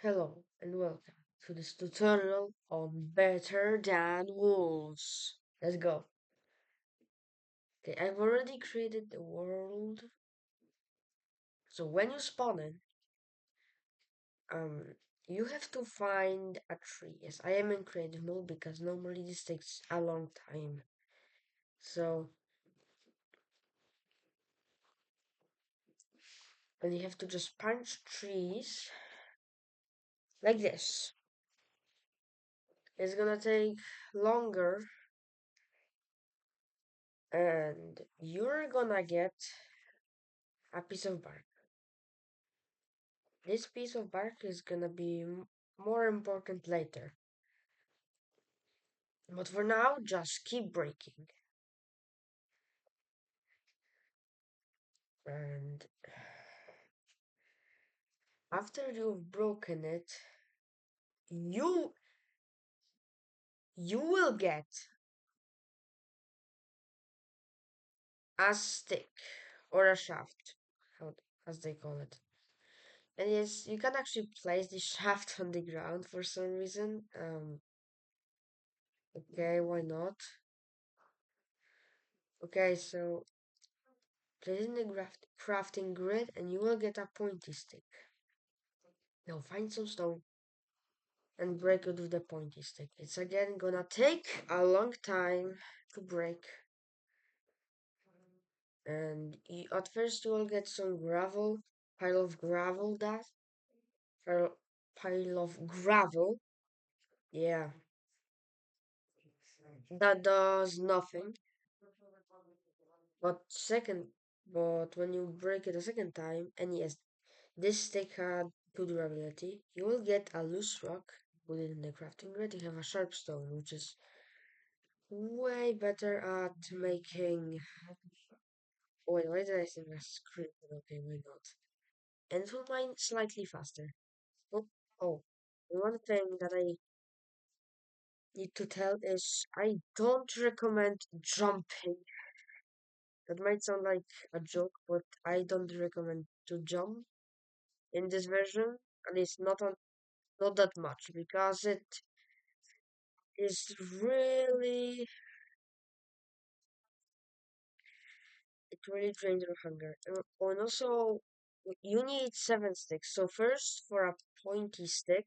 Hello and welcome to this tutorial on Better Than Wolves. Let's go. Okay, I've already created the world. So when you spawn in, um, you have to find a tree. Yes, I am in creative mode because normally this takes a long time. So, and you have to just punch trees like this. It's gonna take longer, and you're gonna get a piece of bark. This piece of bark is gonna be more important later. But for now, just keep breaking. And after you've broken it, you you will get a stick or a shaft, how, as they call it. And yes, you can actually place the shaft on the ground for some reason. Okay, why not? Okay, so place in the crafting grid and you will get a pointy stick. Now find some stone and break it with the pointy stick. It's again gonna take a long time to break. And at first you will get some gravel, pile of gravel that, pile, pile of gravel, yeah, that does nothing. But second, but when you break it a second time, and yes, this stick had good durability, you will get a loose rock. Put it in the crafting grid. You have a sharp stone, which is way better at making. Wait, why did I say a script? Okay, why not? And it will mine slightly faster. Oh, oh, one thing that I need to tell is I don't recommend jumping. That might sound like a joke, but I don't recommend to jump in this version, at least not that much, because is really it really drains your hunger. And also, you need 7 sticks. So first, for a pointy stick,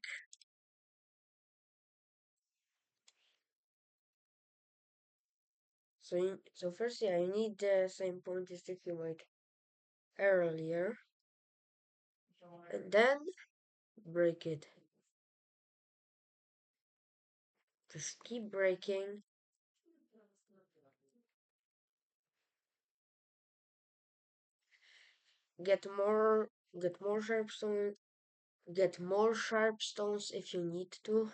so first, yeah, you need the same pointy stick you made earlier, and then break it. Just keep breaking. Get more, get more sharp stone, get more sharp stones if you need to.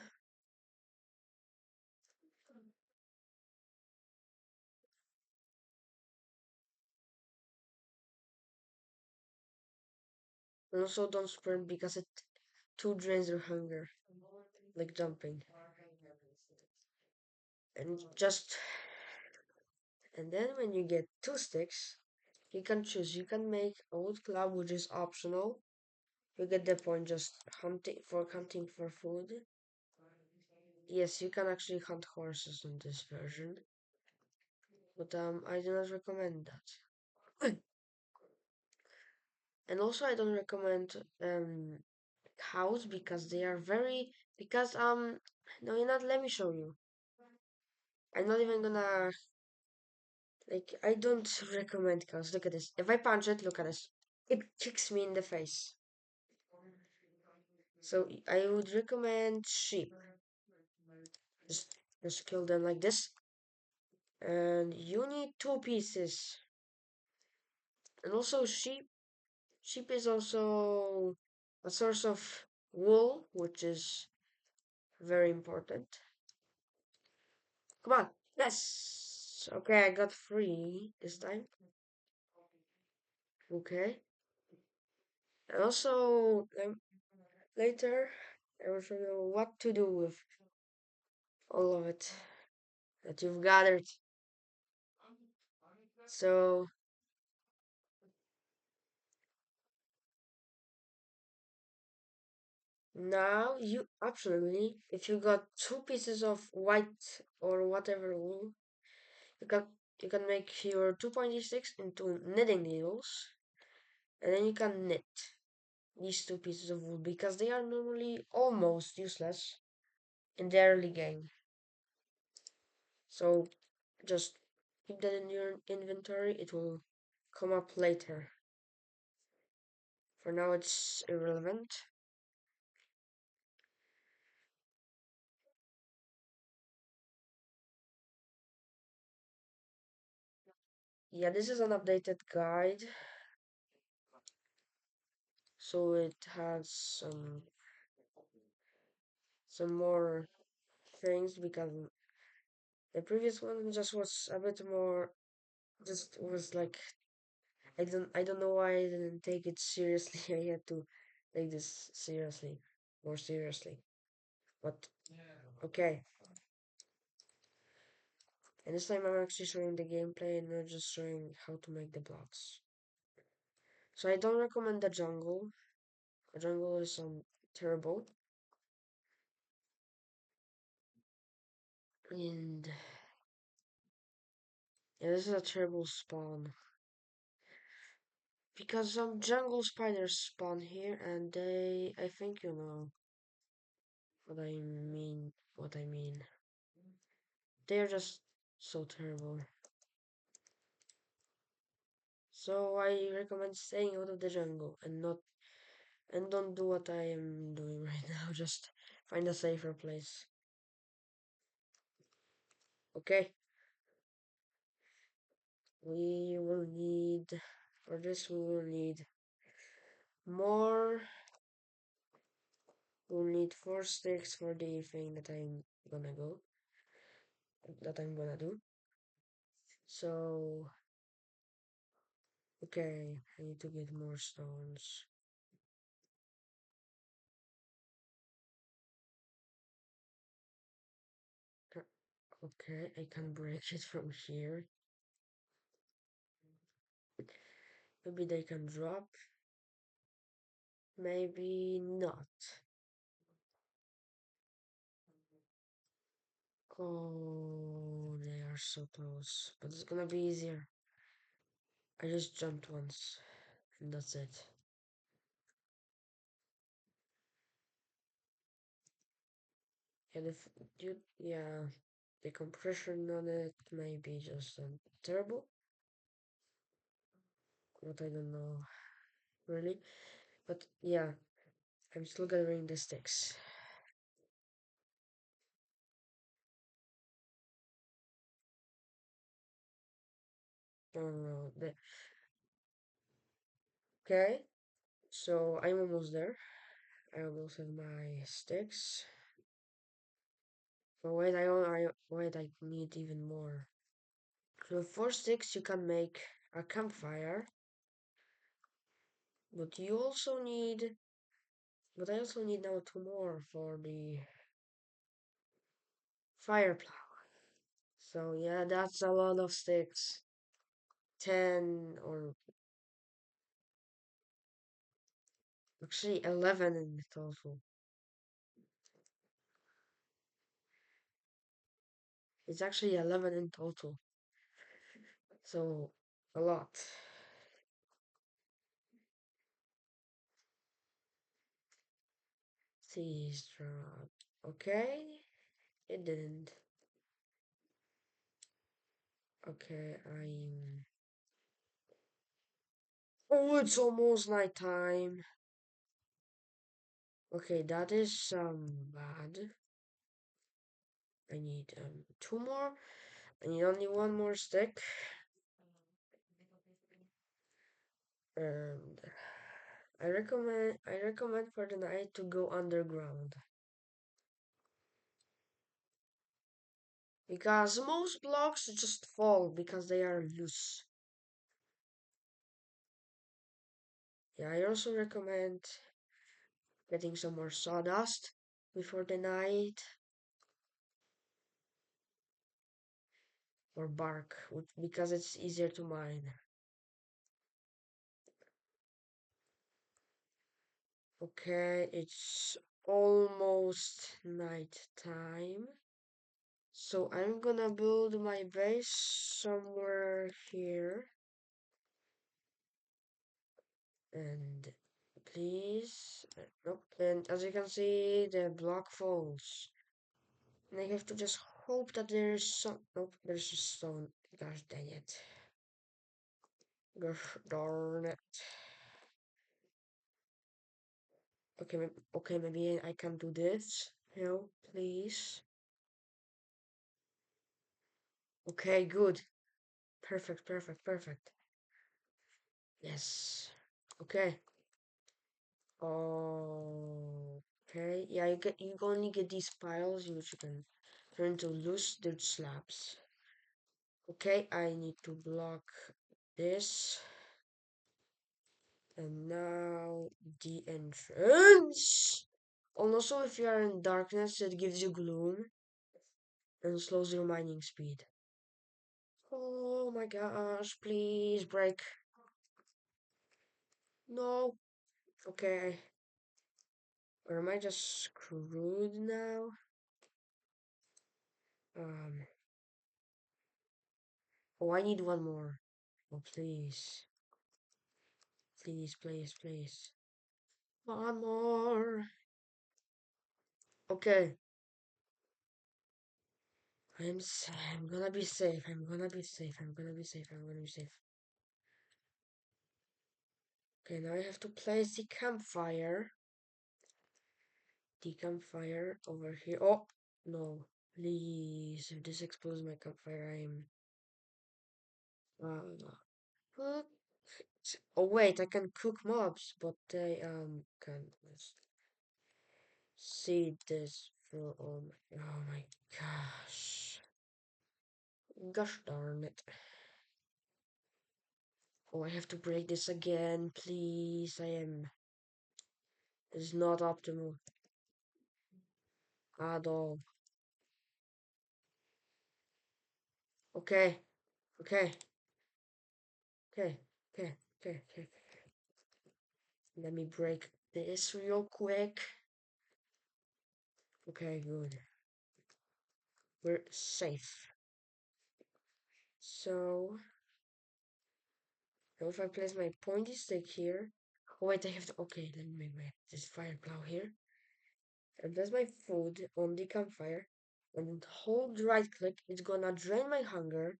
And also don't sprint because it too drains your hunger, like jumping. And just and then when you get 2 sticks, you can choose. You can make a wood club, which is optional. You get the point. Just hunting for food. Yes, you can actually hunt horses in this version, but I do not recommend that. And also, I don't recommend cows because they are very because no, you're not. Let me show you. I'm not even gonna like. I don't recommend cows. Look at this. If I punch it, look at this. It kicks me in the face. So I would recommend sheep. Just kill them like this. And you need 2 pieces. And also sheep is also a source of wool, which is very important. Come on. Yes. Okay, I got 3 this time. Okay. And also later I will show you what to do with all of it that you've gathered. So Now you absolutely, if you got two pieces of white or whatever wool, you can you can make your 2 pointy sticks into knitting needles, and then you can knit these two pieces of wool because they are normally almost useless in the early game. So just keep that in your inventory. It will come up later. For now, it's irrelevant. Yeah, this is an updated guide, so it has some more things because the previous one just was a bit more, just was like, I don't know why I didn't take it seriously. I had to take this seriously, more seriously. But okay, and this time I'm actually showing the gameplay and not just showing how to make the blocks. So I don't recommend the jungle. The jungle is terrible, and yeah, this is a terrible spawn because some jungle spiders spawn here, and I think you know what I mean. What I mean, they're just so terrible. So I recommend staying out of the jungle and don't do what I am doing right now. Just find a safer place. Okay, we will need for this we will need more. We'll need 4 sticks for the thing gonna go that I'm gonna do. So okay, I need to get more stones. Okay, I can break it from here. Maybe they can drop. Maybe not. Oh, they are so close. But it's gonna be easier. I just jumped once, and that's it. And if yeah, the compression on it may be just terrible, but I don't know really. But yeah, I'm still gathering the sticks. No, no, no. Okay, so I'm almost there. I almost have my sticks. But wait, wait, I need even more. So with 4 sticks, you can make a campfire, but you also need, but I also need now 2 more for the fire plow. So yeah, that's a lot of sticks. 10 or actually 11 in total. It's actually 11 in total. So a lot. Please drop. Okay, it didn't. Okay, I'm. Oh, it's almost nighttime. Okay, that is bad. I need 2 more. I need only 1 more stick. And I recommend for the night to go underground. Because most blocks just fall because they are loose. Yeah, I also recommend getting some more sawdust before the night or bark because it's easier to mine. Okay, it's almost night time. So I'm gonna build my base somewhere here. And please, nope. And as you can see, the block falls. And I have to just hope that there's some. Nope, there's a stone. Gosh dang it. Gosh darn it. Okay, okay, maybe I can do this. No, please. Okay, good. Perfect, perfect, perfect. Yes. Okay. Okay. Yeah, you only get these piles which you can turn to loose dirt slabs. Okay, I need to block this. And now the entrance. And also, if you are in darkness, it gives you gloom and slows your mining speed. Oh my gosh, please break. No. Okay. Or am I just screwed now? Um. Oh, I need one more. Oh, please. Please, please, please. One more. Okay. I'm gonna be safe. I'm gonna be safe. I'm gonna be safe. I'm gonna be safe. Okay, now I have to place the campfire. The campfire over here. Oh, no. Please, if this explodes my campfire, I'm... Uh, oh, wait, I can cook mobs, but they, can... Let's see this for... oh my gosh. Gosh darn it. Oh, I have to break this again, please. It's not optimal at all. Okay, okay, okay, okay, okay, okay. Let me break this real quick. Okay, good. We're safe. So, now if I place my pointy stick here. Oh, wait, I have to. Okay, let me make this fire plow here. And place my food on the campfire. And hold right click. It's gonna drain my hunger.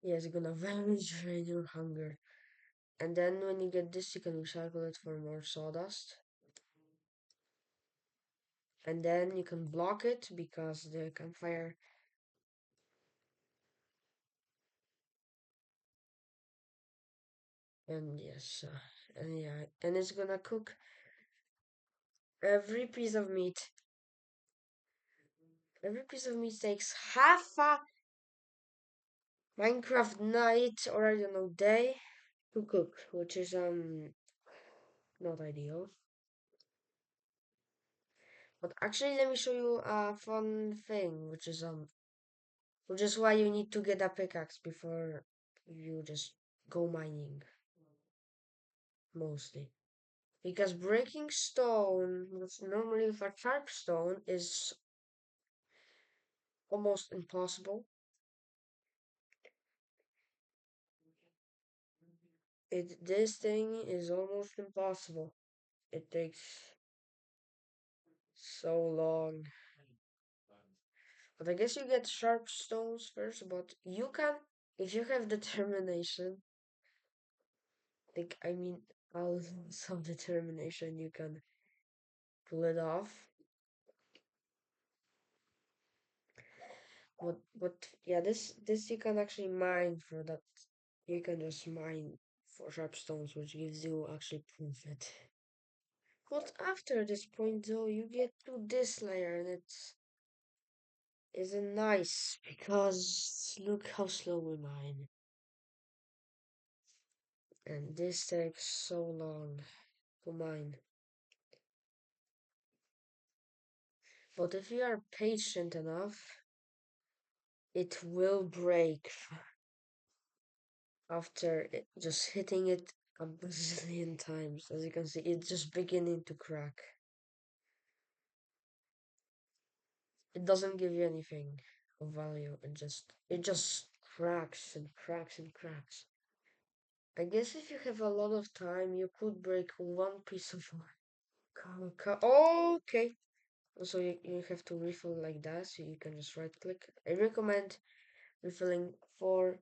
Yeah, it's gonna very drain your hunger. And then when you get this, you can recycle it for more sawdust. And then you can block it because the campfire. And yes, and yeah, and it's gonna cook every piece of meat. Every piece of meat takes half a Minecraft night or I don't know day to cook, which is not ideal. But actually, let me show you a fun thing, which is why you need to get a pickaxe before you just go mining, mostly. Because breaking stone, which normally with a sharp stone, is almost impossible. This thing is almost impossible. It takes so long. But I guess you get sharp stones first, but you can, if you have determination, like, I mean, some determination, you can pull it off. But yeah, this you can actually mine for that. You can just mine for sharp stones, which gives you actually profit. But after this point, though, you get to this layer, and it's isn't nice because look how slow we mine. And this takes so long. to mine. But if you are patient enough, it will break after just hitting it a bazillion times. As you can see, it's just beginning to crack. It doesn't give you anything of value. It just cracks and cracks and cracks. I guess if you have a lot of time, you could break one piece of okay. So you have to refill like that, so you can just right click. I recommend refilling for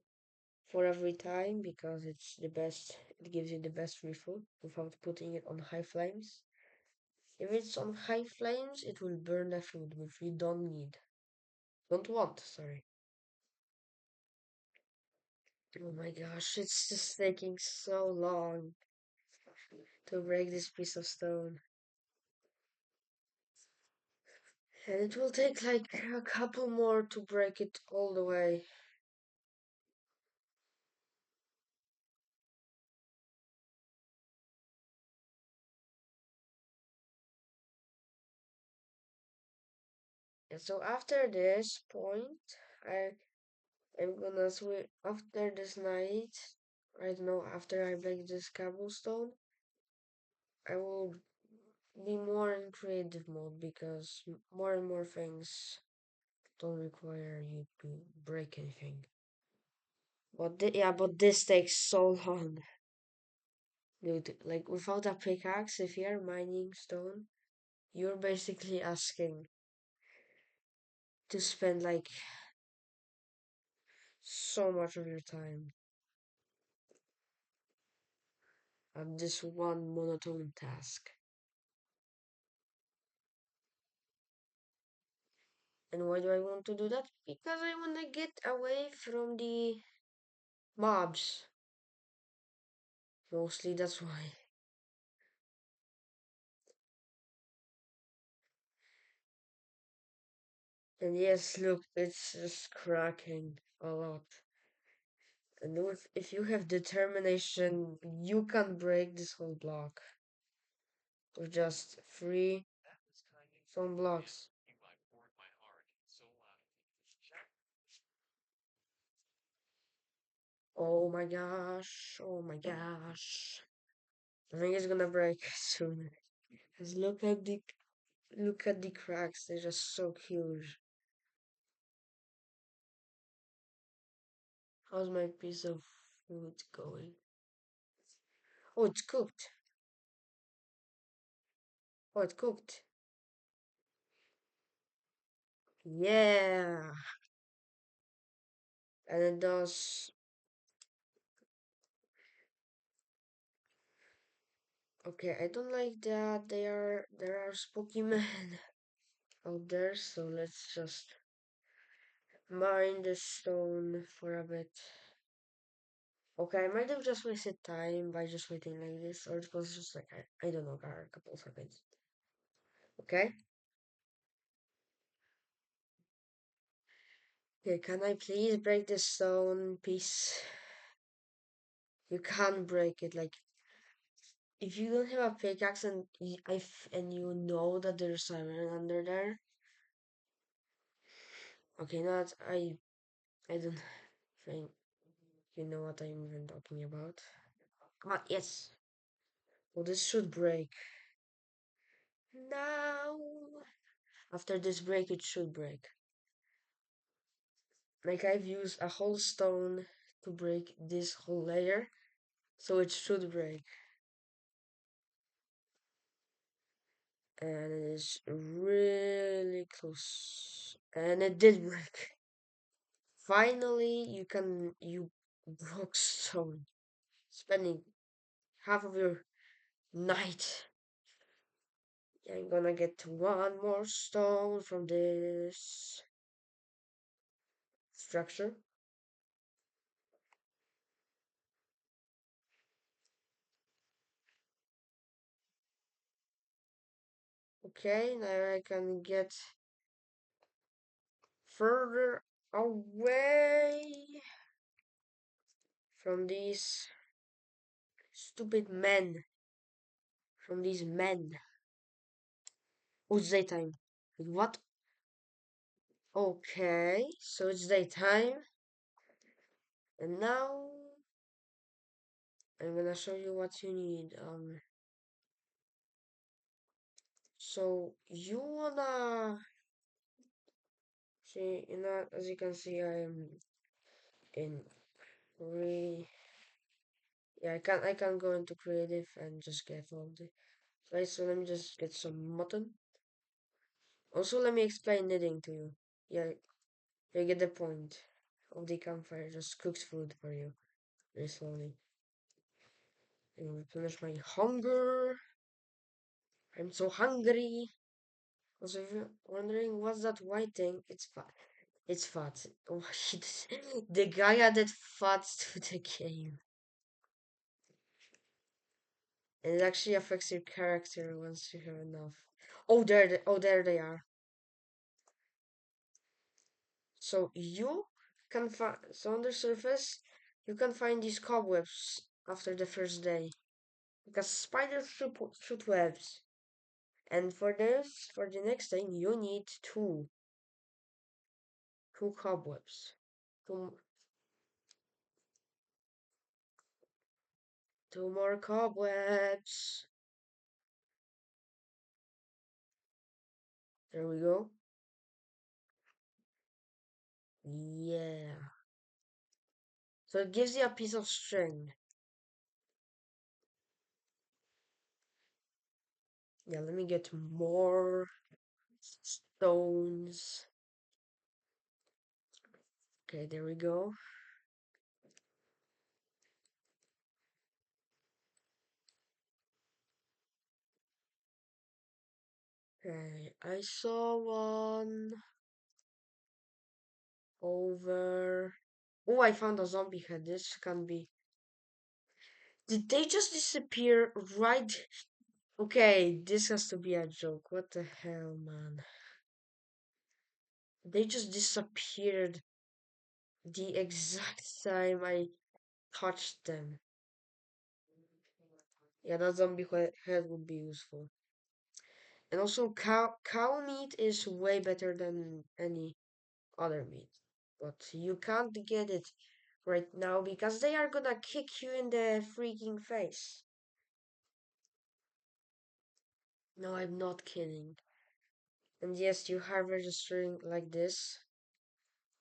every time because it's the best. It gives you the best refill without putting it on high flames. If it's on high flames, it will burn the food, which we don't need. Don't want, sorry. Oh my gosh, it's just taking so long to break this piece of stone. And it will take like a couple more to break it all the way. And so after this point, I'm gonna switch after this night. I don't know, after I break this cobblestone, I will be more in creative mode because more and more things don't require you to break anything. But this takes so long. Dude, like without a pickaxe, if you're mining stone, you're basically asking to spend like so much of your time on this one monotone task. And why do I want to do that? Because I want to get away from the mobs. Mostly that's why. And yes, look, it's just cracking a lot. And if you have determination, you can break this whole block with just three stone blocks. Oh my gosh, oh my gosh. I think it's gonna break soon. Cause look at the cracks, they're just so huge. How's my piece of food going? Oh, it's cooked. Oh, it's cooked. Yeah. And it does. Okay, I don't like that there are spooky men out there, so let's just mine the stone for a bit. Okay, I might have just wasted time by just waiting like this, or it was just like I don't know, a couple seconds. Okay? Okay, can I please break this stone piece? You can't break it. Like if you don't have a pickaxe and and you know that there's iron under there. Okay, not I don't think you know what I'm even talking about. Come on, yes. Well, this should break. Now, after this break, it should break. Like I've used a whole stone to break this whole layer, so it should break. And it is really close. And it did break. Finally, you broke stone, spending half of your night. I'm gonna get one more stone from this structure. Okay, now I can get further away from these stupid men. from these men. Oh, it's daytime. Wait, what? Okay, so it's daytime. And now I'm gonna show you what you need. So you wanna see, as you can see, I am in re. Yeah, I can go into creative and just get all the. Right, so let me just get some mutton. Also, let me explain knitting to you. Yeah, you get the point of the campfire. Just cooks food for you very slowly and replenish my hunger. I'm so hungry. Also, if you're wondering what's that white thing, it's fat. It's fat. Oh, the guy added fat to the game. And it actually affects your character once you have enough. Oh, there they are. So you can find, so on the surface, you can find these cobwebs after the first day. Because spiders shoot webs. And for this, for the next thing, you need two cobwebs. Two, two more cobwebs. There we go. Yeah. So it gives you a piece of string. Yeah, let me get more stones. Okay, there we go. Okay, I saw one over. Oh, I found a zombie head. This can be. Did they just disappear right? Okay, this has to be a joke. What the hell, man? They just disappeared the exact time I touched them. Yeah, that head would be useful. And also, cow meat is way better than any other meat. But you can't get it right now because they are gonna kick you in the freaking face. No, I'm not kidding. And yes, you harvest a string like this,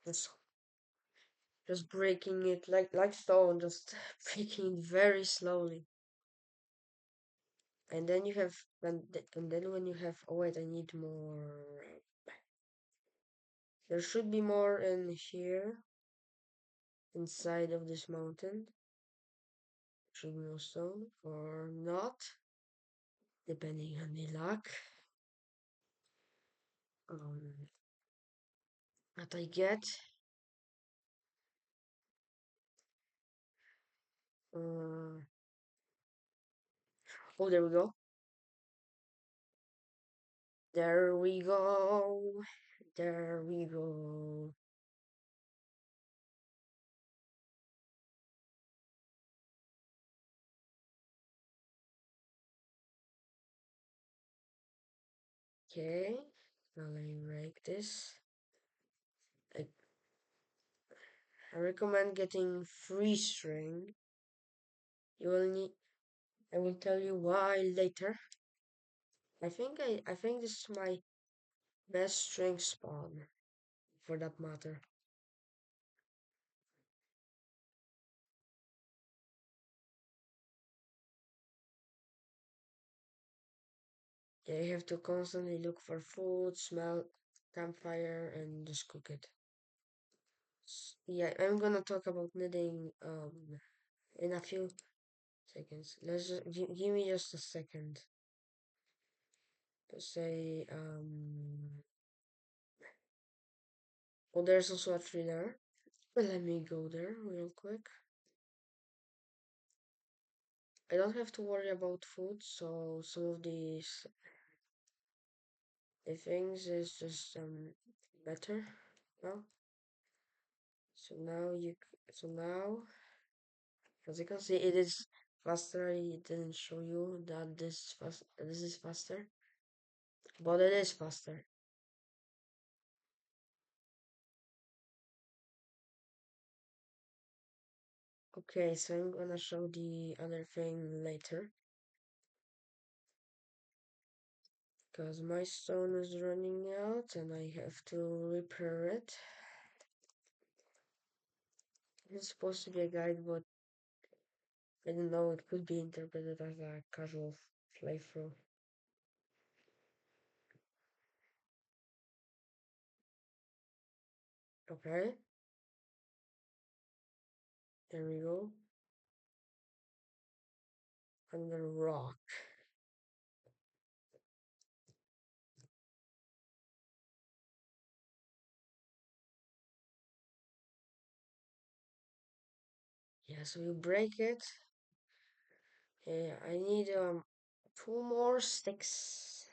just just breaking it like stone, just breaking it very slowly. And then you have and then when you have oh wait, I need more. There should be more in here inside of this mountain. Should be more stone or not, depending on the luck. Um, that I get. Uh, oh, there we go. There we go. There we go. Okay. Now let me break this. I, I recommend getting free string. You will need. I will tell you why later. I think this is my best string spawn, for that matter. Yeah, you have to constantly look for food, smell campfire, and just cook it. Yeah, I'm gonna talk about knitting in a few seconds. Let's just give me just a second to say oh, there's also a tree there. Let me go there real quick. I don't have to worry about food, so some of these the things is just better now. So now as you can see, it is faster. I didn't show you that this is faster, but it is faster. Okay, so I'm gonna show the other thing later because my stone is running out and I have to repair it. It's supposed to be a guide, but I don't know, it could be interpreted as a casual playthrough. Okay, there we go. Under rock. Yeah, so you break it. Yeah, I need two more sticks.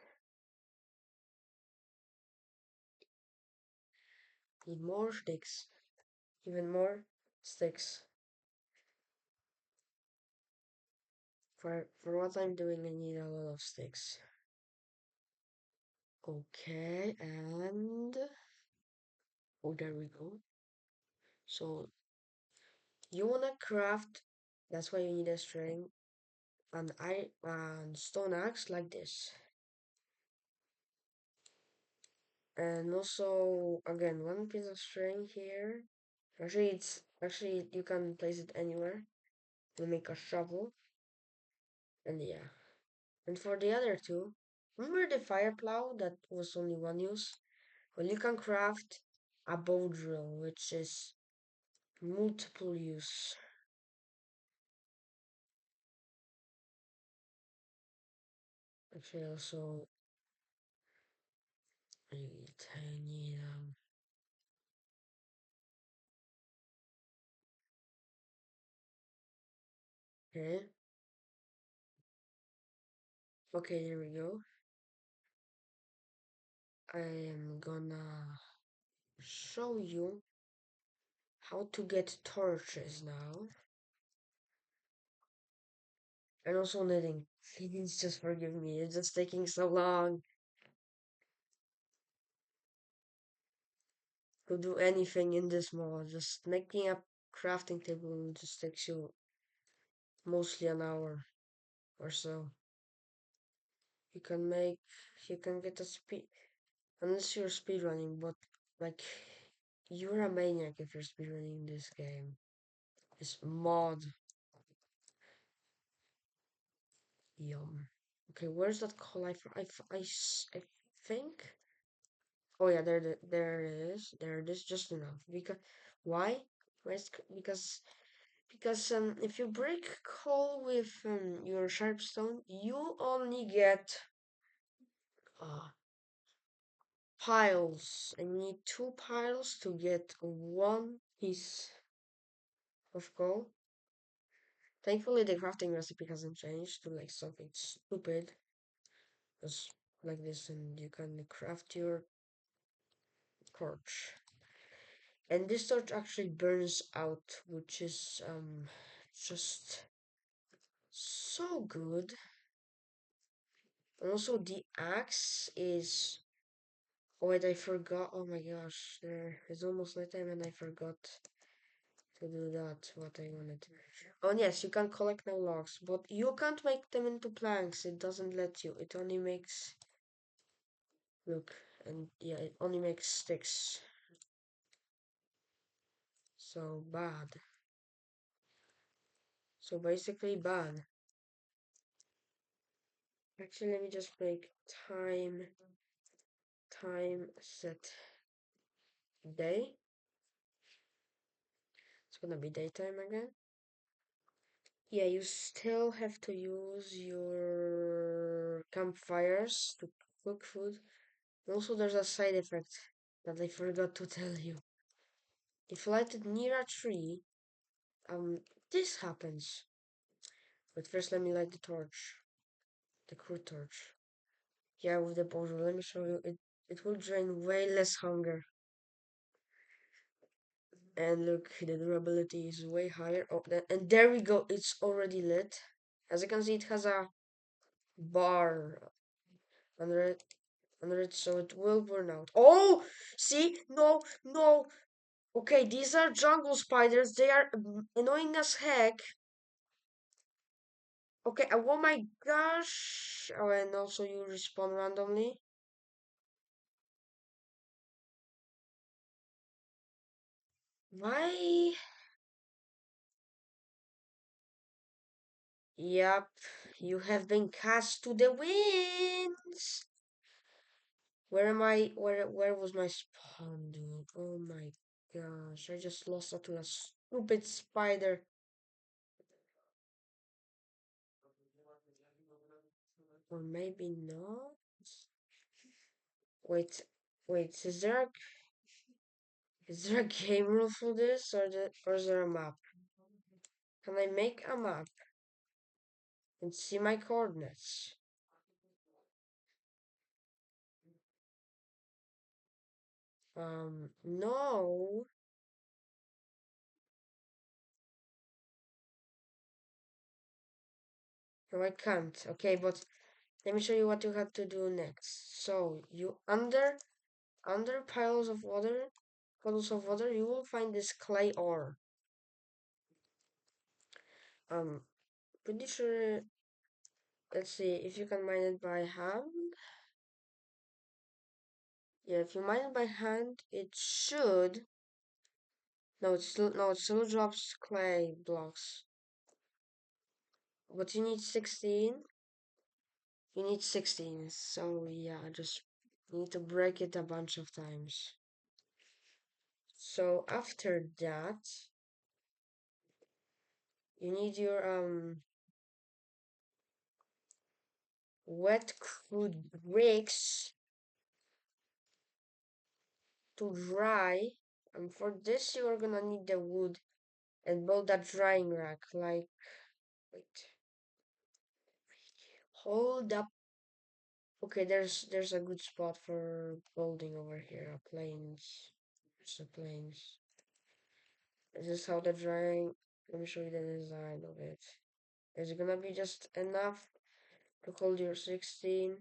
Need more sticks. Even more sticks. For what I'm doing, I need a lot of sticks. Okay, and oh, there we go. So you wanna craft. That's why you need a string and stone axe like this. And also, again, one piece of string here. Actually you can place it anywhere. We make a shovel, and yeah. And for the other two, remember the fire plow that was only one use? Well, you can craft a bow drill, which is multiple use. Actually, also I need okay, okay, here we go. I am gonna show you how to get torches now, and also knitting. Please just forgive me. It's just taking so long to do anything in this mod. Just making a crafting table just takes you mostly an hour or so. You can make, you can get a speed, unless you're speedrunning, but like, you're a maniac if you're speedrunning this game. This mod, yum. Okay, where's that call? I think. Oh yeah, there it is. There it is, just enough. Because why? Because if you break coal with your sharpstone, you only get uh piles. I need two piles to get one piece of coal. Thankfully, the crafting recipe hasn't changed to like something stupid, just like this, and you can craft your torch. And this torch actually burns out, which is just so good. And also the axe is. Oh wait, I forgot. Oh my gosh, there it's almost nighttime and I forgot to do that. What I wanted. Oh yes, you can collect now logs, but you can't make them into planks. It doesn't let you. It only makes look and yeah, it only makes sticks. So bad. So basically bad. Actually, let me just make time set day. It's gonna be daytime again. Yeah, you still have to use your campfires to cook food. And also, there's a side effect that I forgot to tell you. If you light it near a tree, this happens. But first, let me light the torch, the crude torch. Yeah, with the bottle. Let me show you. It will drain way less hunger. And look, the durability is way higher. Oh, and there we go. It's already lit. As you can see, it has a bar under it, so it will burn out. Oh, see, no, no. Okay, these are jungle spiders. They are annoying as heck. Okay, oh my gosh. Oh, and also you respawn randomly. Why? Yep, you have been cast to the winds. Where am I? Where was my spawn, dude? Oh my gosh, I just lost it to a stupid spider. Or maybe not. Wait, wait, is there a game rule for this or is there a map? Can I make a map and see my coordinates? No. No, I can't. Okay, but let me show you what you have to do next. So you under puddles of water, you will find this clay ore. Um, pretty sure. Let's see if you can mine it by hand. Yeah, if you mine it by hand, it should. No, it still drops clay blocks. But you need 16. You need 16. So yeah, just need to break it a bunch of times. So after that, you need your wet crude bricks to dry. And for this, you are gonna need the wood and build a drying rack. Like, wait, hold up. Okay, there's a good spot for building over here. A plains. There's a plains. This is how the drying. Let me show you the design of it. Is it gonna be just enough to hold your 16?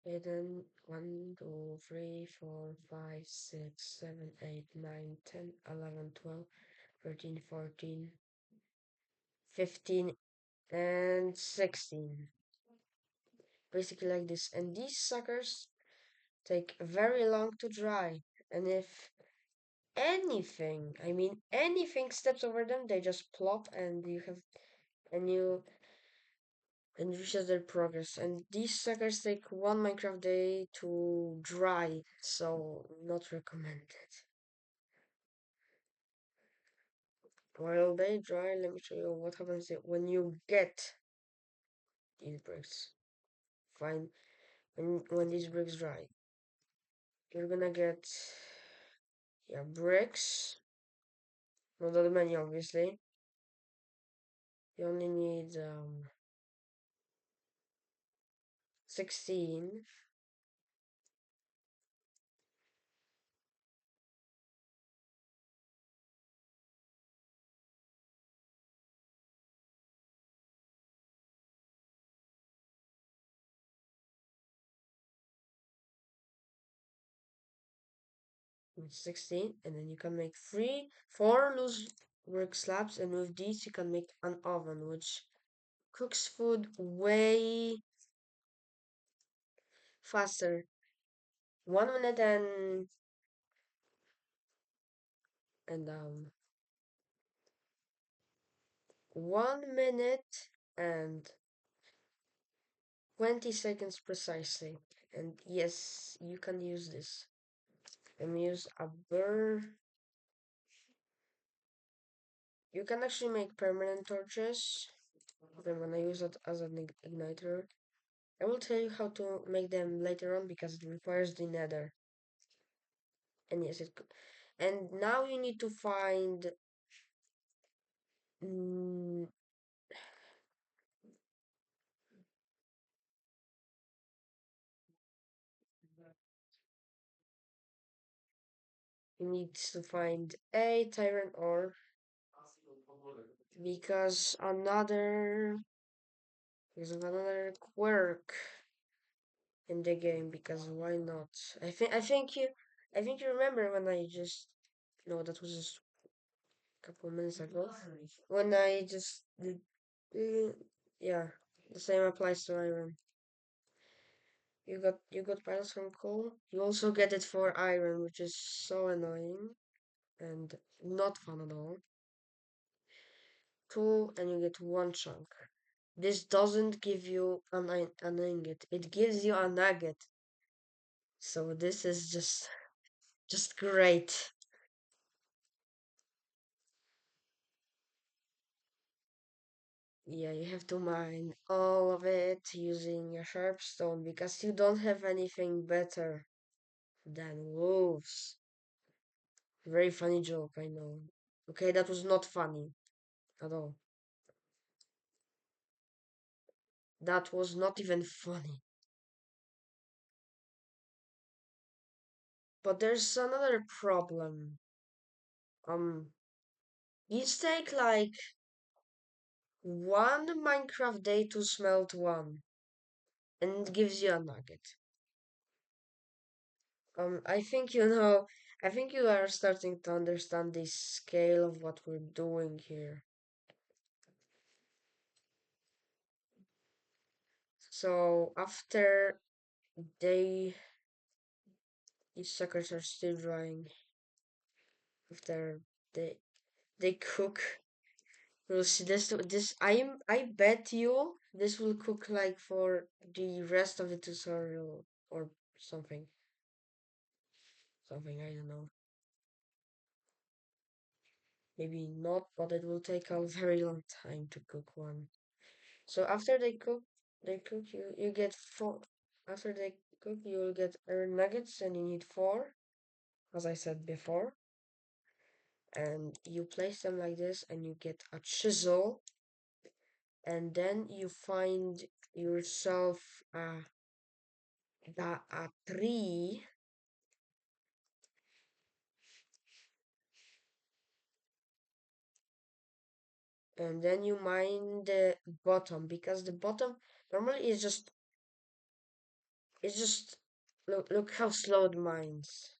Okay, then 1, 2, 3, 4, 5, 6, 7, 8, 9, 10, 11, 12, 13, 14, 15, and 16. Basically like this. And these suckers take very long to dry. And if anything steps over them, they just plop and you and reaches their progress. And these suckers take one Minecraft day to dry, so not recommended. While they dry, let me show you what happens when you get these bricks. Fine, when these bricks dry, you're gonna get your bricks. Not that many, obviously. You only need 16. With 16, and then you can make 4 loose brick slabs, and with these you can make an oven, which cooks food way faster. 1 minute and 1 minute and 20 seconds precisely. And yes, you can use this. Let me use a burr. You can actually make permanent torches. I'm gonna use it as an igniter. I will tell you how to make them later on because it requires the nether. And yes, it could. And now you need to find. Mm, You need to find a tyrant ore because another quirk in the game, because why not? I think you remember when I just no, that was just a couple minutes ago, when I just did uh, yeah, the same applies to iron. You got piles from coal. You also get it for iron, which is so annoying and not fun at all. Two, and you get one chunk. This doesn't give you an ingot. It gives you a nugget. So this is just great. Yeah, you have to mine all of it using a sharp stone because you don't have anything better than wolves. Very funny joke, I know. Okay, that was not funny at all. That was not even funny. But there's another problem. Um, these take like one Minecraft day to smelt one, and it gives you a nugget. I think you know, I think you are starting to understand the scale of what we're doing here. So after they, these suckers are still drying. After they they cook, we'll see this. I bet you this will cook like for the rest of the tutorial or something. Something I don't know. Maybe not, but it will take a very long time to cook one. So after they cook you get four. After they cook, you will get iron nuggets, and you need four, as I said before. And you place them like this, and you get a chisel, and then you find yourself a tree, and then you mine the bottom because the bottom normally is just look how slow it mines.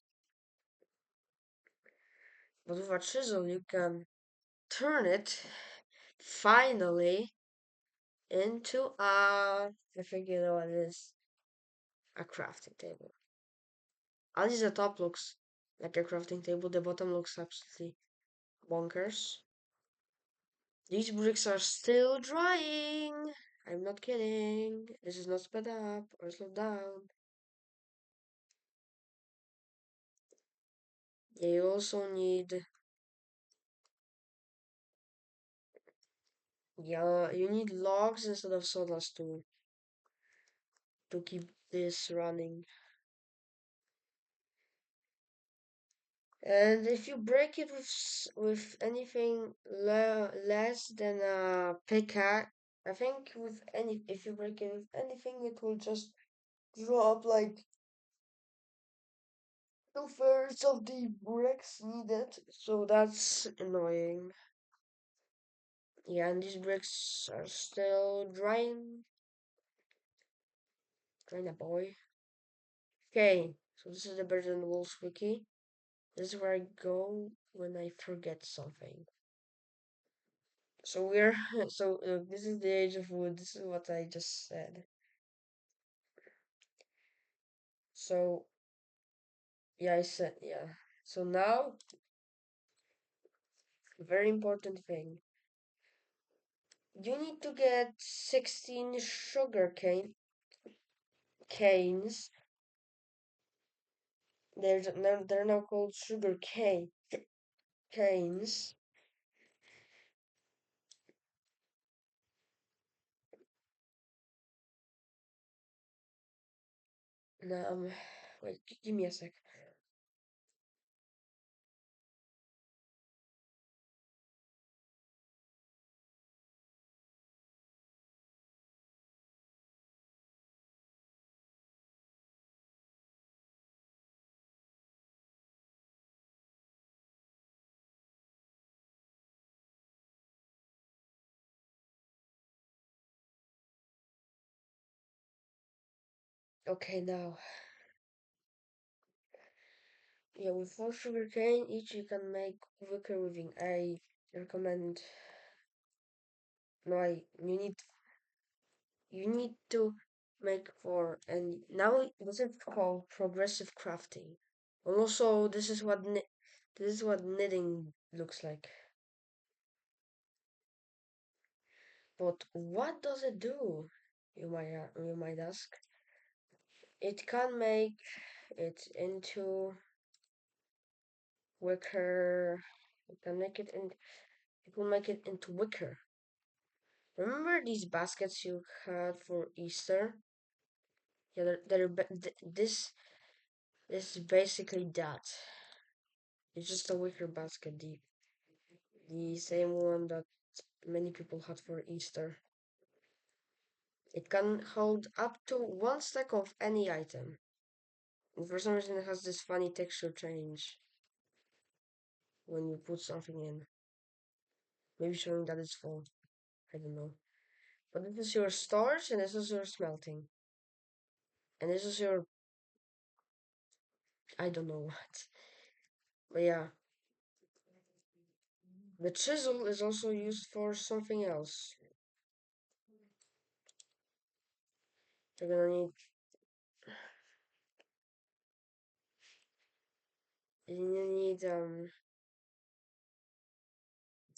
But with a chisel, you can turn it finally into I think you know what it is, a crafting table. At least the top looks like a crafting table, the bottom looks absolutely bonkers. These bricks are still drying. I'm not kidding. This is not sped up or slowed down. You also need, yeah, you need logs instead of sawdust to keep this running. And if you break it with anything less than a pickaxe, I think with any if you break it with anything, it will just drop like 2/3 of the bricks needed. So that's annoying. Yeah, and these bricks are still drying a boy. Okay, so this is the Birds Wolves wiki. This is where I go when I forget something. So we're so this is the age of wood. This is what I just said. So yeah, I said yeah. So now, very important thing. You need to get 16 sugar canes. They're now called sugar canes. Now, wait, give me a sec. Okay, now, yeah, with full sugar cane, each you can make wicker weaving. I recommend. No, you need to make for, and now this is called progressive crafting. And also, this is what knitting looks like. But what does it do? You might ask. It can make it into wicker. It can make it in. It will make it into wicker. Remember these baskets you had for Easter? Yeah, this is basically that. It's just a wicker basket, the same one that many people had for Easter. It can hold up to one stack of any item. And for some reason, it has this funny texture change when you put something in. Maybe showing that it's full. I don't know. But this is your storage, and this is your smelting. And this is your. I don't know what. But yeah. The chisel is also used for something else. You're gonna need. You need.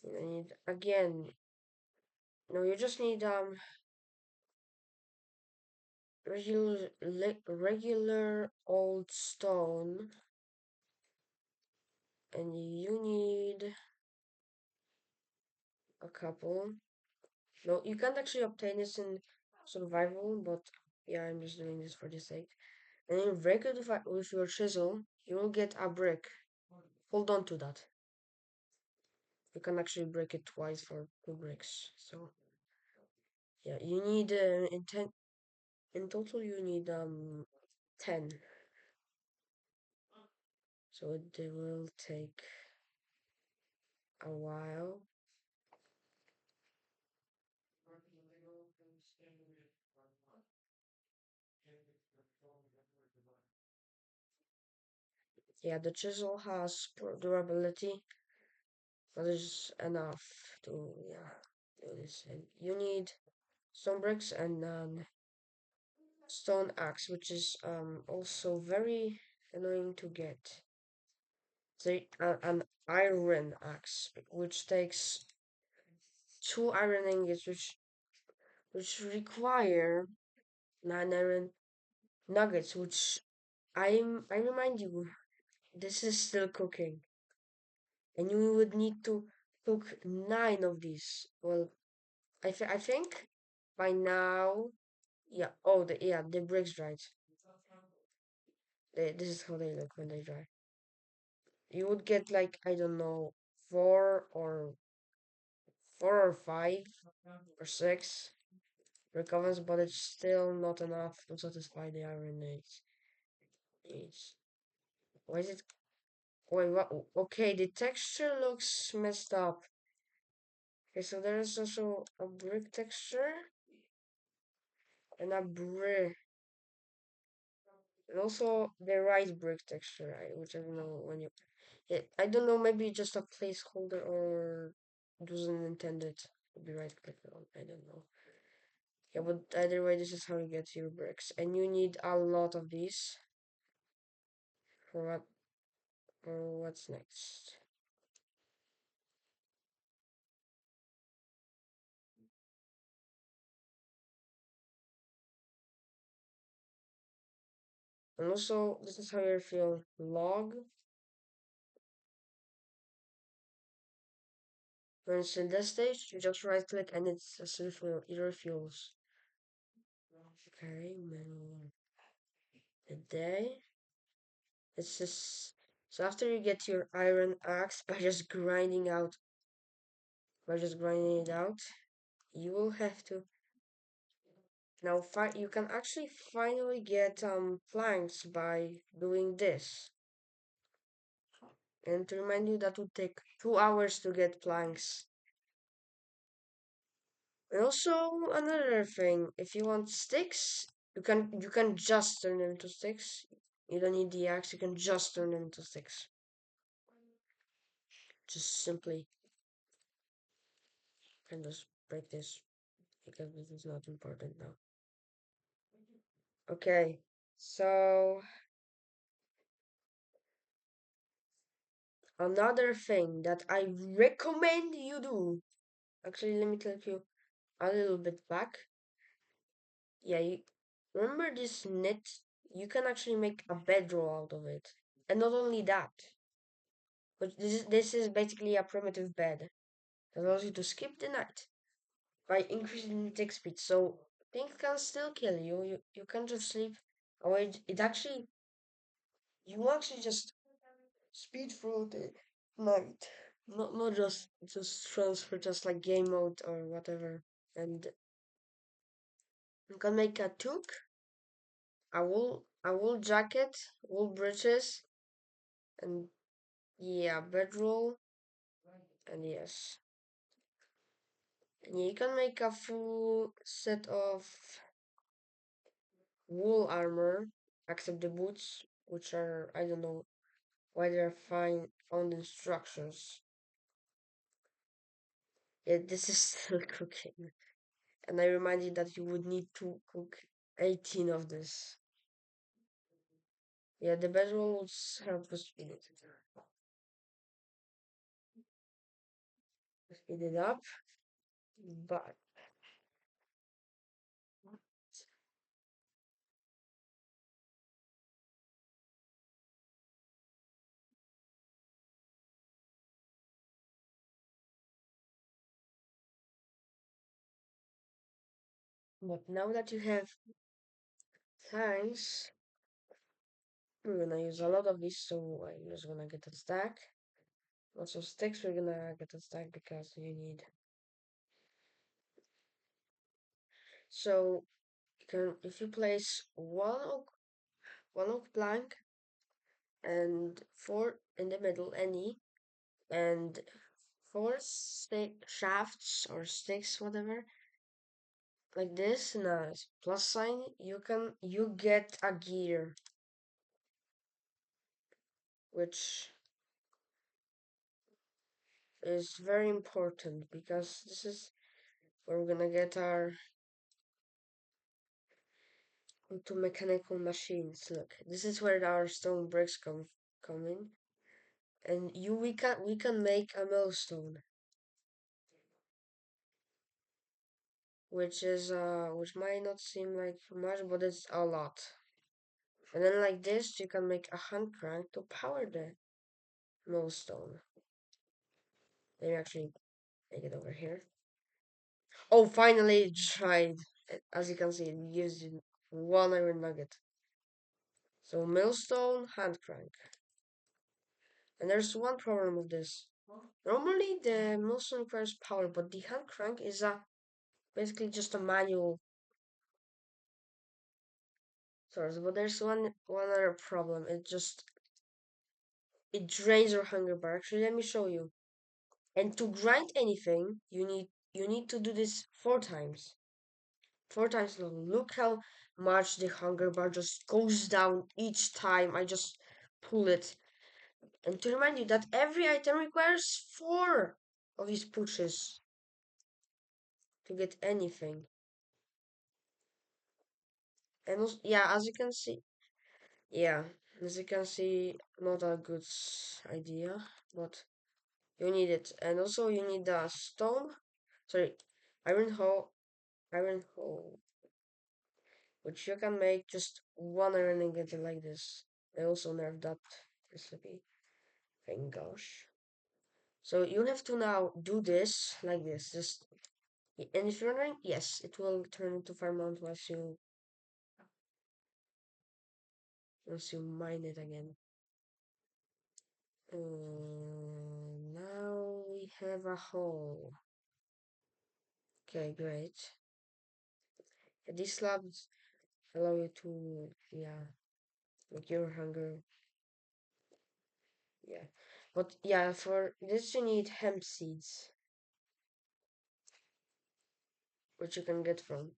You need. Again. No, you just need. Regular old stone, and you need a couple. No, you can't actually obtain this in survival, but yeah, I'm just doing this for the sake. And you break it with your chisel, you will get a brick. Hold on to that. You can actually break it twice for 2 bricks. So yeah, you need in total you need 10. So it will take a while. Yeah, the chisel has durability. That is enough to yeah do this. And you need some bricks and stone axe, which is also very annoying to get. An iron axe, which takes 2 iron ingots, which require 9 iron nuggets. Which I remind you, this is still cooking, and you would need to cook 9 of these. Well, I think by now, yeah. Oh, the bricks dried. This is how they look when they dry. You would get like I don't know 4 or 5 or 6 recovers, but it's still not enough to satisfy the iron needs. Why is it? Wait, what? Okay, the texture looks messed up. Okay, so there is also a brick texture and a brick, and also the right brick texture, which I don't know when you. I don't know, maybe just a placeholder or it wasn't intended to be right click on. I don't know. Yeah, but either way, this is how you get your bricks, and you need a lot of these for what's next. And also, this is how you feel log. When it's in this stage, you just right click and it's a refill. It refuels. Okay, middle the day. It's just so after you get your iron axe by just grinding it out, you will have to now you can actually finally get planks by doing this. And to remind you, that would take 2 hours to get planks. And also another thing, if you want sticks, You can just turn them into sticks. You don't need the axe. You can just turn them into sticks. Just simply can just break this because this is not important now. Okay, so another thing that I recommend you do. Actually, let me tell you a little bit back. Yeah, you remember this net? You can actually make a bedroll out of it. And not only that, but this is basically a primitive bed that allows you to skip the night by increasing the tick speed. So things can still kill you. You can just sleep away. It actually you actually just speed through the night. Not just transfer just like game mode or whatever. And you can make a toque, a wool jacket, wool breeches, and yeah, bedroll, and yes. And you can make a full set of wool armor, except the boots, which are, I don't know why they're found in structures. Yeah, this is still cooking. And I remind you that you would need to cook 18 of this. Yeah, the bedroll would help us speed it up, but now that you have thanks, we're gonna use a lot of these, so I'm just gonna get a stack. Lots of sticks, we're gonna get a stack because you need. So if you place one oak plank and four in the middle, any, and four stick shafts or sticks, whatever, like this, and a plus sign, you get a gear, which is very important because this is where we're gonna get our into mechanical machines. Look, this is where our stone bricks come in, and we can make a millstone, which might not seem like much, but it's a lot. And then like this, you can make a hand crank to power the millstone. Let me actually make it over here. Oh, finally it tried. As you can see, it gives you one iron nugget. So millstone, hand crank. And there's one problem with this. Normally the millstone requires power, but the hand crank is basically just a manual source. But there's one other problem. It drains your hunger bar. Actually, let me show you. And to grind anything, you need to do this 4 times. 4 times long. Look how much the hunger bar just goes down each time I just pull it. And to remind you that every item requires 4 of these pushes to get anything. And also, yeah, yeah, as you can see, not a good idea, but you need it. And also you need a stone, sorry, iron hoe, iron hoe, which you can make just one iron ingot like this. I also nerfed that recipe. Thank gosh. So you have to now do this like this. And if you're wondering, yes, it will turn into Farmount once you mine it again. Now we have a hole. Okay, great. These slabs allow you to, yeah, make your hunger, yeah. But yeah, for this you need hemp seeds, which you can get from.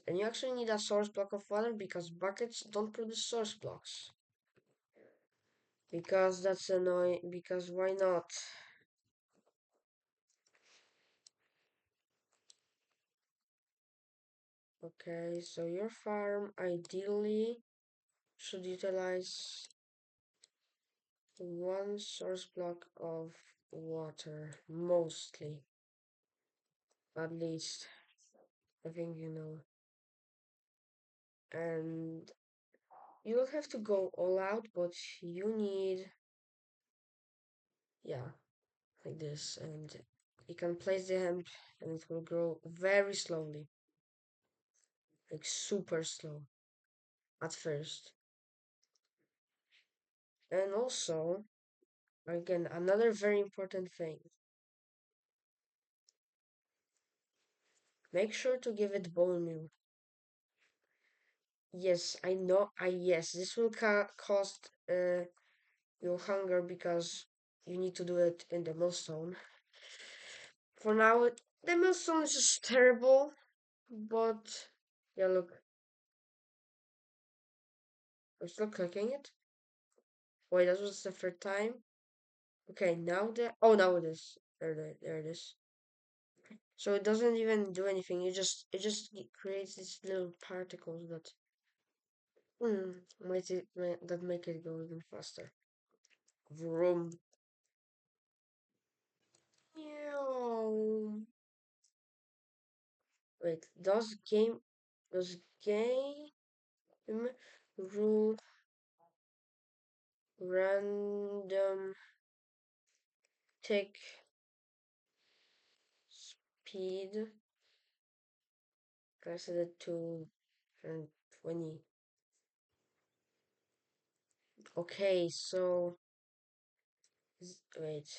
And you actually need a source block of water because buckets don't produce source blocks. Because that's annoying. Because why not? Okay, so your farm ideally should utilize one source block of water, mostly. At least, I think you know. And you will have to go all out, but you need, yeah, like this. And you can place the hemp and it will grow very slowly, like super slow at first. And also, again, another very important thing, make sure to give it bone meal. Yes, I know. Yes, this will cost your hunger because you need to do it in the millstone. For now, the millstone is just terrible, but yeah, look, I'm still cooking it. Wait, that was the third time. Okay, now now it is. There it is. So it doesn't even do anything. It just creates these little particles that that make it go even faster. Vroom. Meow. Wait, does game rule random tick speed? I set it to 20. Okay, so wait.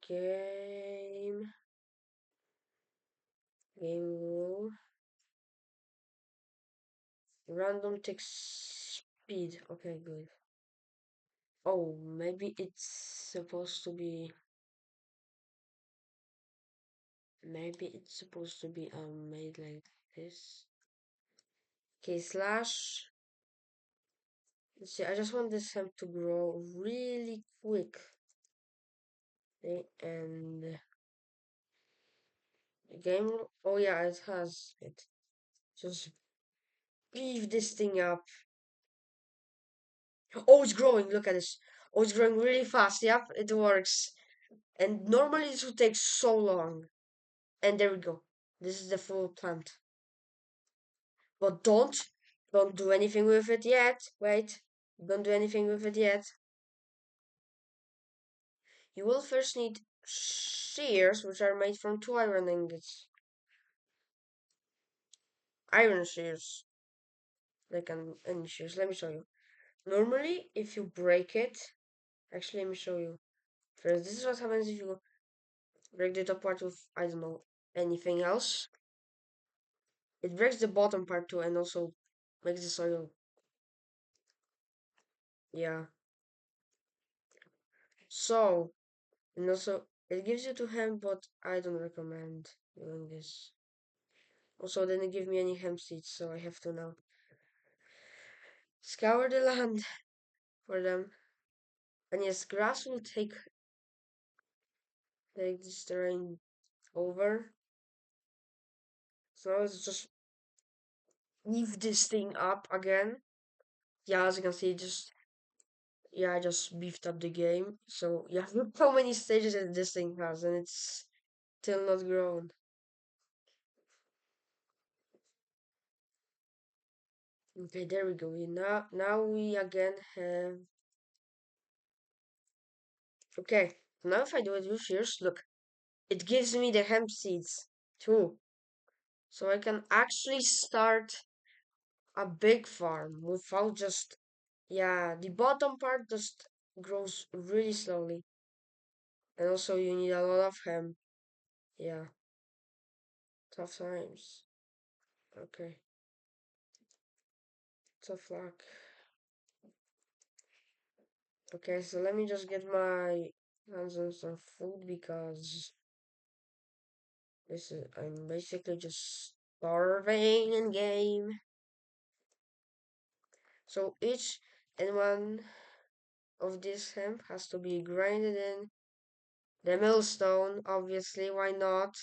Game game rule random tick speed. Okay, good. Oh, maybe it's supposed to be made like this. Okay, slash. Let's see, I just want this hemp to grow really quick. Okay, and game. Oh yeah, it has it. Just beef this thing up. Oh, it's growing. Look at this. Oh, it's growing really fast. Yep, it works. And normally this would take so long. And there we go. This is the full plant. But don't do anything with it yet. Wait, don't do anything with it yet. You will first need shears, which are made from 2 iron ingots. Iron shears, like any shears. Let me show you. Normally, if you break it, actually, let me show you. First, this is what happens if you break the top part with, I don't know, anything else. It breaks the bottom part too, and also makes the soil. Yeah. So, and also, it gives you 2 hemp, but I don't recommend doing this. Also, didn't give me any hemp seeds, so I have to now scour the land for them. And yes, grass will take this terrain over. So now let's just leave this thing up again. Yeah, as you can see, I just beefed up the game. So yeah, look how many stages that this thing has, and it's still not grown. Okay, there we go. Now we again have. Okay, now if I do it with shears, look, it gives me the hemp seeds too. So I can actually start a big farm without just, yeah, the bottom part just grows really slowly. And also you need a lot of hemp. Yeah, tough times. Okay, tough luck. Okay, so let me just get my hands on some food because I'm basically just starving in game. So each and one of this hemp has to be grinded in the millstone, obviously. Why not?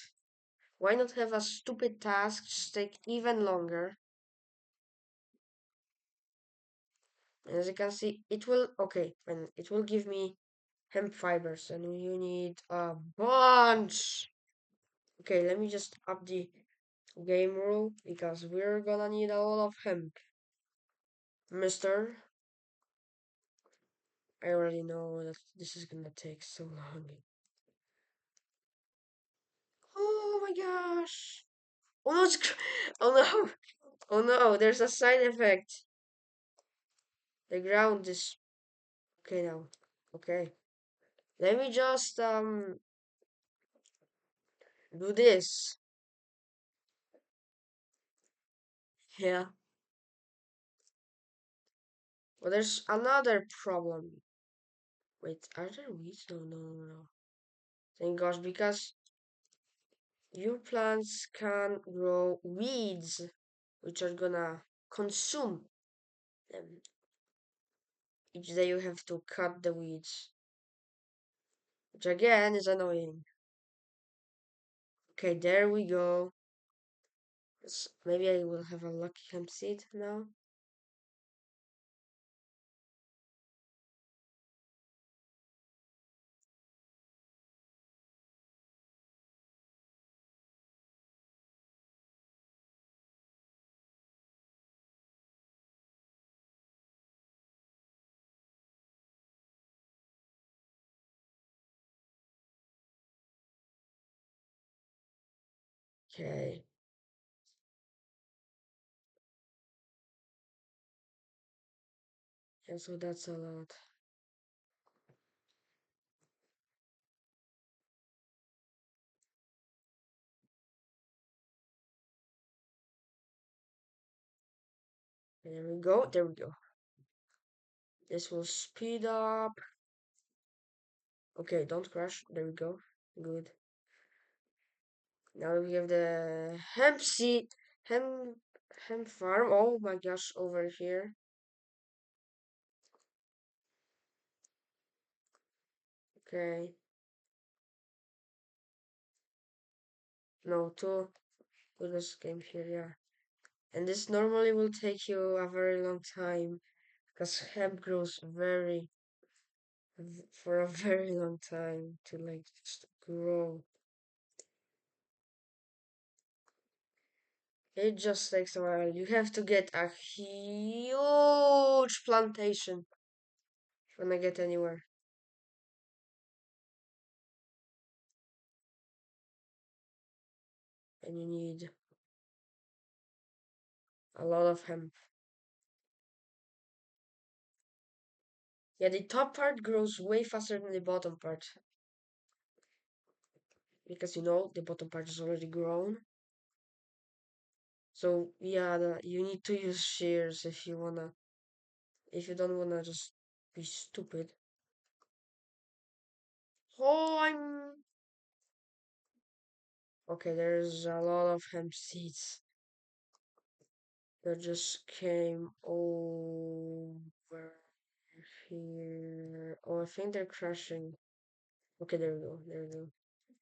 Why not have a stupid task just take even longer? As you can see, it will, okay, and it will give me hemp fibers, and you need a bunch. Okay, let me just up the game rule because we're gonna need a lot of hemp. Mister, I already know that this is gonna take so long. Oh my gosh! Oh no, oh no! Oh no, there's a side effect. The ground is okay now. Okay. Let me just do this. Yeah. Well, there's another problem. Wait, are there weeds? No, no, no, no. Thank gosh, because your plants can grow weeds, which are gonna consume them. Each day you have to cut the weeds, which again is annoying. Okay, there we go. Maybe I will have a lucky hemp seed now. Okay, and so that's a lot. There we go, there we go. This will speed up. Okay, don't crash. There we go. Good. Now we have the hemp seed, hemp, hemp farm. Oh my gosh, over here. Okay. No, two. We just came here, yeah. And this normally will take you a very long time because hemp grows for a very long time to like just grow. It just takes a while. You have to get a huge plantation if you wanna get anywhere. And you need a lot of hemp. Yeah, the top part grows way faster than the bottom part because the bottom part is already grown. So yeah, you need to use shears if you don't wanna just be stupid. Oh, I'm okay. There's a lot of hemp seeds that just came over here. Oh, I think they're crashing. Okay, there we go. There we go.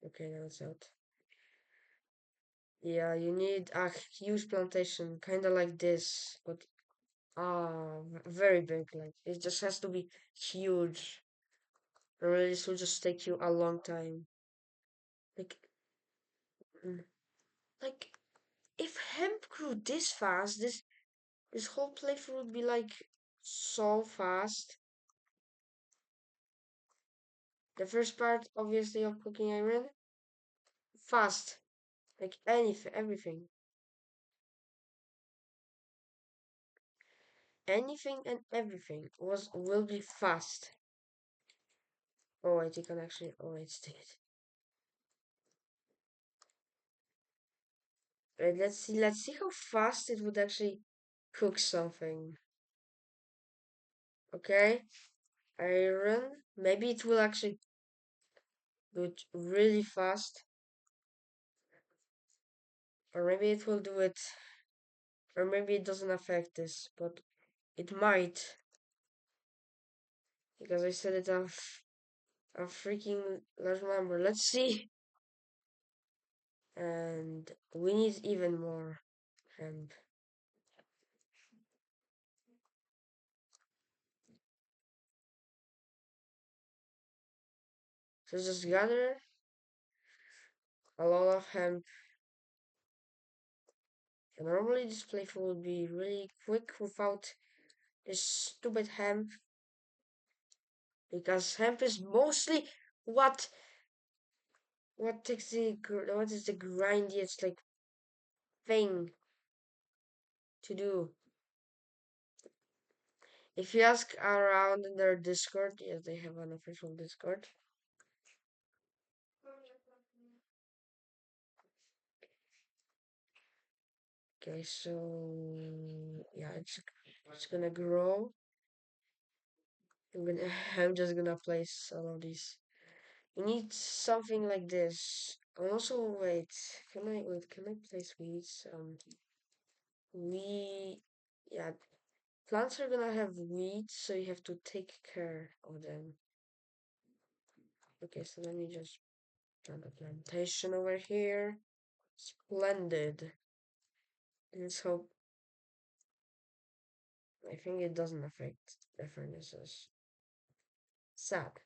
Okay, now it's out. Yeah, you need a huge plantation, kind of like this, but very big. Like it just has to be huge. Or this will just take you a long time. Like, mm, like if hemp grew this fast, this whole playthrough would be like so fast. The first part, obviously, of cooking iron, fast. Like anything, everything, anything and everything will be fast. Oh wait, you can actually. Oh wait, it's dead. Right, let's see. Let's see how fast it would actually cook something. Okay, iron. Maybe it will actually do it really fast. Or maybe it will do it, or maybe it doesn't affect this, but it might, because I set it off a freaking large number. Let's see. And we need even more hemp. So just gather a lot of hemp. And normally this playthrough would be really quick without this stupid hemp, because hemp is mostly what takes what is the grindiest like thing to do. If you ask around in their Discord, yes, they have an official Discord. Okay, so yeah, it's gonna grow. I'm gonna I'm just gonna place all of these. You need something like this. And also, can I place weeds? We yeah, plants are gonna have weeds, so you have to take care of them. Okay, so let me just plant a plantation over here. Splendid. Let's hope. I think it doesn't affect the furnaces. Sad.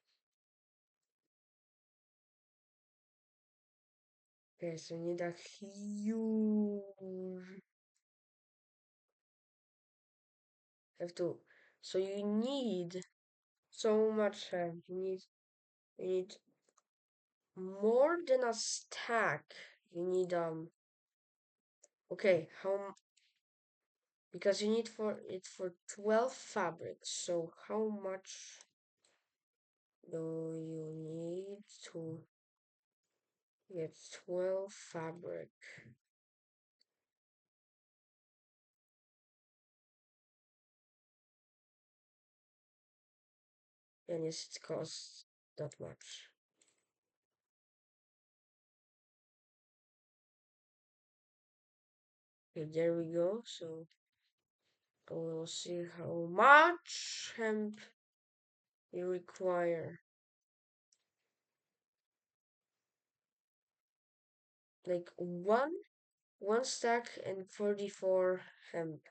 Okay, so we need a huge. Have to. So you need so much. You need more than a stack. You need Okay, because you need for it for 12 fabrics. So how much do you need to get 12 fabric? And yes, it costs that much. Okay, there we go. So we'll see how much hemp you require. Like one stack and 44 hemp.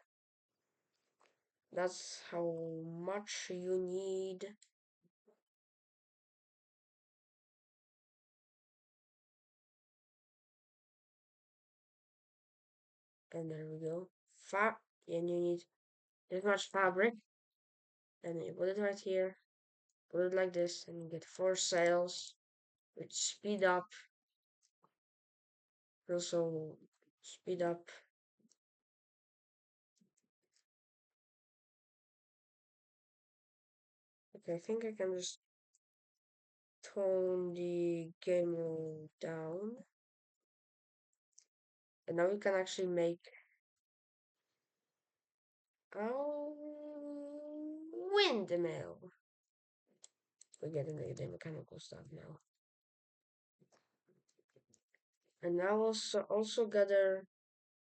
That's how much you need. And there we go. And you need this much fabric. And you put it right here. Put it like this, and you get 4 sails, which speed up. Also speed up. Okay, I think I can just tone the game mode down. And now we can actually make a windmill. We're getting the mechanical stuff now. And now also gather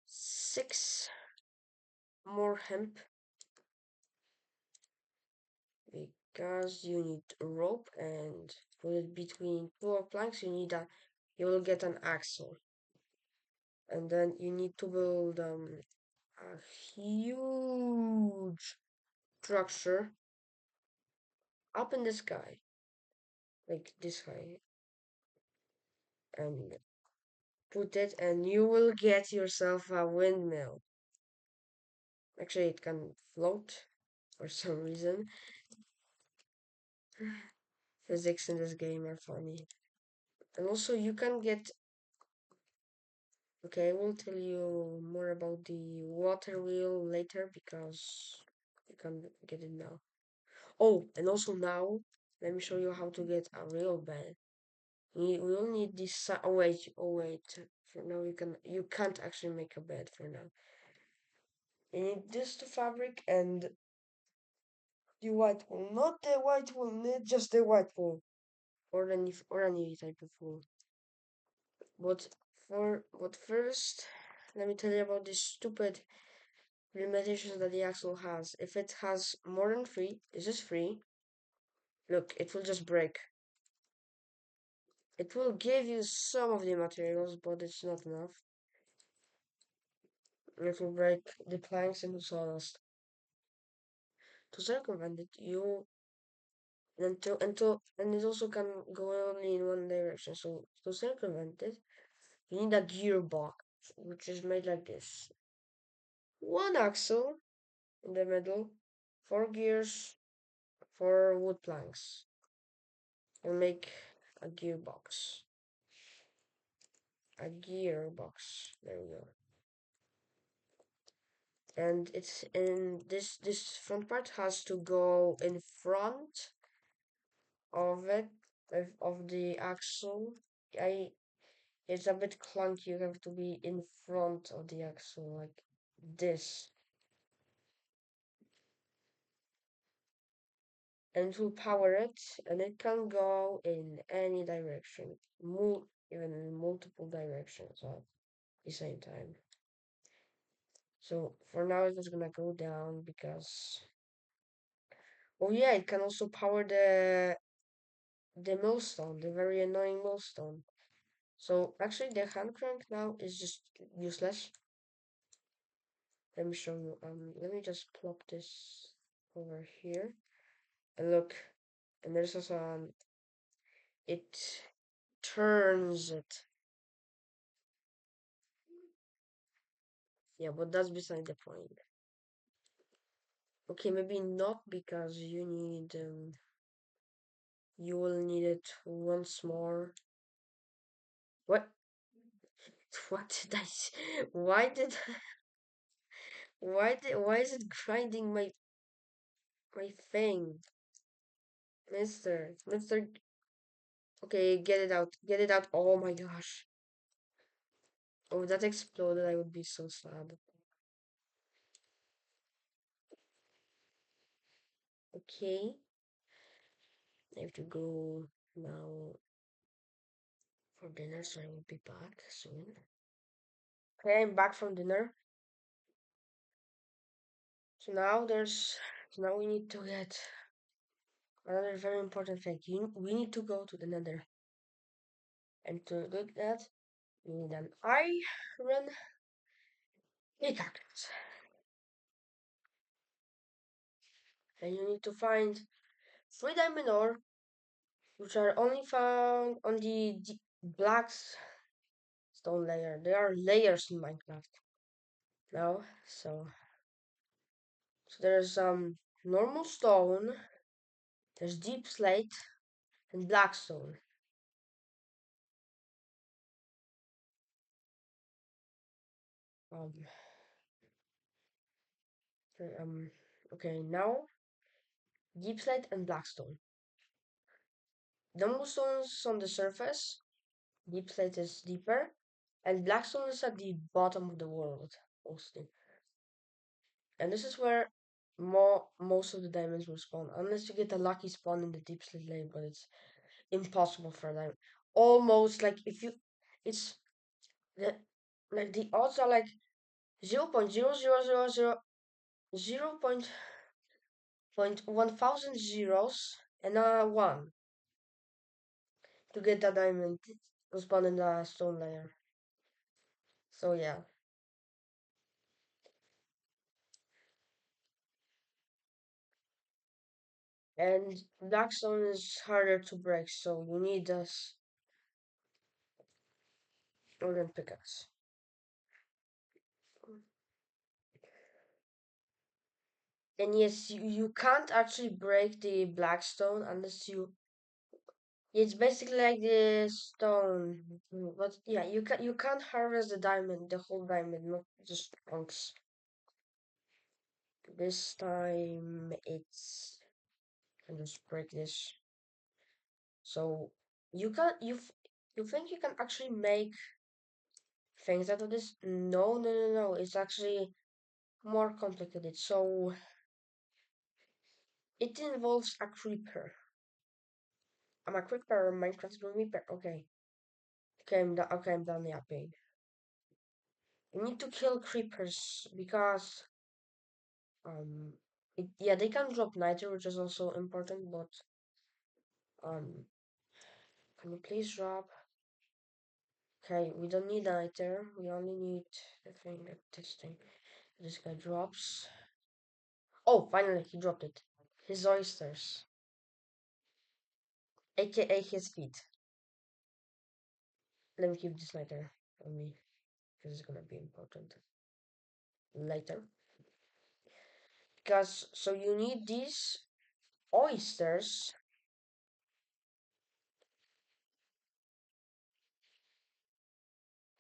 6 more hemp, because you need rope, and put it between 2 planks. You will get an axle. And then you need to build a huge structure up in the sky, like this high, and put it, and you will get yourself a windmill. Actually, it can float for some reason. Physics in this game are funny. And also, you can get. Okay, I will tell you more about the water wheel later, because you can get it now. Oh, and also now, let me show you how to get a real bed. We will need this. Oh wait. For now, you can't actually make a bed for now. You need this to fabric and the white wool, not the white wool, not just the white wool, or any type of wool. But first, let me tell you about this stupid limitations that the axle has. If it has more than three, this is three. Look, it will just break. It will give you some of the materials, but it's not enough. It will break the planks into sawdust. To circumvent it, you and it also can go only in one direction. So to circumvent it, you need a gearbox, which is made like this. One axle in the middle, four gears, four wood planks, and make a gearbox. A gearbox. There we go. And it's in this front part has to go in front of it of the axle. I It's a bit clunky. You have to be in front of the axle like this, and to power it, and it can go in any direction, even in multiple directions at the same time. So for now, it's just gonna go down because oh yeah, it can also power the millstone, the very annoying millstone. So actually, the hand crank now is just useless. Let me show you. Let me just plop this over here and look. And there's also it turns it. Yeah, but that's beside the point. Okay, maybe not because you will need it once more. What? What did I? Why did? Why is it grinding my thing, Mister? Okay, get it out, get it out. Oh my gosh! Oh, that exploded. I would be so sad. Okay, I have to go now for dinner, so I will be back soon. Okay, I'm back from dinner. So now we need to get another very important thing. We need to go to the Nether, and to do that, we need an iron pickaxe, and you need to find three diamond ore, which are only found on the black stone layer. There are layers in Minecraft now, so there's normal stone, there's deep slate, and black stone. Um, okay, okay, now deep slate and black stone. Normal stone is on the surface, deep slate is deeper, and black stone is at the bottom of the world, mostly. And this is where most of the diamonds will spawn, unless you get a lucky spawn in the deep slate layer, but it's impossible for them. Almost like if you, it's the like the odds are like 0.00000.1000 zeros and a 1 to get a diamond to spawn in the stone layer. So yeah. And black stone is harder to break, so you need this golden pickaxe. And yes, you can't actually break the black stone unless you. It's basically like the stone, but yeah, you can't harvest the diamond, the whole diamond, not just chunks. This time it's. I can just break this. So you think you can actually make things out of this? No, no, no, no. It's actually more complicated. So it involves a creeper. I'm a creeper. Minecraft creeper. Okay. Okay, I'm done. Okay, I'm done yapping. You need to kill creepers because um yeah, they can drop nitro, which is also important, but um can you please drop? Okay, we don't need nitro, we only need the thing that this thing. This guy drops. Oh, finally he dropped it. His oysters. AKA his feet. Let me keep this nitro on me, because it's gonna be important later. Because so you need these oysters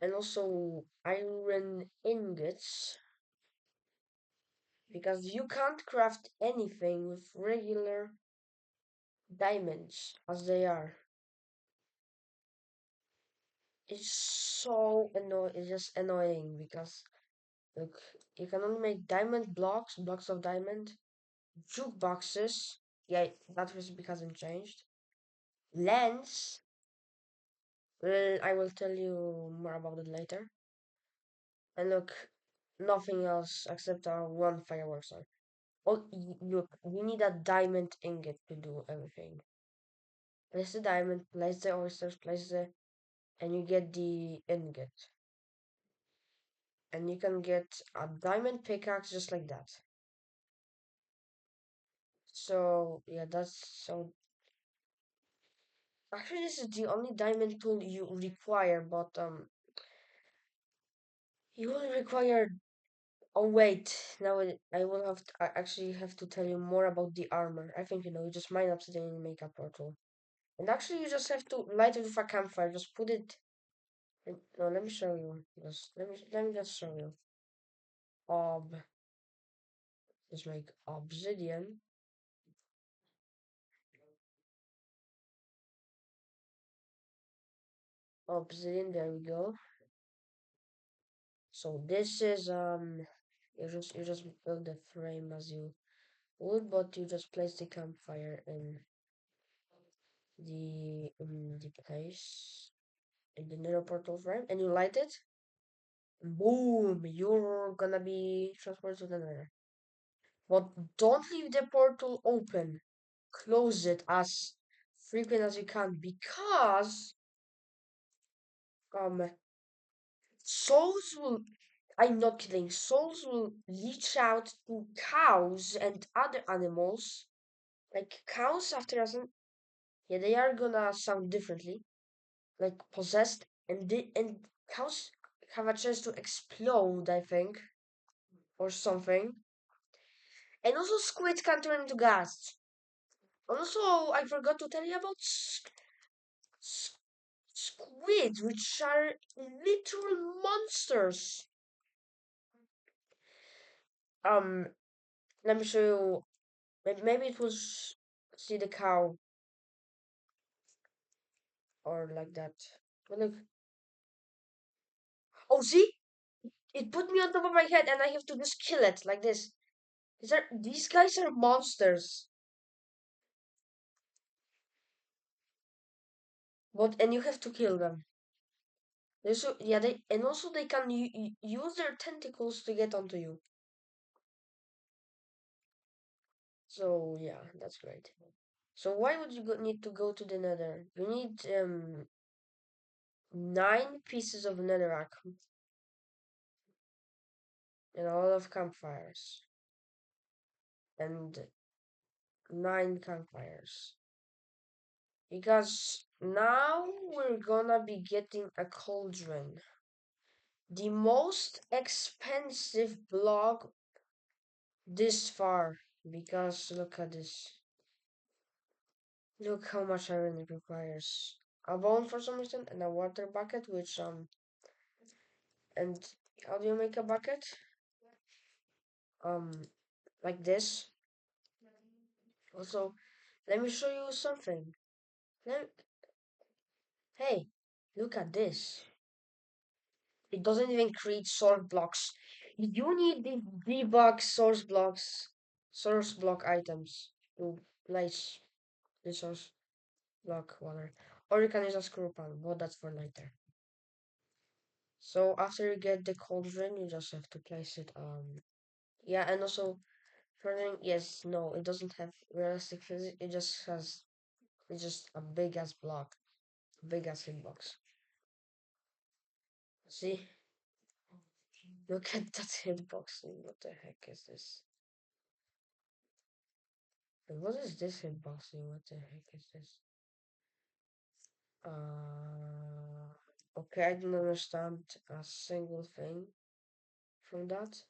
and also iron ingots because you can't craft anything with regular diamonds as they are. It's so annoying. It's just annoying because look, you can only make diamond blocks, blocks of diamond, jukeboxes. Yeah, that recipe hasn't changed. Lens. Well, I will tell you more about it later. And look, nothing else except our one fireworks on. Oh, look, we need a diamond ingot to do everything. Place the diamond, place the oysters, place the, and you get the ingot. And you can get a diamond pickaxe just like that. So, yeah, that's so. Actually, this is the only diamond tool you require, but, you will require. Oh, wait, now I will have to, I actually have to tell you more about the armor. I think you know, you just mine obsidian and make a portal. And actually, you just have to light it with a campfire. Just put it. No, let me show you. Just let me just show you. Ob. Just make obsidian. Obsidian. There we go. So this is you just build the frame as you would, but you just place the campfire in the place in the nether portal frame, and you light it. Boom! You're gonna be transported to the nether. But don't leave the portal open. Close it as frequent as you can because um souls will I'm not kidding, souls will reach out to cows and other animals. Like cows after a yeah, they are gonna sound differently, like possessed, and cows have a chance to explode, I think, or something. And also squids can turn into gas. Also, I forgot to tell you about s- squids, which are literal monsters. Um, let me show you. Maybe it was see the cow or like that. But look, oh see, it put me on top of my head, and I have to just kill it like this. These guys are monsters. But and you have to kill them. Yeah, they and also they can use their tentacles to get onto you. So yeah, that's great. So why would you need to go to the Nether? You need 9 pieces of netherrack and a lot of campfires and 9 campfires. Because now we're gonna be getting a cauldron. The most expensive block this far. Because look at this. Look how much iron it requires. A bone for some reason and a water bucket, which and how do you make a bucket? Um, like this. Also, let me show you something. Let, hey, look at this. It doesn't even create source blocks. You need the debug source block items to place the source block water. Or you can use a screw pan, but that's for later. So after you get the cauldron, you just have to place it. Yeah, and also turning. Yes, no, it doesn't have realistic physics. It just has. It's just a big ass block, big ass hitbox. See, look at that hitbox. What the heck is this? And what is this hitboxing? What the heck is this? Okay, I don't understand a single thing from that.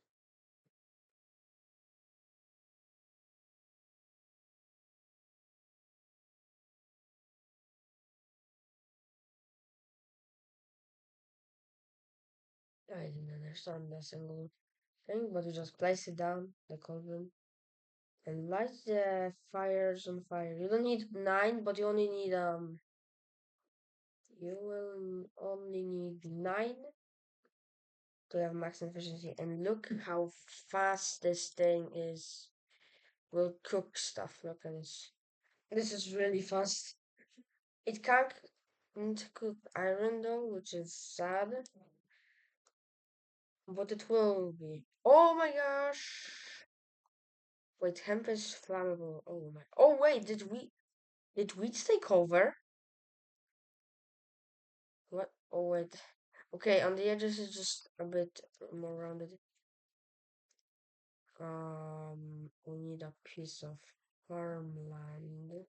I didn't understand a single thing, but you just place it down, the cauldron, and light the fires on fire. You don't need 9, but you only need you will only need 9 to have max efficiency. And look how fast this thing is. Will cook stuff. Look at this. This is really fast. It can't cook iron though, which is sad, but it will be. Oh my gosh! Wait, hemp is flammable. Oh my. Oh wait, did wheat take over? What? Oh wait. Okay, on the edges is just a bit more rounded. We need a piece of farmland.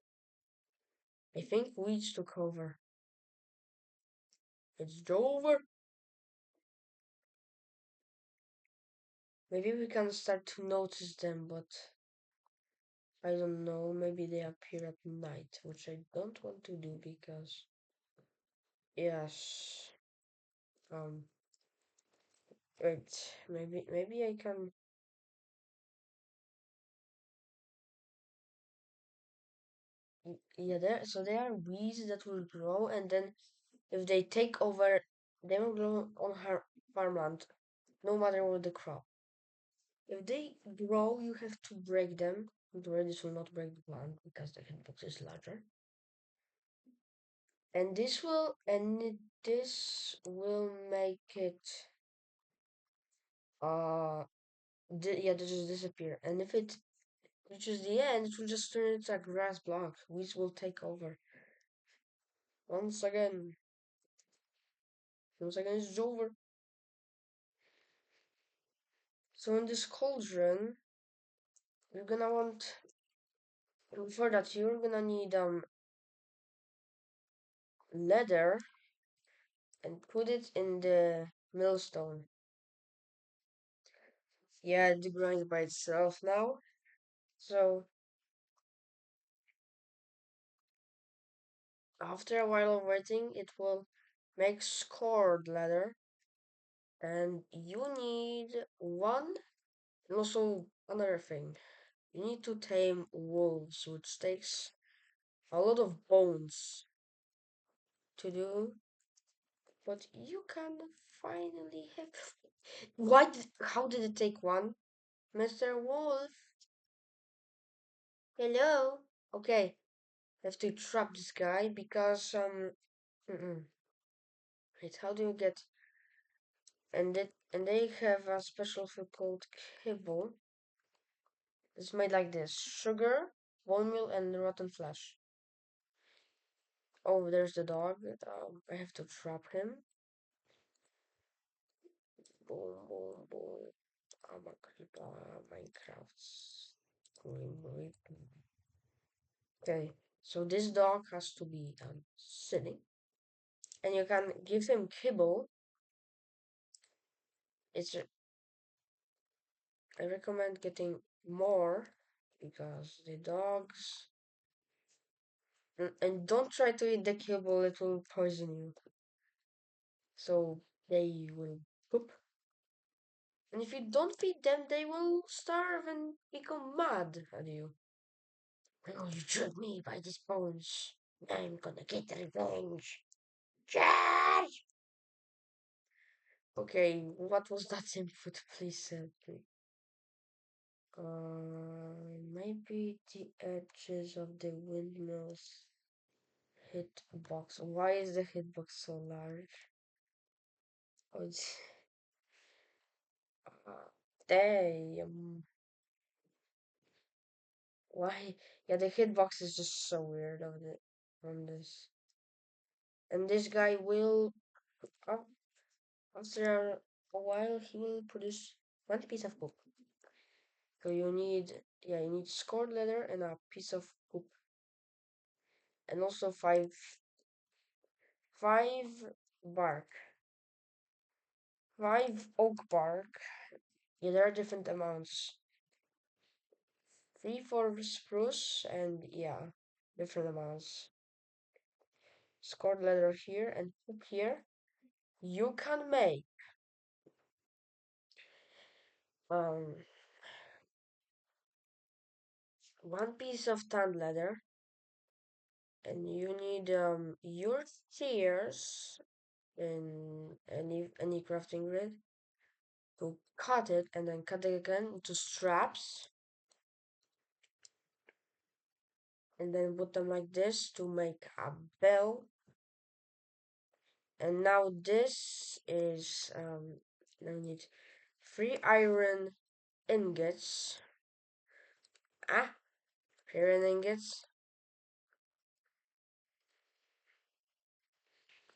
I think wheat took over. It's over. Maybe we can start to notice them, but I don't know. Maybe they appear at night, which I don't want to do because yes. Um. Wait. Maybe I can. Yeah. There are weeds that will grow, and then if they take over, they will grow on her farmland, no matter what the crop. If they grow, you have to break them. Don't worry, this will not break the plant because the hitbox is larger. And this will make it uh yeah, they just disappear. And if it reaches the end, it will just turn into a grass block, which will take over. Once again. Once again, it's over. So in this cauldron, you're gonna want for that you're gonna need leather and put it in the millstone. Yeah, it grinds by itself now. So after a while of waiting, it will make scored leather, and you need one. And also another thing, you need to tame wolves, which takes a lot of bones to do. But you can finally have. How did it take one, Mr. Wolf? Hello. Okay, I have to trap this guy because mm-mm. Wait, how do you get? And they have a special food called kibble. It's made like this: sugar, bone meal, and rotten flesh. Oh, there's the dog. I have to trap him. Boom, boom, boom. I'm a creeper. Minecraft's going. Okay, so this dog has to be sitting, and you can give him kibble. It's I recommend getting more because the dogs and don't try to eat the kibble; it will poison you. So they will poop, and if you don't feed them, they will starve and become mad at you. Oh, you chewed me by these bones. I'm gonna get revenge. Charge! Okay, what was that input? Please help me. Maybe the edges of the windmill's hitbox. Why is the hitbox so large? Oh, it's, uh, damn. Why? Yeah, the hitbox is just so weird of it on this. And this guy will, af- after a while, he will produce one piece of poop. So you need scored leather and a piece of poop, and also five bark, five oak bark. Yeah, there are different amounts. Three for spruce, and yeah, different amounts. Scored leather here and poop here. You can make um one piece of tanned leather, and you need your shears in any crafting grid to cut it, and then cut it again into straps, and then put them like this to make a bell. And now this is now we need 3 iron ingots. Ah, iron ingots.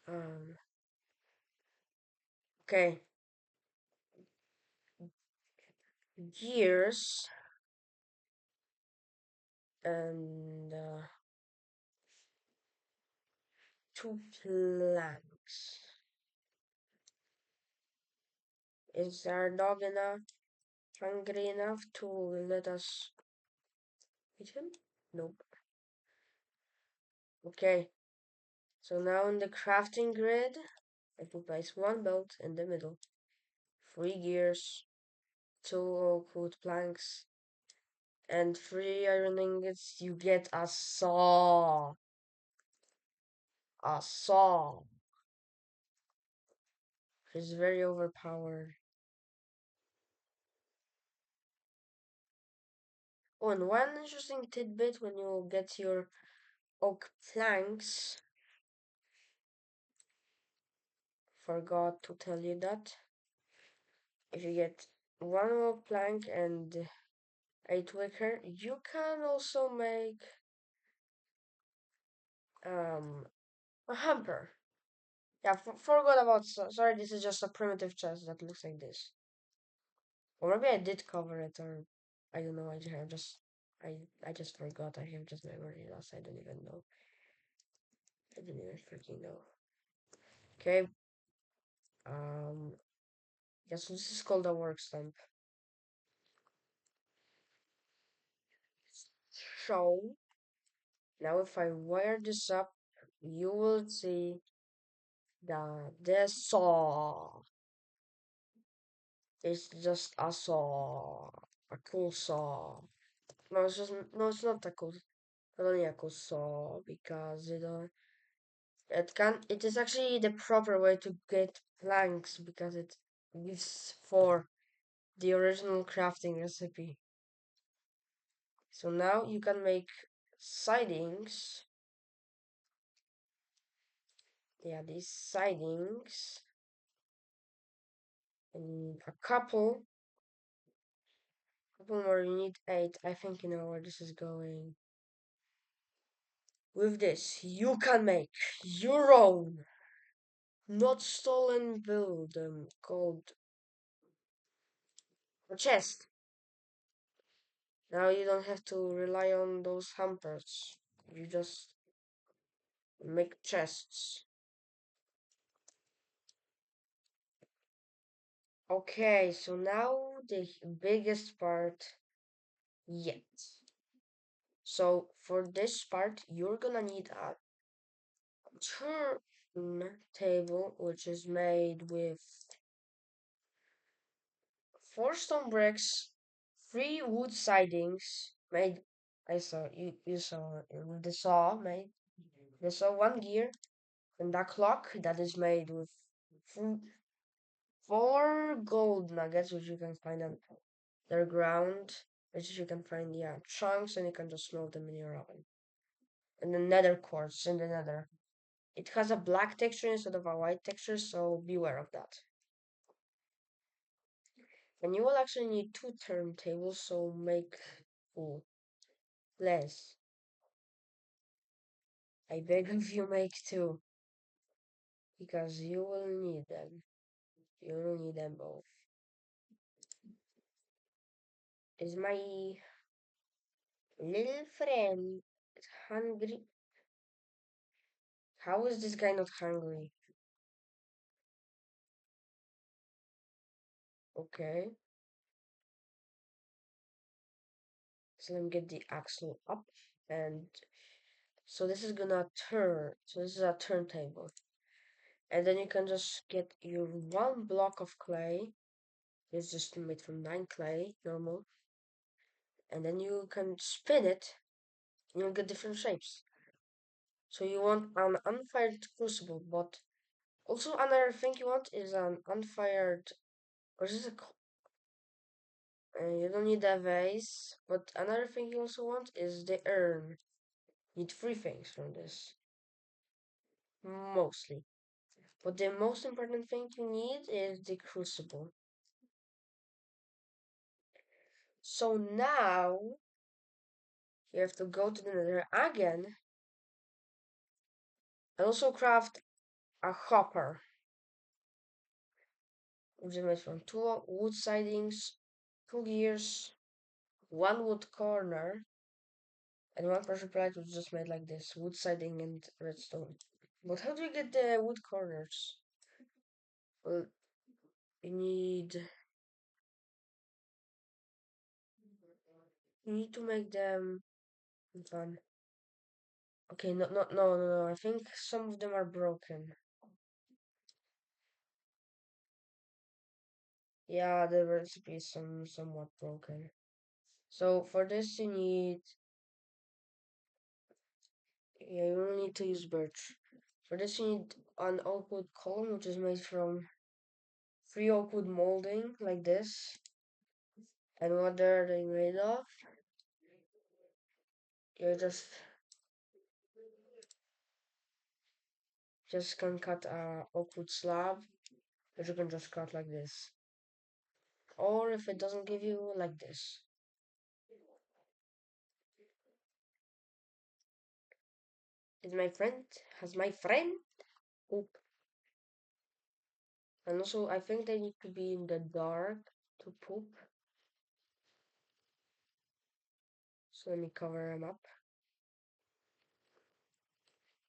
Um, okay, gears and 2 planks. Is our dog enough? Hungry enough to let us eat him? Nope. Okay, so now in the crafting grid, I will place one belt in the middle, 3 gears, 2 oak wood planks, and 3 iron ingots. You get a saw. A saw. It's very overpowered. Oh, and one interesting tidbit when you get your oak planks, forgot to tell you that. If you get one oak plank and 8 wicker, you can also make um a hamper. Yeah, forgot about. Sorry, this is just a primitive chest that looks like this. Or maybe I did cover it, or I don't know. I just forgot. I have just memory loss. I don't even know. I didn't even freaking know. Okay. Um. Yeah. So this is called a work stump. So now, if I wire this up, you will see the saw is just a saw, a cool saw. No, it's not a cool, not only a cool saw because it is actually the proper way to get planks because it gives for the original crafting recipe. So now you can make sidings. Yeah, these sidings and a couple more. You need 8. I think you know where this is going. With this, you can make your own, not stolen build called a chest. Now you don't have to rely on those hampers. You just make chests. Okay, so now the biggest part yet. So for this part, you're gonna need a turntable, which is made with 4 stone bricks, 3 wood sidings made. You saw with the saw made. The saw 1 gear, and a clock that is made with 4 gold nuggets, which you can find on their ground, which you can find, yeah, chunks, and you can just smelt them in your oven. And the nether quartz in the nether. It has a black texture instead of a white texture, so beware of that. And you will actually need two turntables, so make ooh, less. I beg of you, make two, because you will need them. You will need them both. Is my little friend hungry? How is this guy not hungry? Okay, so let me get the axle up, and so this is gonna turn. So this is a turntable, and then you can just get your one block of clay. It's just made from 9 clay, normal, and then you can spin it, and you'll get different shapes. So you want an unfired crucible, but also another thing you want is an unfired, or is this you don't need a vase, but another thing you also want is the urn. You need three things from this, mostly. But the most important thing you need is the crucible. So now you have to go to the nether again and also craft a hopper, which is made from two wood sidings, two gears, one wood corner, and one pressure plate, which is just made like this, wood siding and redstone. But how do you get the wood corners? Well, you need to make them fun. Okay, no. I think some of them are broken. Yeah, the recipe is somewhat broken. So for this you will need to use birch. For this you need an oak wood column, which is made from three oak wood molding like this. And what are they made of? You just can cut a oak wood slab, which you can just cut like this. Or if it doesn't give you like this. Is my friend has my friend poop? And also I think they need to be in the dark to poop. So let me cover them up.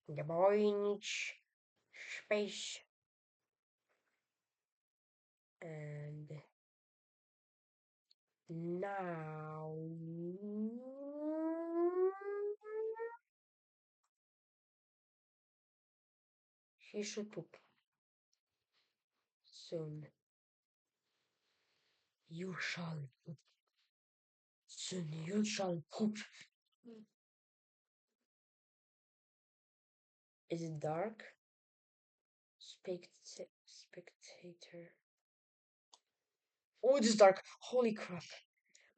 The boy needs space. And now he should poop soon. You shall poop soon. You shall poop. Is it dark? Spectator. Oh, it is dark. Holy crap.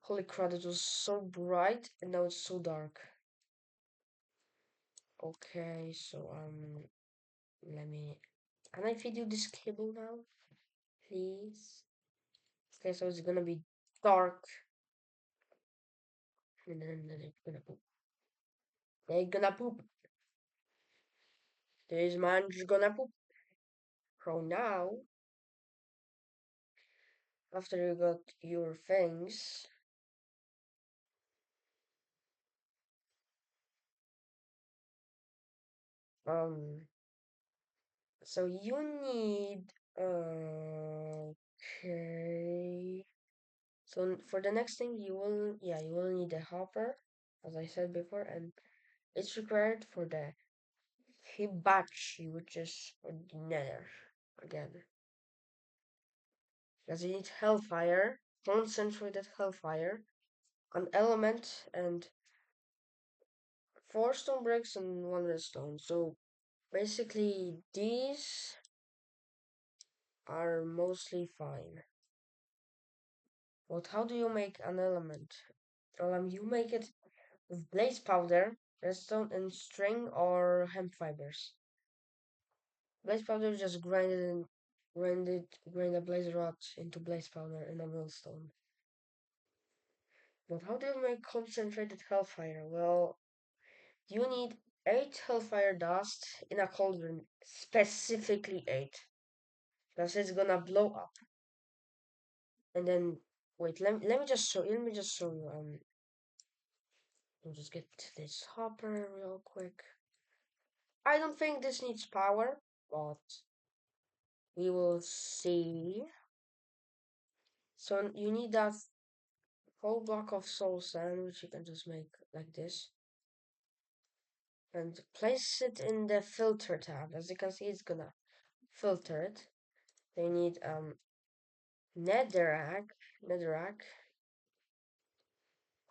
Holy crap, it was so bright and now it's so dark. Okay, so let me can I feed you this cable now? Please. Okay, so it's gonna be dark. And then they're gonna poop. They're gonna poop. This man's gonna poop. So now, after you got your things, um, so you need, okay. So for the next thing, you will need a hopper, as I said before, and it's required for the hibachi, which is for the nether, again. Because you need hellfire, concentrated hellfire, an element, and 4 stone bricks and 1 redstone. So basically, these are mostly fine. But how do you make an element? Well, you make it with blaze powder, redstone, and string or hemp fibers. Blaze powder just grind it in grind a blaze rod into blaze powder and a millstone. But how do you make concentrated hellfire? Well, you need 8 hellfire dust in a cauldron, specifically 8, because it's gonna blow up. And then, wait, let me just show you. Let me just show you. I'll just get this hopper real quick. I don't think this needs power, but we will see. So you need that whole block of soul sand, which you can just make like this, and place it in the filter tab. As you can see, it's gonna filter it. They need netherrack,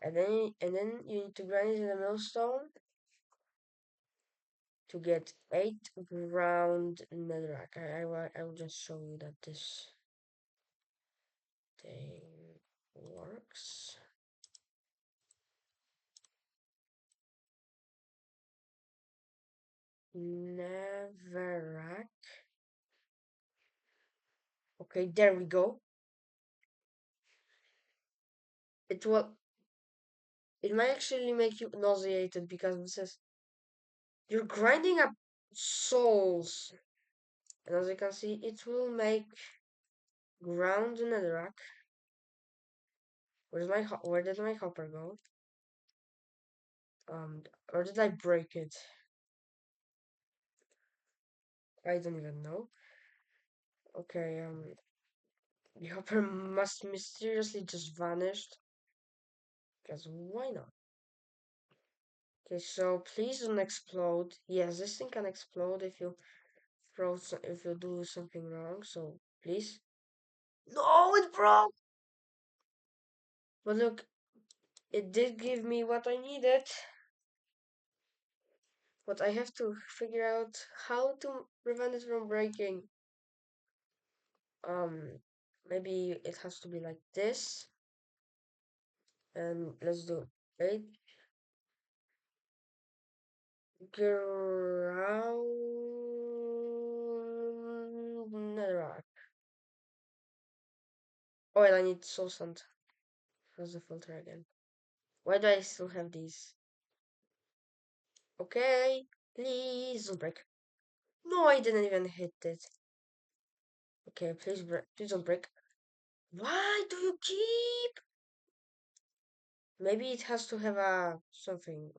and then you need to grind it in a millstone to get 8 ground netherrack. I will just show you that this thing works. Netherrack. Okay, there we go. It will. It might actually make you nauseated because it says you're grinding up souls, and as you can see, it will make ground netherrack. Where did my hopper go? Or did I break it? I don't even know. Okay, the hopper must mysteriously just vanished. Because why not? Okay, so please don't explode. Yes, this thing can explode if you if you do something wrong. So please. No, it broke. But look, it did give me what I needed. But I have to figure out how to prevent it from breaking. Um, Maybe it has to be like this. And let's do 8 ground netherrack. Oh, and I need soul sand. How's the filter again? Why do I still have these? Okay, please don't break. No, I didn't even hit it. Okay, please don't break. Why do you keep? Maybe it has to have a something.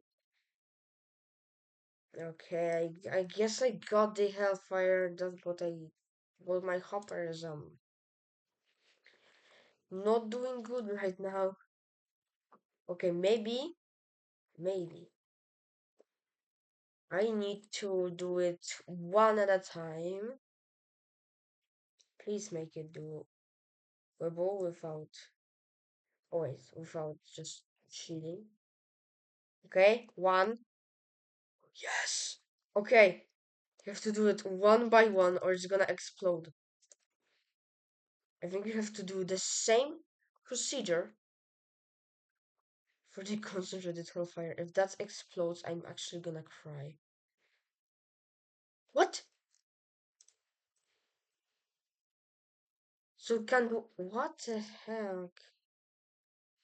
Okay, I guess I got the hellfire. That's what my hopper is not doing good right now. Okay, maybe I need to do it one at a time. Please make it doable without. Oh wait, without just cheating. Okay, one. Yes. Okay, you have to do it one by one, or it's gonna explode. I think you have to do the same procedure for the concentrated hellfire. If that explodes, I'm actually gonna cry. What? So what the heck?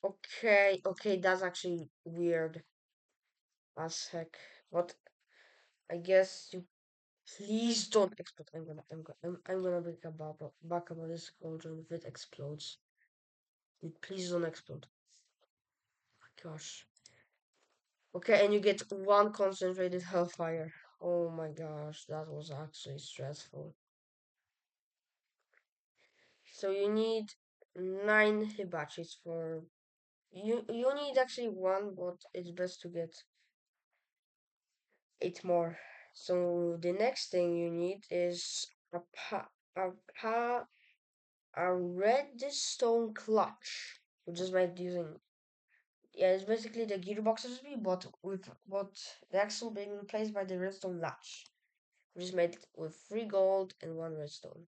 Okay, that's actually weird as heck. What? I guess you please don't explode. I'm gonna back about this cauldron if it explodes. Please don't explode. Gosh. Okay, and you get one concentrated hellfire. Oh my gosh, that was actually stressful. So you need 9 hibachis for you need actually one, but it's best to get 8 more. So the next thing you need is a pa a redstone clutch, which is made using yeah, it's basically the gearbox recipe, but the axle being replaced by the redstone latch, which is made with 3 gold and 1 redstone.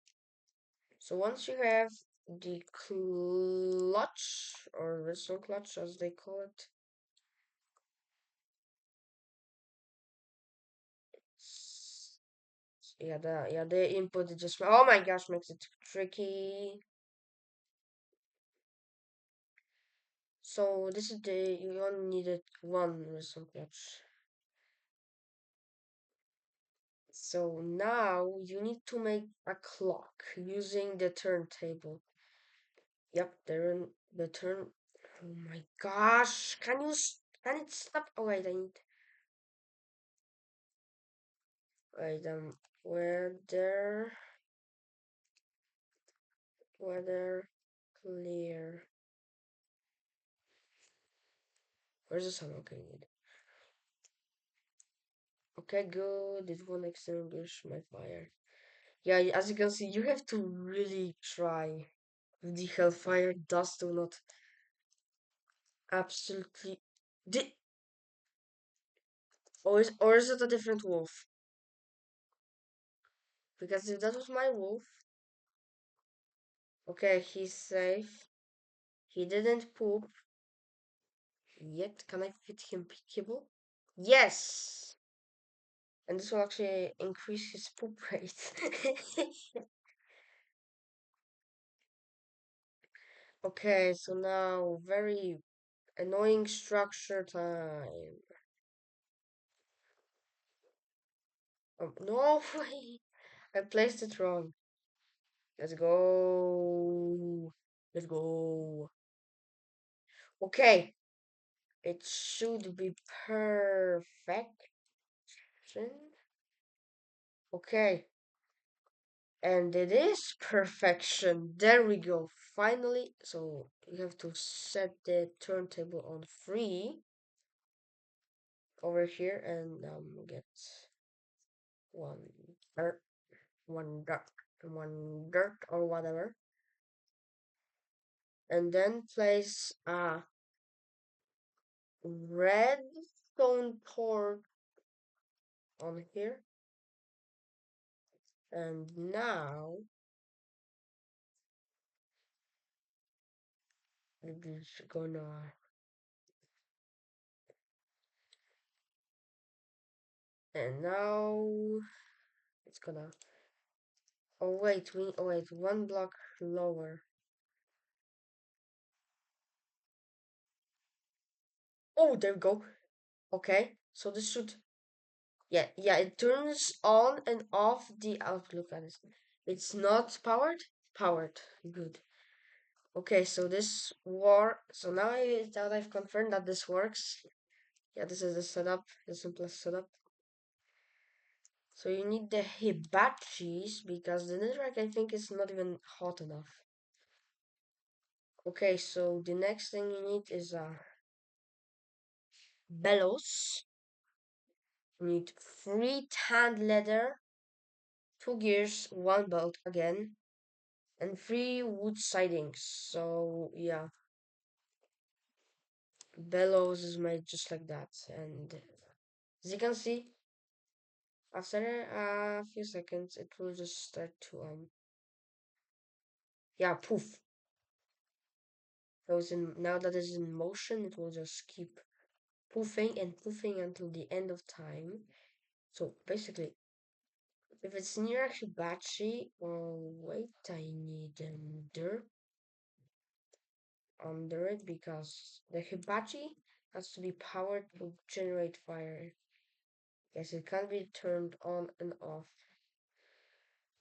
So once you have the clutch or redstone clutch as they call it, the input is just oh my gosh makes it tricky. So this is the you only needed one whistle clutch. So now you need to make a clock using the turntable. Yep, the turn. Oh my gosh! Can it stop? Oh wait, I need wait weather weather clear. Where's the sun? Okay, good. Okay, good. It won't extinguish my fire. Yeah, as you can see, you have to really try. The hellfire does do not absolutely. Di or is it a different wolf? Because if that was my wolf, okay, he's safe. He didn't poop yet. Can I feed him kibble? Yes! And this will actually increase his poop rate. Okay, so now very annoying structure time. No way! I placed it wrong. Let's go. Let's go. Okay, it should be perfection. Okay, and it is perfection. There we go. Finally, so you have to set the turntable on free over here and get one dirt, one dirt, one dirt or whatever, and then place a redstone port on here. And now it is gonna and now it's gonna oh wait, one block lower. Oh, there we go. Okay, so this should yeah, it turns on and off the outlook at this. It's not powered? Powered. Good. Okay, so this war so now that I've confirmed that this works. Yeah, this is the setup, the simplest setup. So you need the hibachis because the netherrack I think is not even hot enough. Okay, so the next thing you need is bellows. You need 3 tanned leather, 2 gears, 1 bolt again, and 3 wood sidings. So yeah, bellows is made just like that. And as you can see, after a few seconds, it will just start to yeah, poof. So now that it's in motion, it will just keep poofing and poofing until the end of time. So basically, if it's near a hibachi, oh wait, I need dirt under it because the hibachi has to be powered to generate fire. Yes, it can be turned on and off.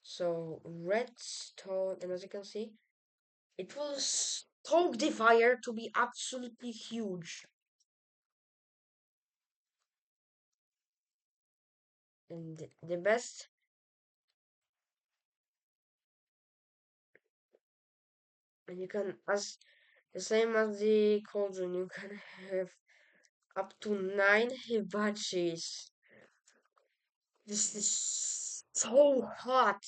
So redstone, and as you can see, it will stoke the fire to be absolutely huge. And the best, and you can, as the same as the cauldron, you can have up to 9 hibachis. This is so hot.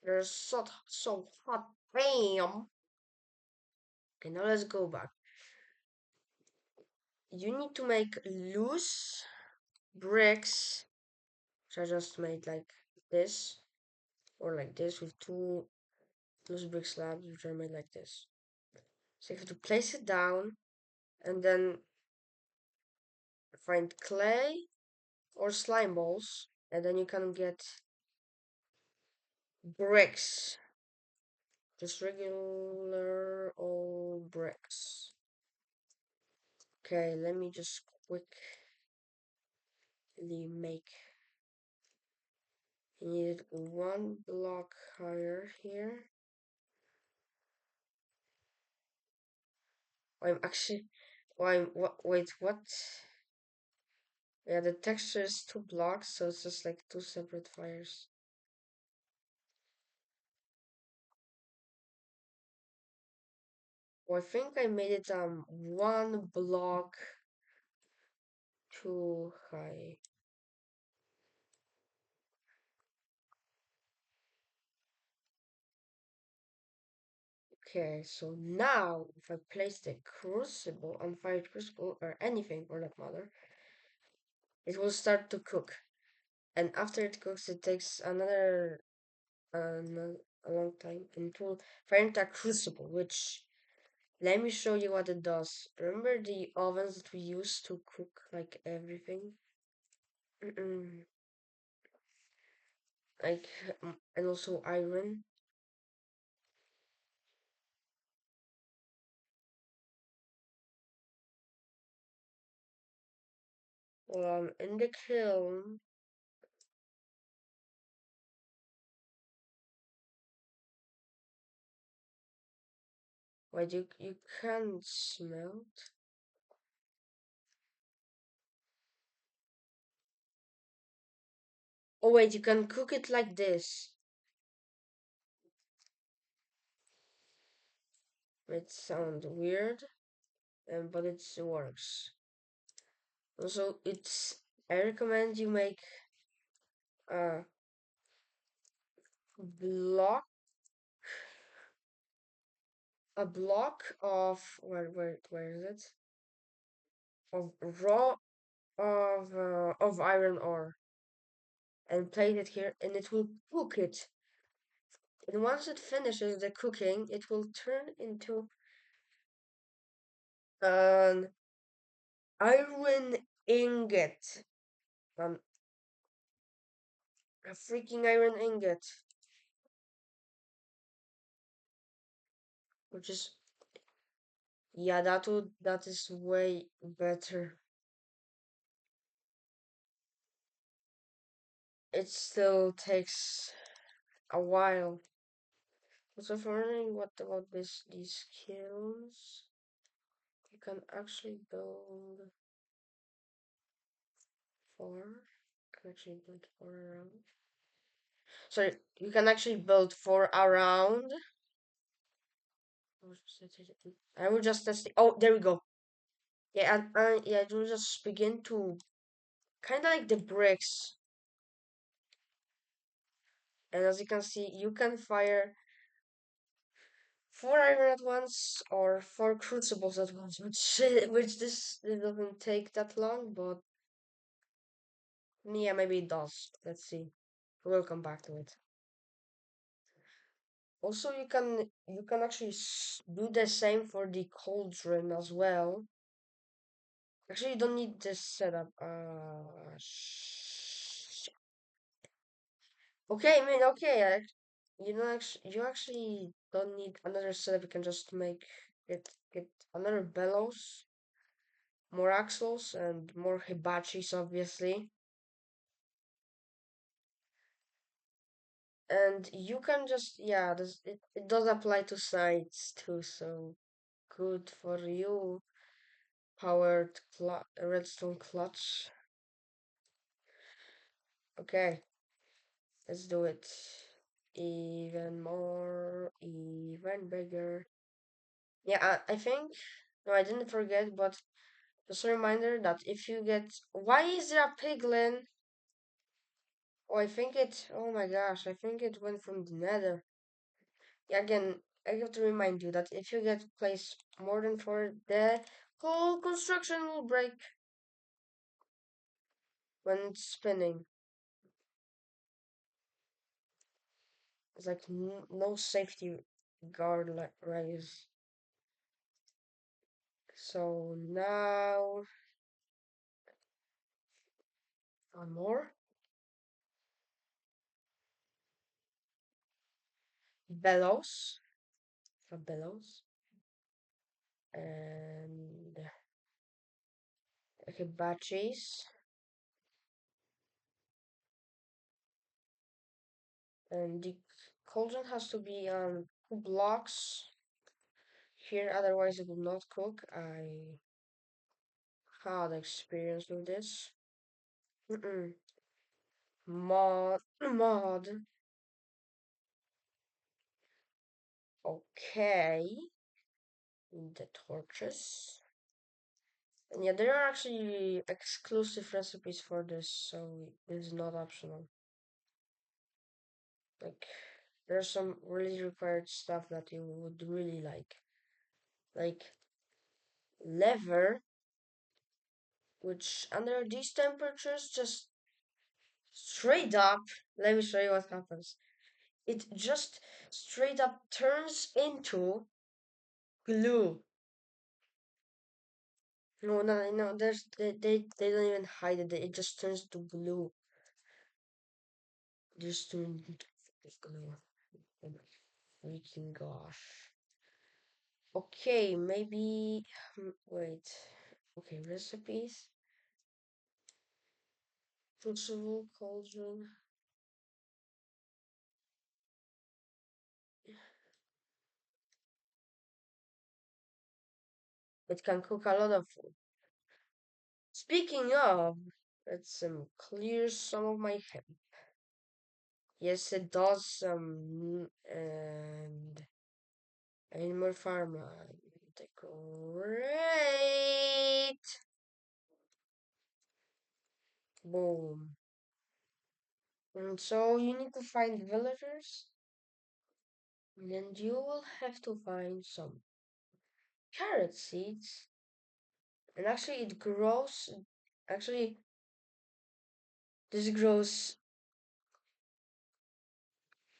They're so hot. Bam. Okay, now let's go back. You need to make loose bricks, which I just made like this, or like this with 2 loose brick slabs, which I made like this. So you have to place it down and then find clay or slime balls and then you can get bricks, just regular old bricks. Okay, let me just quickly make. You need one block higher here. I'm actually, wait, what? Yeah, the texture is 2 blocks, so it's just like 2 separate fires. Well, I think I made it 1 block too high. Okay, so now if I place the crucible, unfired crucible, or anything for that matter, it will start to cook. And after it cooks, it takes a long time, and it will fire into a crucible, which let me show you what it does. Remember the ovens that we used to cook like everything? Mm-mm. Like, and also iron. Well, in the kiln, wait, you can't smelt. Oh wait, you can cook it like this. It sounds weird, but it works. Also, I recommend you make a block, of where is it? Of raw of iron ore, and place it here, and it will cook it. And once it finishes the cooking, it will turn into an iron ingot. Um, a freaking iron ingot, which is yeah, that is way better. It still takes a while. Also, if you're wondering what about these kilns, you can actually build four. You can actually build four around. Sorry, you can actually build four around. I will just test it. Oh, there we go. Yeah, and yeah, it will just begin to kind of like the bricks. And as you can see, you can fire 4 iron at once or 4 crucibles at once, which this doesn't take that long, but yeah, maybe it does. Let's see. We'll come back to it. Also, you can actually do the same for the cauldron as well. Actually, you don't need this setup. Okay, I mean, okay. You actually don't need another setup. You can just make get another bellows, more axles, and more hibachis, obviously. And you can just yeah, it does apply to sides too. So good for you, powered redstone clutch. Okay, let's do it. Even more, even bigger. Yeah, I think. No, I didn't forget, but just a reminder that if you get. Why is there a piglin? Oh, I think it. Oh my gosh, I think it went from the nether. Yeah, again, I have to remind you that if you get placed more than four, the whole construction will break when it's spinning. It's like no safety guard like raise. So now one more. bellows, a bellows, and hibaches, and the cauldron has to be on 2 blocks here, otherwise it will not cook. I had experience with this. Mm-mm. Mod, mod. Okay, the torches. And yeah, there are actually exclusive recipes for this, so it's not optional. Like, there's some really required stuff that you would really like leather, which under these temperatures just straight up. Let me show you what happens. It just straight up turns into glue. No, no, no. They don't even hide it. It just turns to glue. Just turns to glue. Oh my freaking gosh. Okay, maybe. Wait. Okay, recipes. Crucible, cauldron. It can cook a lot of food. Speaking of, let's clear some of my hemp. Yes, it does. And Animal Farm. Great. Boom. And so you need to find villagers, and then you will have to find some carrot seeds. And actually, it grows. Actually, this grows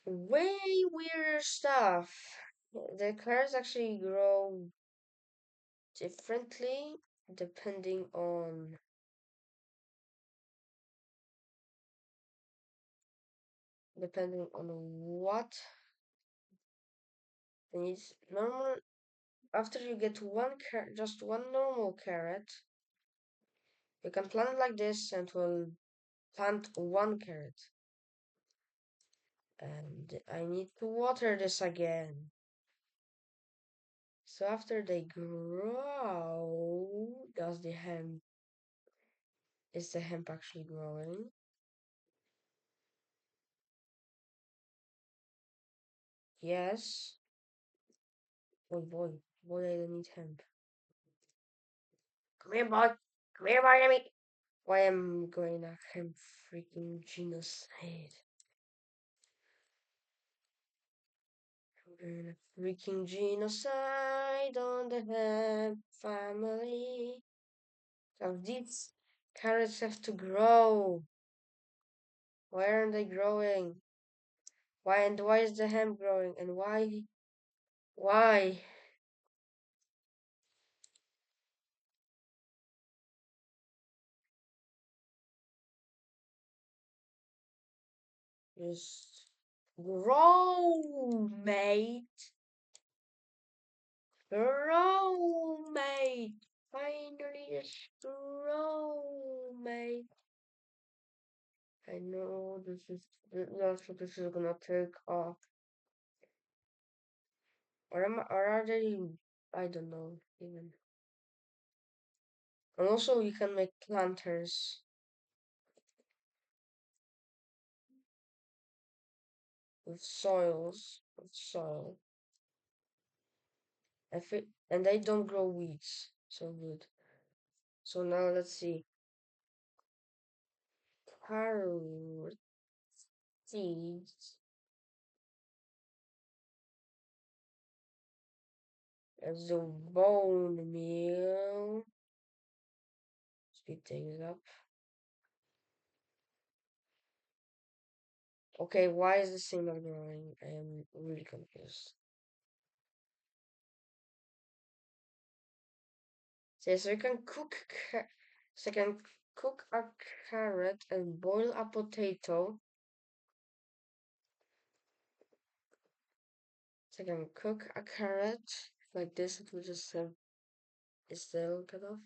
way weirder stuff. The carrots actually grow differently depending on what needs normal. After you get just one normal carrot, you can plant it like this and will plant one carrot. And I need to water this again. So after they grow, is the hemp actually growing? Yes. Oh boy, I don't need hemp. Come here, boy. Come here, boy, let me. Why am going a hemp freaking genocide? I'm going a freaking genocide on the hemp family. So these carrots have to grow. Why aren't they growing? Why is the hemp growing? And why? Why? Just grow, mate. Grow, mate. Finally, just grow, mate. I know this is gonna take off. Or are they? I don't know even. And also, you can make planters with soil. And they don't grow weeds. So good. So now let's see. Carrot seeds as a bone meal. Speed things up. Okay, why is this thing not growing? I am really confused. So you can cook a carrot and boil a potato. So I can cook a carrot like this. It will just have its tail cut off,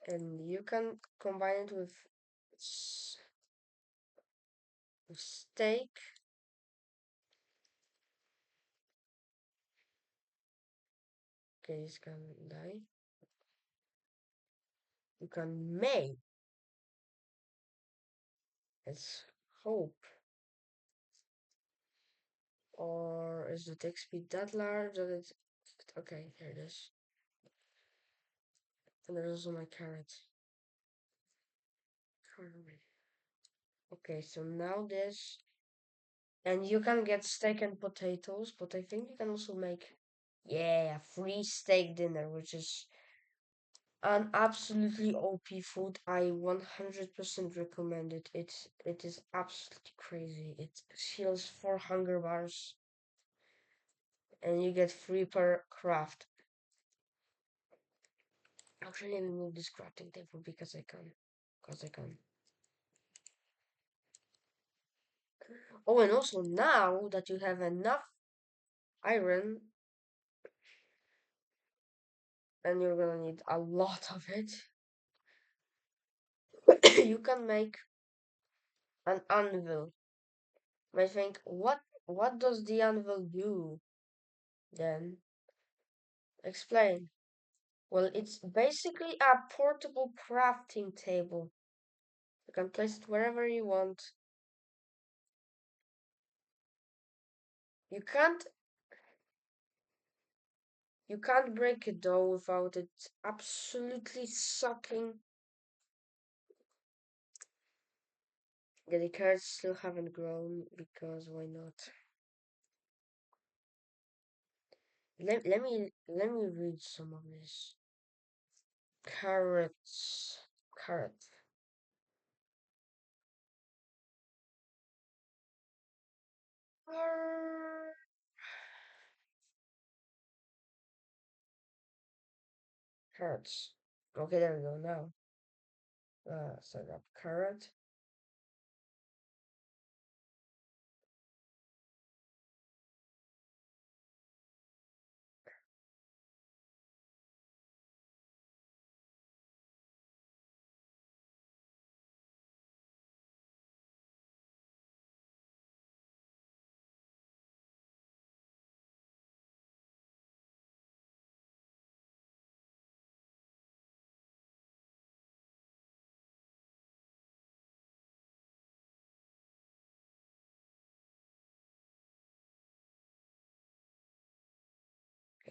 and you can combine it with steak. Okay, this can die. You can make. Let's hope. Or is the text speed that large that it's okay? Here it is. And there's also my carrot. Okay, so now this, and you can get steak and potatoes, but I think you can also make, yeah, free steak dinner, which is an absolutely OP food. I 100% recommend it. It is absolutely crazy. It heals 4 hunger bars, and you get free per craft. Actually, let me move this crafting table because I can. Because I can. Oh, and also now that you have enough iron, and you're gonna need a lot of it, you can make an anvil. I think what does the anvil do then? Explain. Well, it's basically a portable crafting table. You can place it wherever you want. You can't you can't break it though without it absolutely sucking. Yeah, the carrots still haven't grown because why not? Let me read some of this. Carrots. Carrot. Carrots. Okay, there we go now. Set up carrot.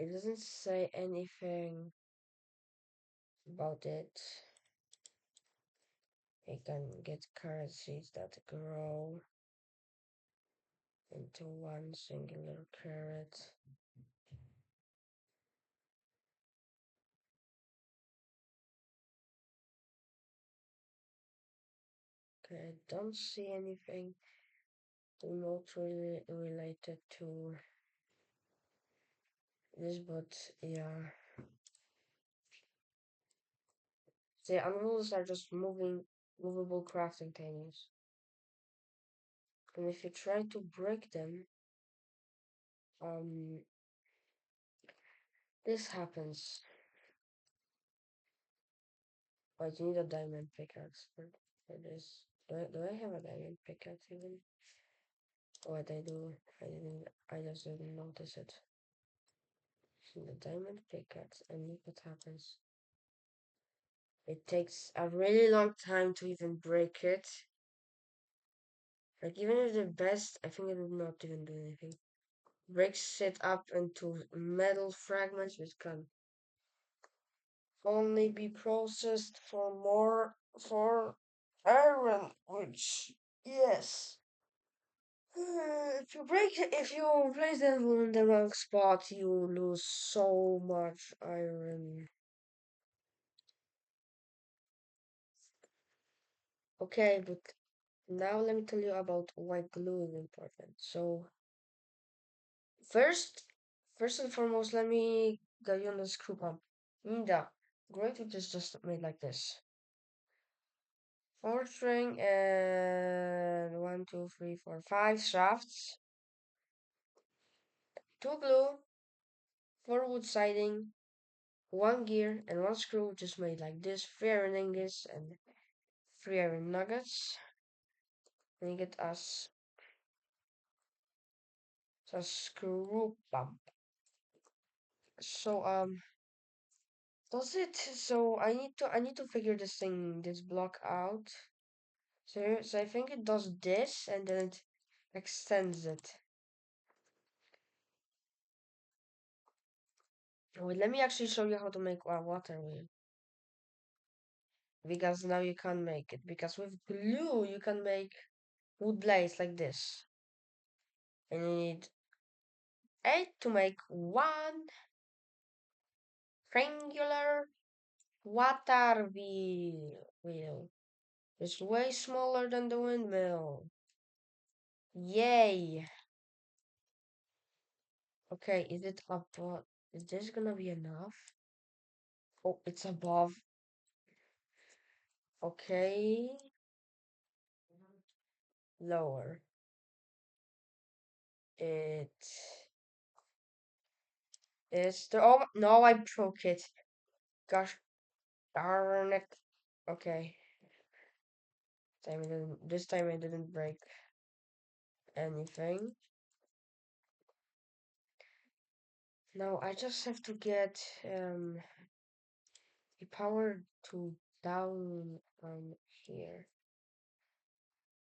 It doesn't say anything about it. You can get carrot seeds that grow into one singular carrot. Okay, I don't see anything remotely related to this, but yeah. The animals are just movable crafting tables. And if you try to break them, um, this happens. Wait, you need a diamond pickaxe for this. Do I have a diamond pickaxe even? What I do, I just didn't notice it. The diamond pickaxe, and look what happens. It takes a really long time to even break it. Like, even if the best, I think it would not even do anything. Breaks it up into metal fragments which can only be processed for iron, which, yes. If you place them in the wrong spot, you lose so much iron. Okay, but now let me tell you about why glue is important. So first, first and foremost, let me get you on the screw pump. The grate, which is just made like this. Four string and 1, 2, 3, 4, 5 shafts. two glue, four wood siding, one gear, and one screw just made like this, three iron ingots and three iron nuggets. And you get us a screw pump. So does it? So I need to figure this block out. So I think it does this and then it extends it. Wait, let me actually show you how to make a water wheel. Because now you can't make it. Because with glue you can make wood blades like this. And you need 8 to make one triangular water wheel. It's way smaller than the windmill. Yay! Okay, is it above? Is this gonna be enough? Oh, it's above. Okay, lower. It is the. Oh no, I broke it. Gosh darn it. Okay, this time I didn't break anything. Now I just have to get the power to down here,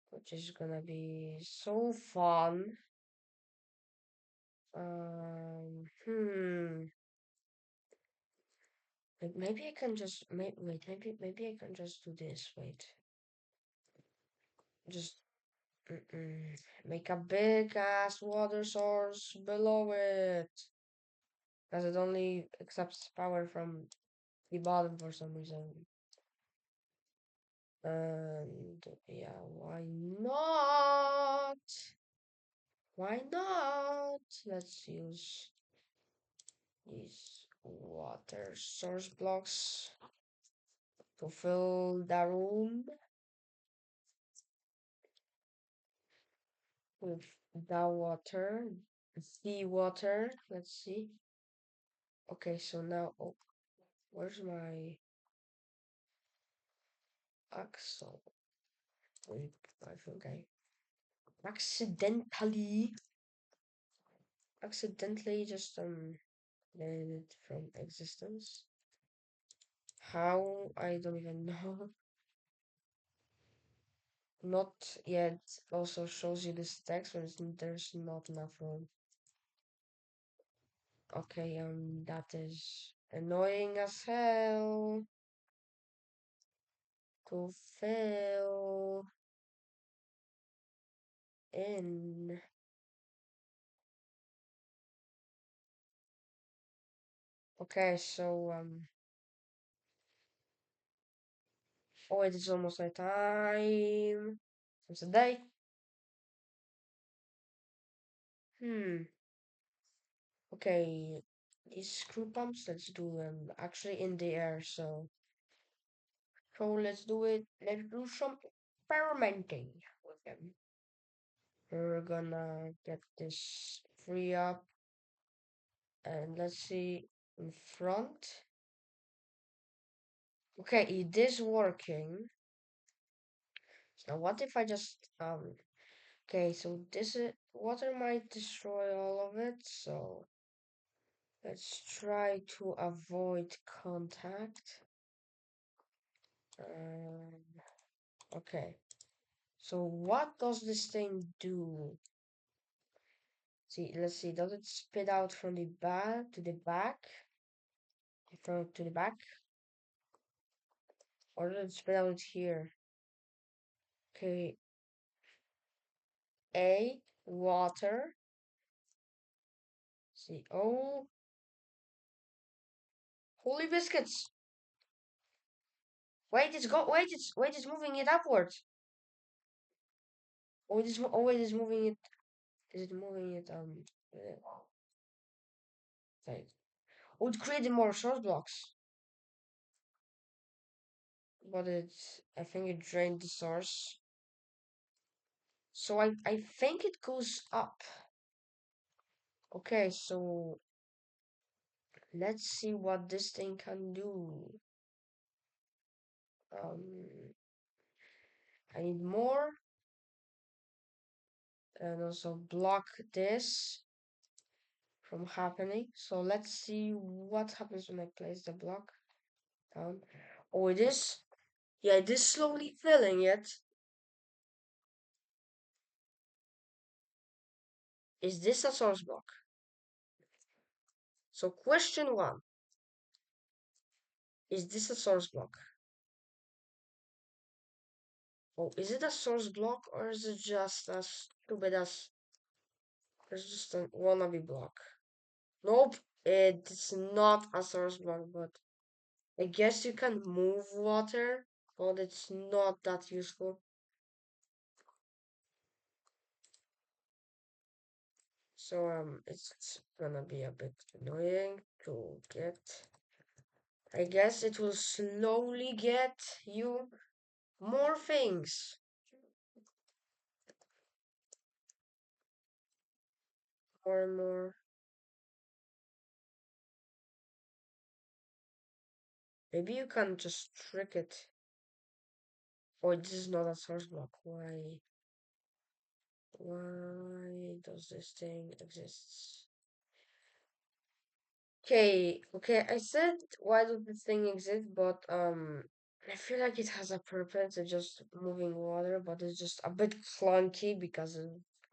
which is gonna be so fun. Hmm. Maybe I can just wait. Maybe I can just do this. Wait. Just make a big ass water source below it, because it only accepts power from the bottom for some reason. And yeah, why not? Why not? Let's use these water source blocks to fill the room with the water. The water. Let's see. Okay, so now, oh, where's my axle? Wait, I think I accidentally, accidentally just deleted it from existence. How? I don't even know. Not yet also shows you this text when there's not enough room. Okay, that is annoying as hell to fill in. Okay, so oh wait, it's almost my time. It's a day. Hmm. Okay, these screw pumps, let's do them actually in the air. So let's do it. Let's do some experimenting with them. We're gonna get this free up and let's see in front. Okay, it is working. So what if I just okay, so this is water might destroy all of it, so let's try to avoid contact. Okay. So what does this thing do? See, let's see. Does it spit out from the back to the back? From to the back? Or does it spit out here? Okay. A water. See. Oh, holy biscuits! Wait, it's go. Wait, it's moving it upwards. Wait, it's moving it. Is it moving it? Like, oh, it created more source blocks, but I think it drained the source. So I think it goes up. Okay, so let's see what this thing can do. Um, I need more and also block this from happening. So let's see what happens when I place the block down. Oh, it is. Yeah, it is slowly filling it. Is this a source block? So question one, is this a source block? Oh, is it a source block or is it just a stupid as, it's just a wannabe block? Nope, it's not a source block, but I guess you can move water, but it's not that useful. So it's gonna be a bit annoying to get. I guess it will slowly get you more things. More and more. Maybe you can just trick it. Oh, this is not a source block. Why? Why does this thing exist? Okay, I said why does this thing exist, but I feel like it has a purpose. It's just moving water, but it's just a bit clunky because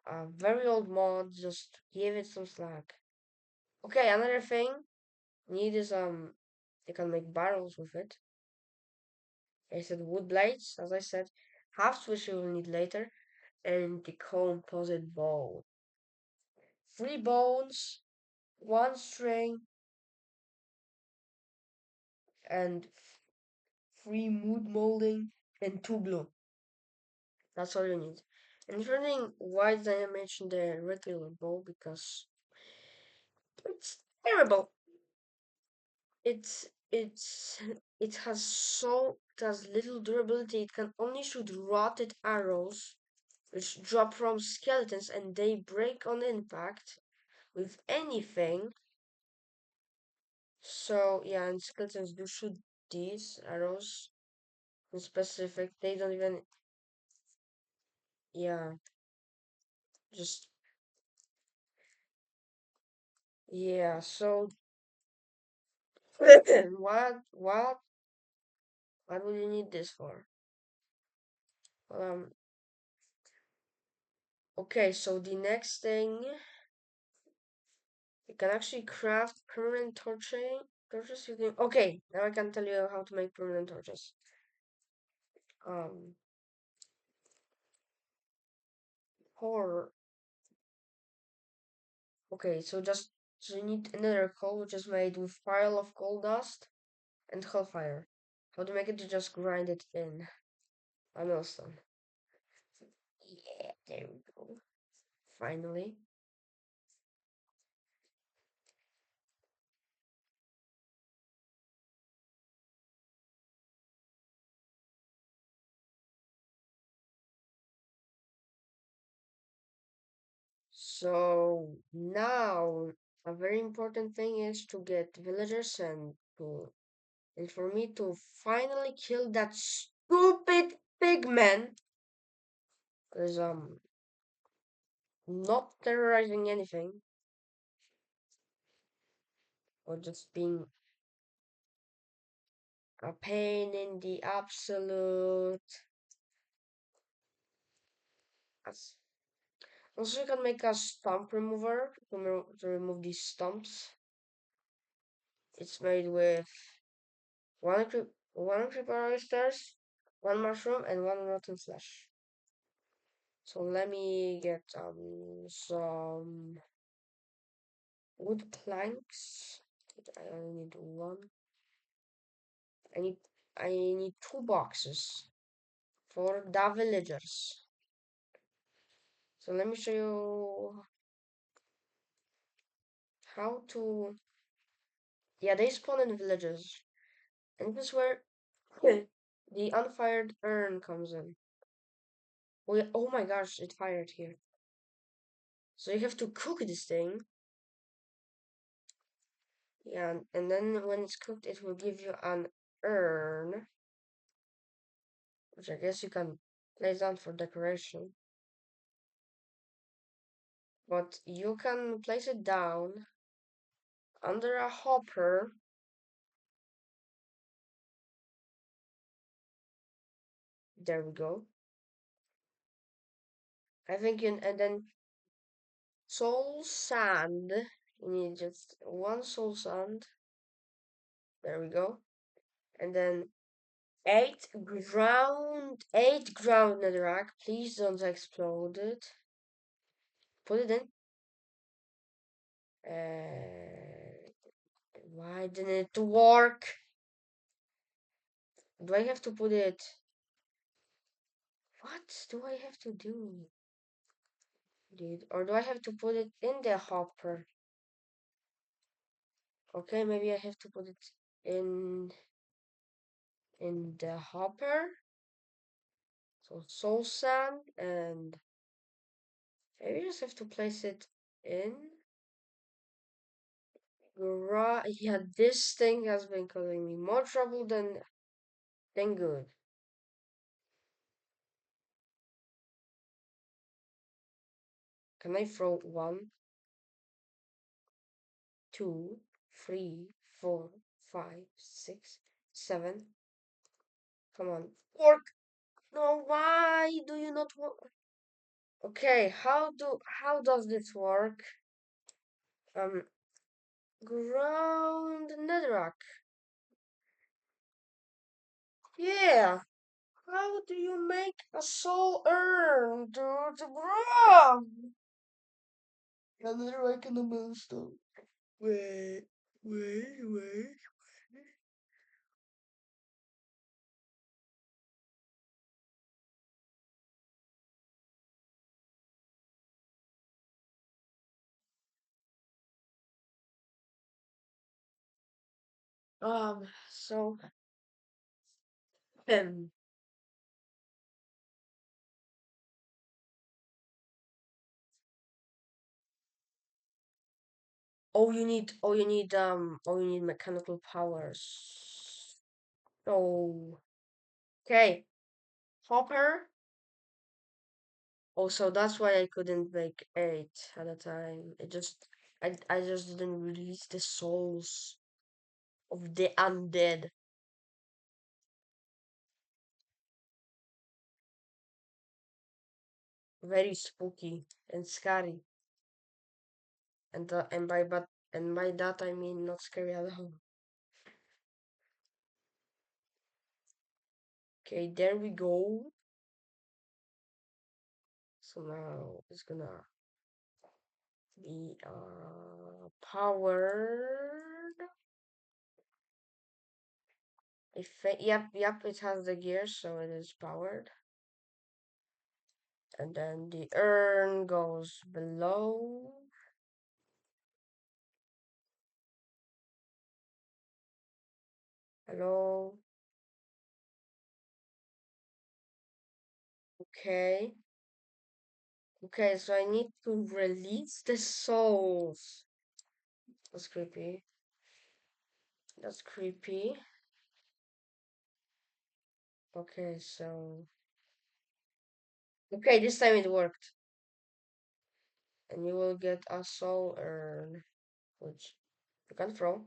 a very old mod just gave it some slack. Okay, another thing need is you can make barrels with it. I said wood blades, as I said, half switch you will need later, and the composite bow. Three bones, one string, and three mood molding, and two glue. That's all you need. And if you're wondering why did I mention the regular bow, because it's terrible. It's it has little durability. It can only shoot rotted arrows which drop from skeletons and they break on impact with anything. So yeah, and skeletons do shoot these arrows in specific. They don't even, yeah, just, yeah. So what would you need this for? Um, okay, so the next thing, you can actually craft permanent torches using, okay, now I can tell you how to make permanent torches. Um, or, okay, so you need another coal, which is made with pile of coal dust and hellfire. How to make it? You just grind it in a millstone. Yeah, there we go. Finally. So now a very important thing is to get villagers and for me to finally kill that stupid pigman because not terrorizing anything or just being a pain in the absolute ass. Also, you can make a stump remover to remove these stumps. It's made with one creeper oysters, one mushroom, and one rotten flesh. So let me get some wood planks. I only need one. I need I need two boxes for the villagers. So let me show you how to. Yeah, they spawn in villages, and this is where the unfired urn comes in. Oh, yeah, oh my gosh, it fired here. So you have to cook this thing Yeah, and then when it's cooked, it will give you an urn, which I guess you can place down for decoration. But you can place it down under a hopper. There we go. I think you, and then soul sand. You need just one soul sand. There we go. And then eight ground netherrack. Please don't explode it. Put it in. Why didn't it work? Do I have to put it? What do I have to do, dude? Or do I have to put it in the hopper? Okay, maybe I have to put it in the hopper. So soul sand, and maybe I just have to place it in. Yeah, this thing has been causing me more trouble than good. Can I throw one, two, three, four, five, six, seven? Come on, work! No, why do you not work? Okay, how does this work? Um, ground netherrack. Yeah. How do you make a soul urn, dude? Bro! Netherrack in the millstone. Wait, wait. So, um, oh, you need mechanical powers. Oh, okay. Hopper. Also, that's why I couldn't make eight at a time. I just didn't release the souls of the undead. Very spooky and scary. And by that I mean not scary at all. Okay, there we go. So now it's gonna be powered. Yep, it has the gears, so it is powered. And then the urn goes below. Hello. Okay. Okay, so I need to release the souls. That's creepy. That's creepy. Okay, so okay, this time it worked. And you will get a soul urn, which you can throw.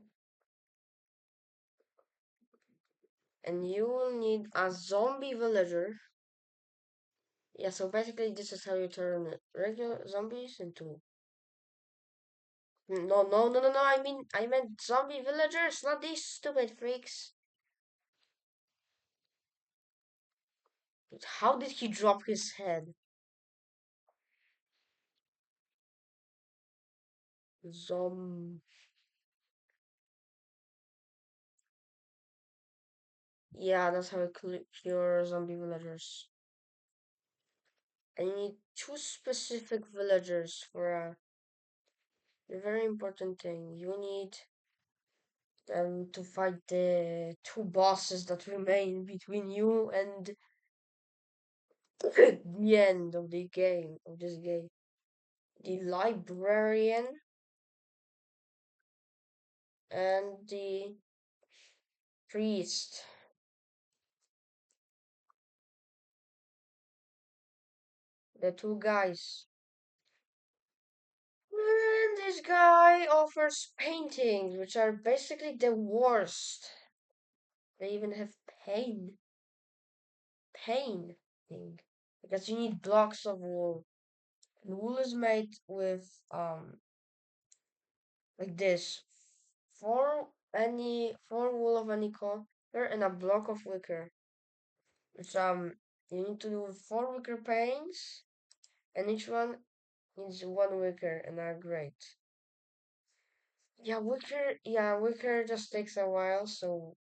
And you will need a zombie villager. Yeah, so basically this is how you turn regular zombies into... No, I meant zombie villagers, not these stupid freaks. How did he drop his head? Zom... Yeah, that's how you cure zombie villagers. And you need two specific villagers for a very important thing. You need to fight the two bosses that remain between you and the end of the game, of this game. The librarian and the priest. The two guys. And this guy offers paintings, which are basically the worst. They even have pain. Pain thing. Because you need blocks of wool. And wool is made with like this. Four wool of any color and a block of wicker. Which you need to do four wicker panes, and each one needs one wicker and are great. Yeah, wicker just takes a while, so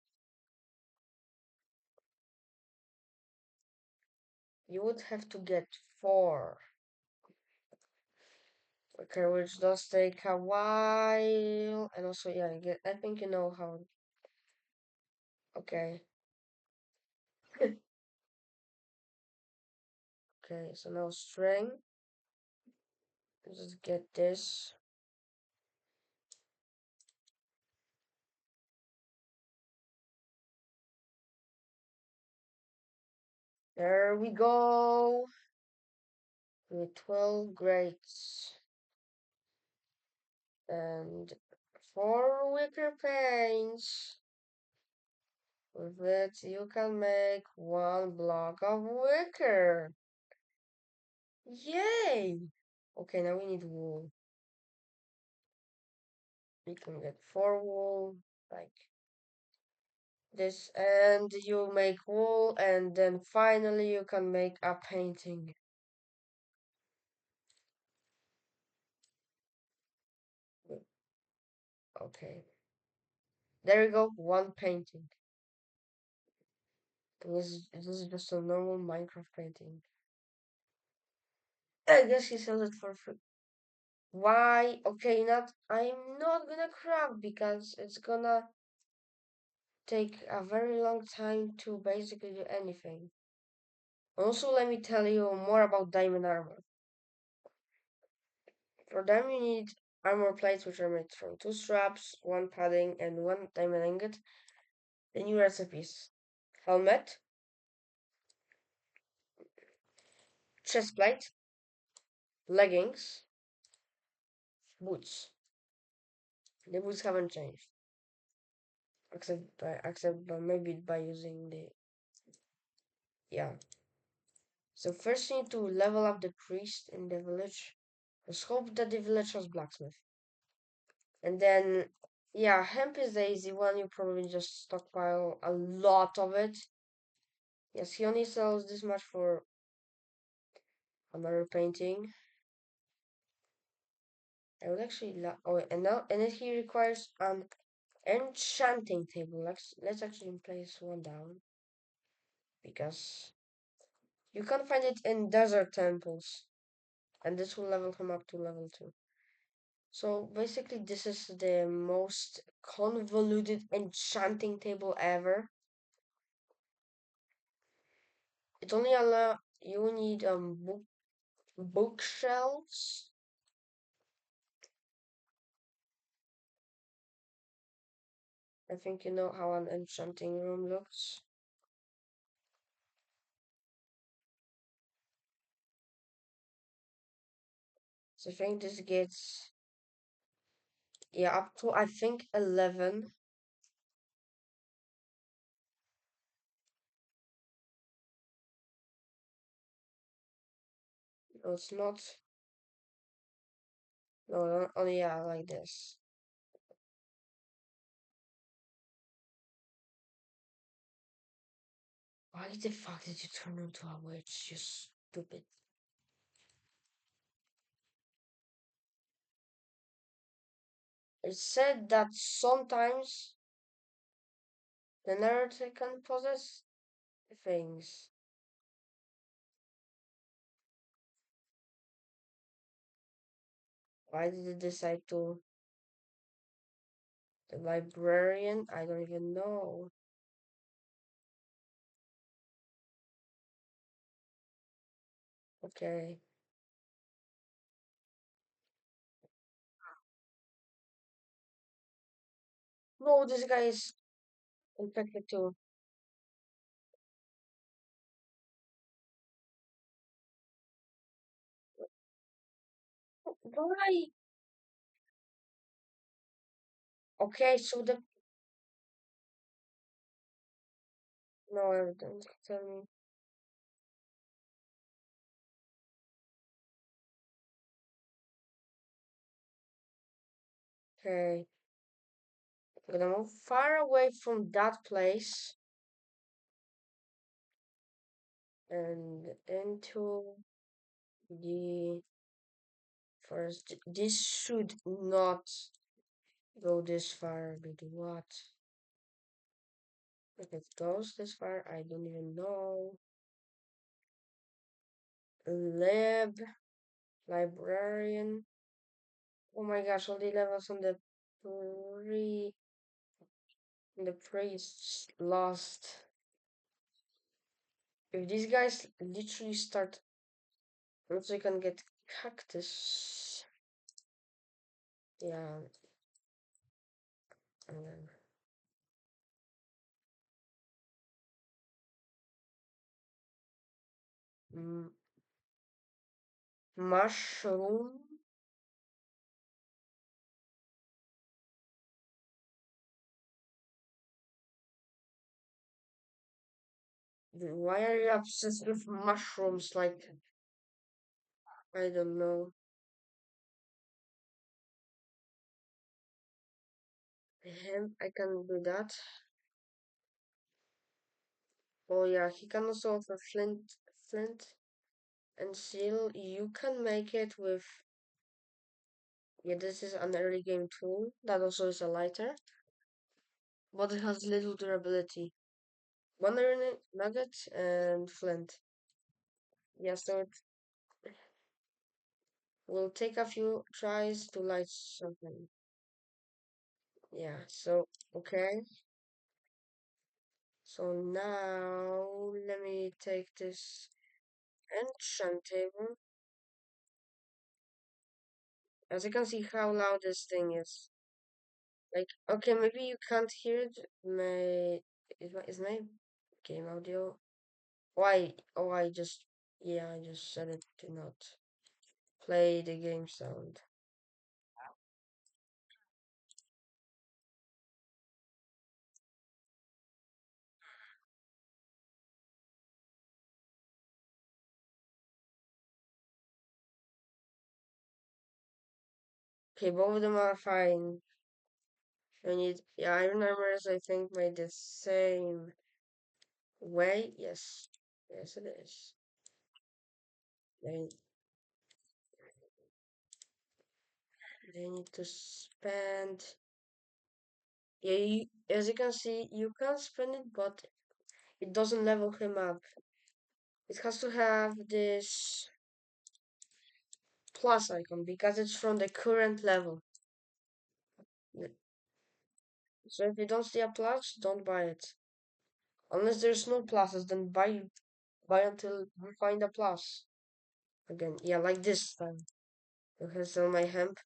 you would have to get four wicker, which does take a while. And also, yeah, I think you know how. Okay, okay. So now string. Just get this. There we go. With 12 grades and four wicker panes. With it, you can make one block of wicker. Yay! Okay, now we need wool. We can get four wool, like this, and you make wool, and then finally you can make a painting. Okay, there you go, one painting. This is just a normal Minecraft painting. I guess he sells it for free. Why? Okay, I'm not gonna craft because it's gonna take a very long time to basically do anything. Also, let me tell you more about diamond armor. For them, you need armor plates, which are made from two straps, one padding, and one diamond ingot. Then new recipes: helmet, chest plate, leggings, boots. The boots haven't changed, except maybe by using the yeah. So first, you need to level up the priest in the village. Let's hope that the village has blacksmith. And then, yeah, hemp is the easy one. You probably just stockpile a lot of it. Yes, he only sells this much for another painting. I would actually oh, and then he requires an enchanting table. Let's actually place one down because you can find it in desert temples, and this will level him up to level 2. So basically, this is the most convoluted enchanting table ever. It only allow you need bookshelves. I think you know how an enchanting room looks. So I think this gets yeah up to I think 11. No, it's not. No, only yeah like this. Why the fuck did you turn into a witch? You stupid. It said that sometimes the narrator can possess things. Why did it decide to the librarian? I don't even know. Okay. No, this guy is infected too. Why? Okay, so the no evidence. Tell me. Okay, I'm gonna move far away from that place and into the forest. This should not go this far, but what? If it goes this far, I don't even know. Lab, librarian. Oh my gosh, all the levels on pre, the priests lost. If these guys literally start, once I can get cactus, yeah, and then mm, mushroom. Why are you obsessed with mushrooms? Like, I don't know. Him, I can do that. Oh yeah, he can also offer flint and steel. You can make it with, yeah, this is an early game tool. That also is a lighter, but it has little durability. One iron nugget and flint. Yeah, so it will take a few tries to light something. Yeah, so, okay. So now, let me take this enchant table. As you can see how loud this thing is. Like, okay, maybe you can't hear it. Is my game audio? Why? Oh, yeah, I just said it to not play the game sound. Okay, both of them are fine. I need, yeah, iron armors, I think, made the same way. Yes, yes, it is. They, they need to spend. Yeah, as you can see, you can spend it, but it doesn't level him up. It has to have this plus icon because it's from the current level. So if you don't see a plus, don't buy it. Unless there's no pluses, then buy until you find a plus. Again, yeah, like this time. Okay, so my hemp,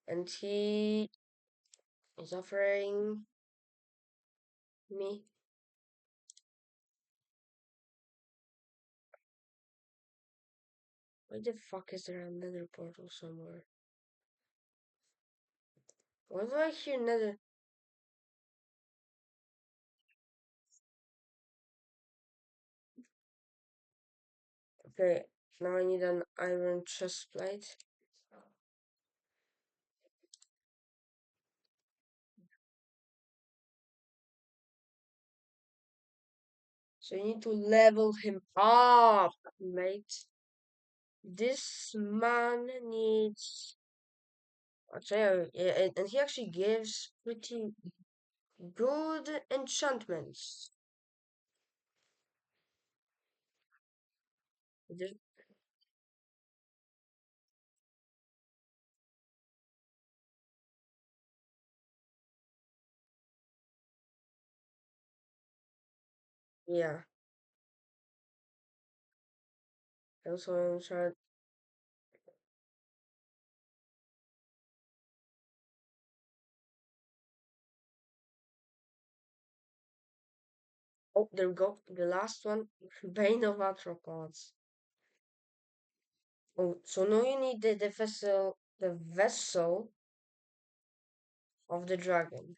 and he is offering me. Why the fuck is there another portal somewhere? Why do I hear another? Okay, now I need an iron chest plate. So you need to level him up, mate. This man needs. Actually, and he actually gives pretty good enchantments. Just- Yeah, also enchant. Oh, there we go. The last one. Bane of Arthropods. Oh, so now you need the vessel of the dragon,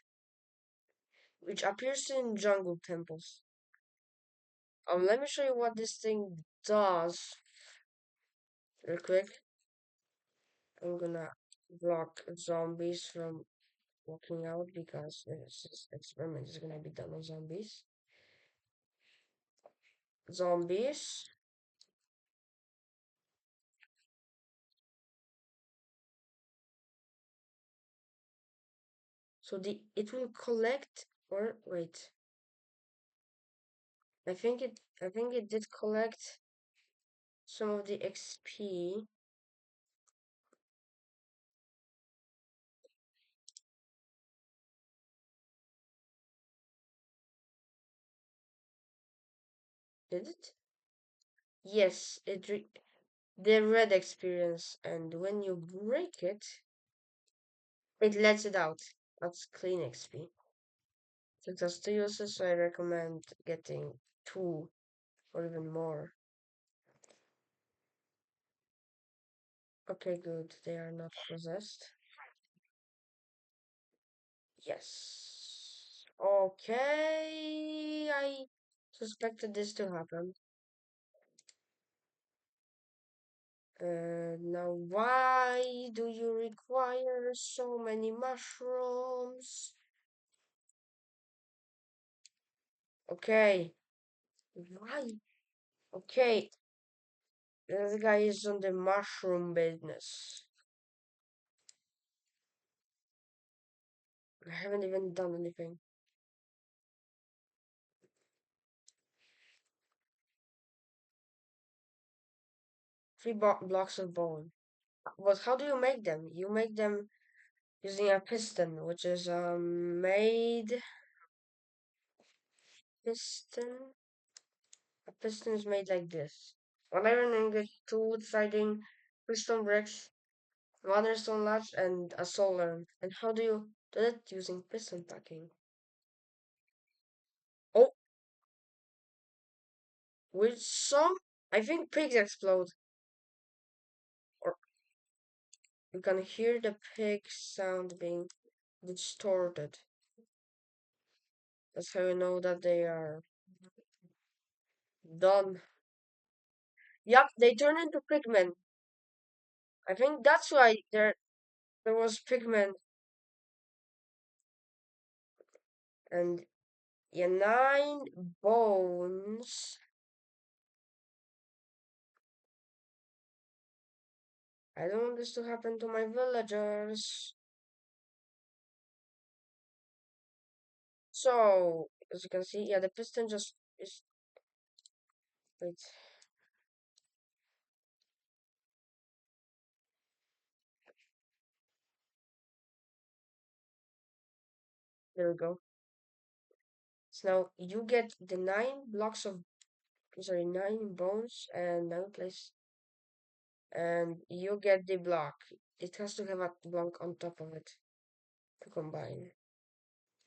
which appears in jungle temples. Let me show you what this thing does real quick. I'm gonna block zombies from walking out because this experiment is gonna be done on zombies. Zombies. So it will collect or wait. I think it did collect some of the XP. Did it? Yes, the red experience, and when you break it, it lets it out. That's clean XP. So it has two uses, so I recommend getting two or even more. Okay, good. They are not possessed. Yes. Okay. I suspected this to happen. Now, why do you require so many mushrooms? Okay. Why? Okay. This guy is on the mushroom business. I haven't even done anything. 3 blocks of bone. But how do you make them? You make them using a piston, which is made piston. A piston is made like this. One iron ingot, two wood siding, piston bricks, one redstone latch, and a solar. And how do you do it using piston packing? Oh, with some, I think pigs explode, or you can hear the pig sound being distorted. That's how you know that they are done. Yup, they turn into pigmen. I think that's why there was pigmen and yeah, 9 bones. I don't want this to happen to my villagers. So, as you can see, yeah, the piston just is. Wait, there we go. So now you get the 9 blocks of, sorry, 9 bones and 9 place, and you get the block. It has to have a block on top of it to combine.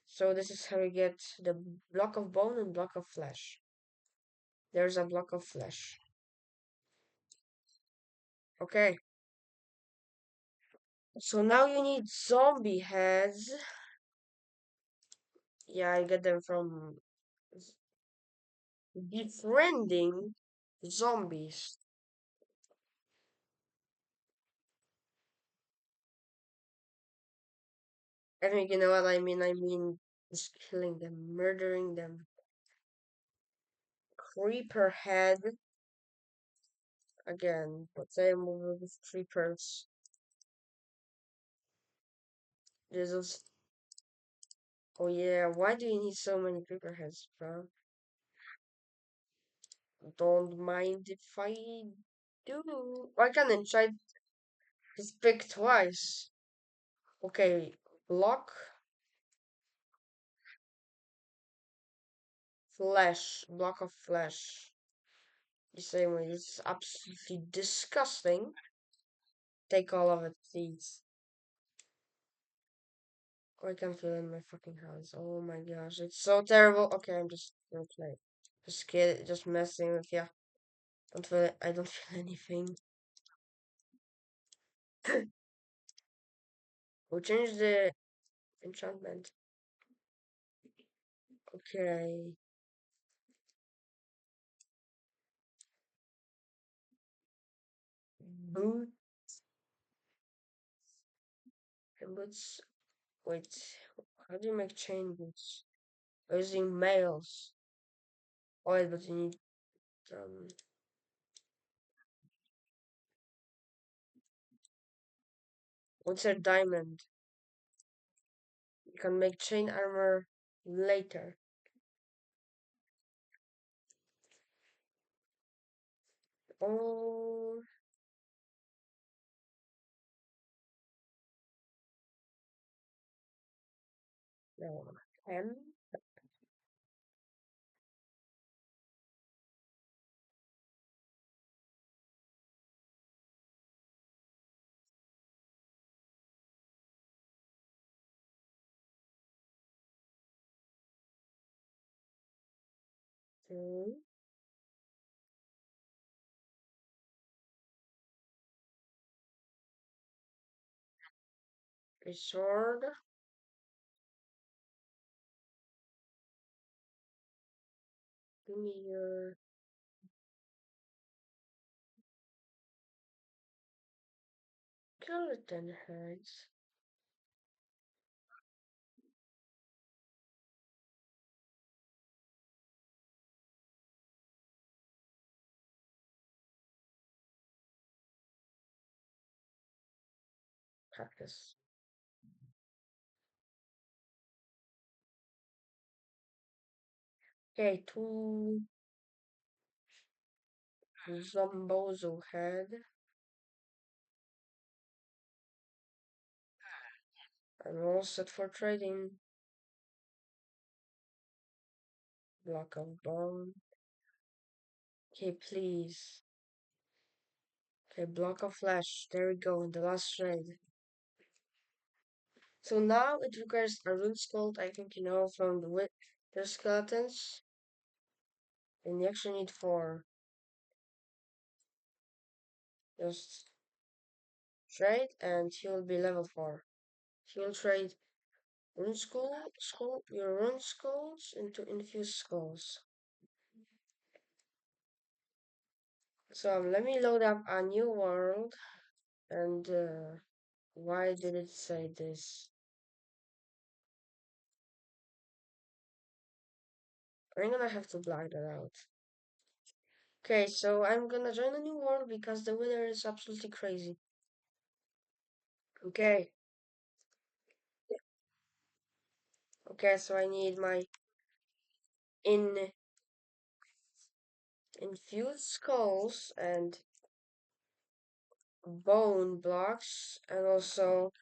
So this is how you get the block of bone and block of flesh. There's a block of flesh. Okay. So now you need zombie heads. Yeah, I get them from befriending zombies. I think you know what I mean. I mean, just killing them, murdering them. Creeper head again, but same with creepers. Jesus. Oh yeah, why do you need so many creeper heads, bro? Don't mind if I do. Why can't I try this pick twice? Okay, block, flesh, block of flesh. The same way, this is absolutely disgusting. Take all of it, please. Oh, I can feel it in my fucking hands. Oh my gosh, it's so terrible. Okay, I'm just Okay. Just kid, just messing with you. Don't feel, I don't feel anything. We'll change the enchantment. Okay. Boot and boots. Wait. How do you make chain boots? Using nails. Oh, wait, but you need um. What's a diamond? You can make chain armor later. Oh no. 10? Okay. A sword. Give me your skeleton heads. Cactus. Okay, two Zombozo head. I'm all set for trading. Block of bone. Okay, please. Okay, block of flesh. There we go, the last trade. So now it requires a rune skull, I think you know, from the Wither skeletons. And you actually need four. Just trade and he will be level 4. He will trade your rune skulls into infused skulls. So let me load up a new world. And why did it say this? I'm gonna have to black that out. Okay, so I'm gonna join a new world because the weather is absolutely crazy. Okay, okay, so I need my in infused skulls and bone blocks, and also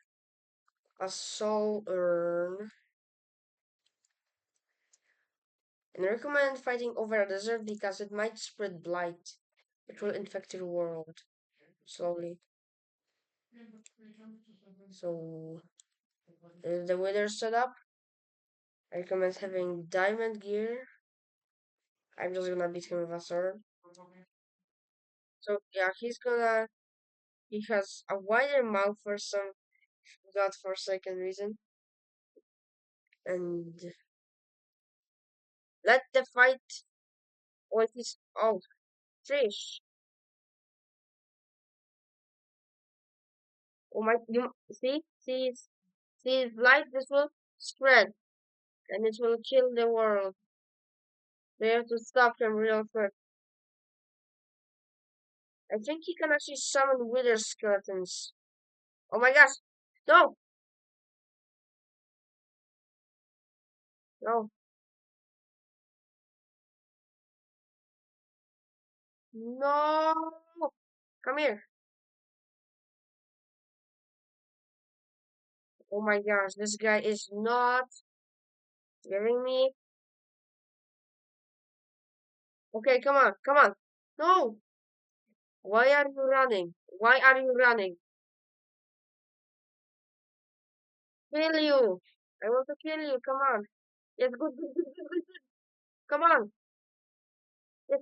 a soul urn. And I recommend fighting over a desert because it might spread blight, which will infect your world slowly. So the weather setup. I recommend having diamond gear. I'm just gonna beat him with a sword. So yeah, he has a wider mouth for some godforsaken reason. And let the fight with his fish. Oh my you see his light, this will spread and it will kill the world. They have to stop him real quick. I think he can actually summon wither skeletons. Oh my gosh! No! No! No! Come here! Oh my gosh, this guy is not giving me. Okay, come on, come on. No! Why are you running? Why are you running? Kill you! I want to kill you, come on. Yes, good, good, good, good, good, good. Come on. Yes.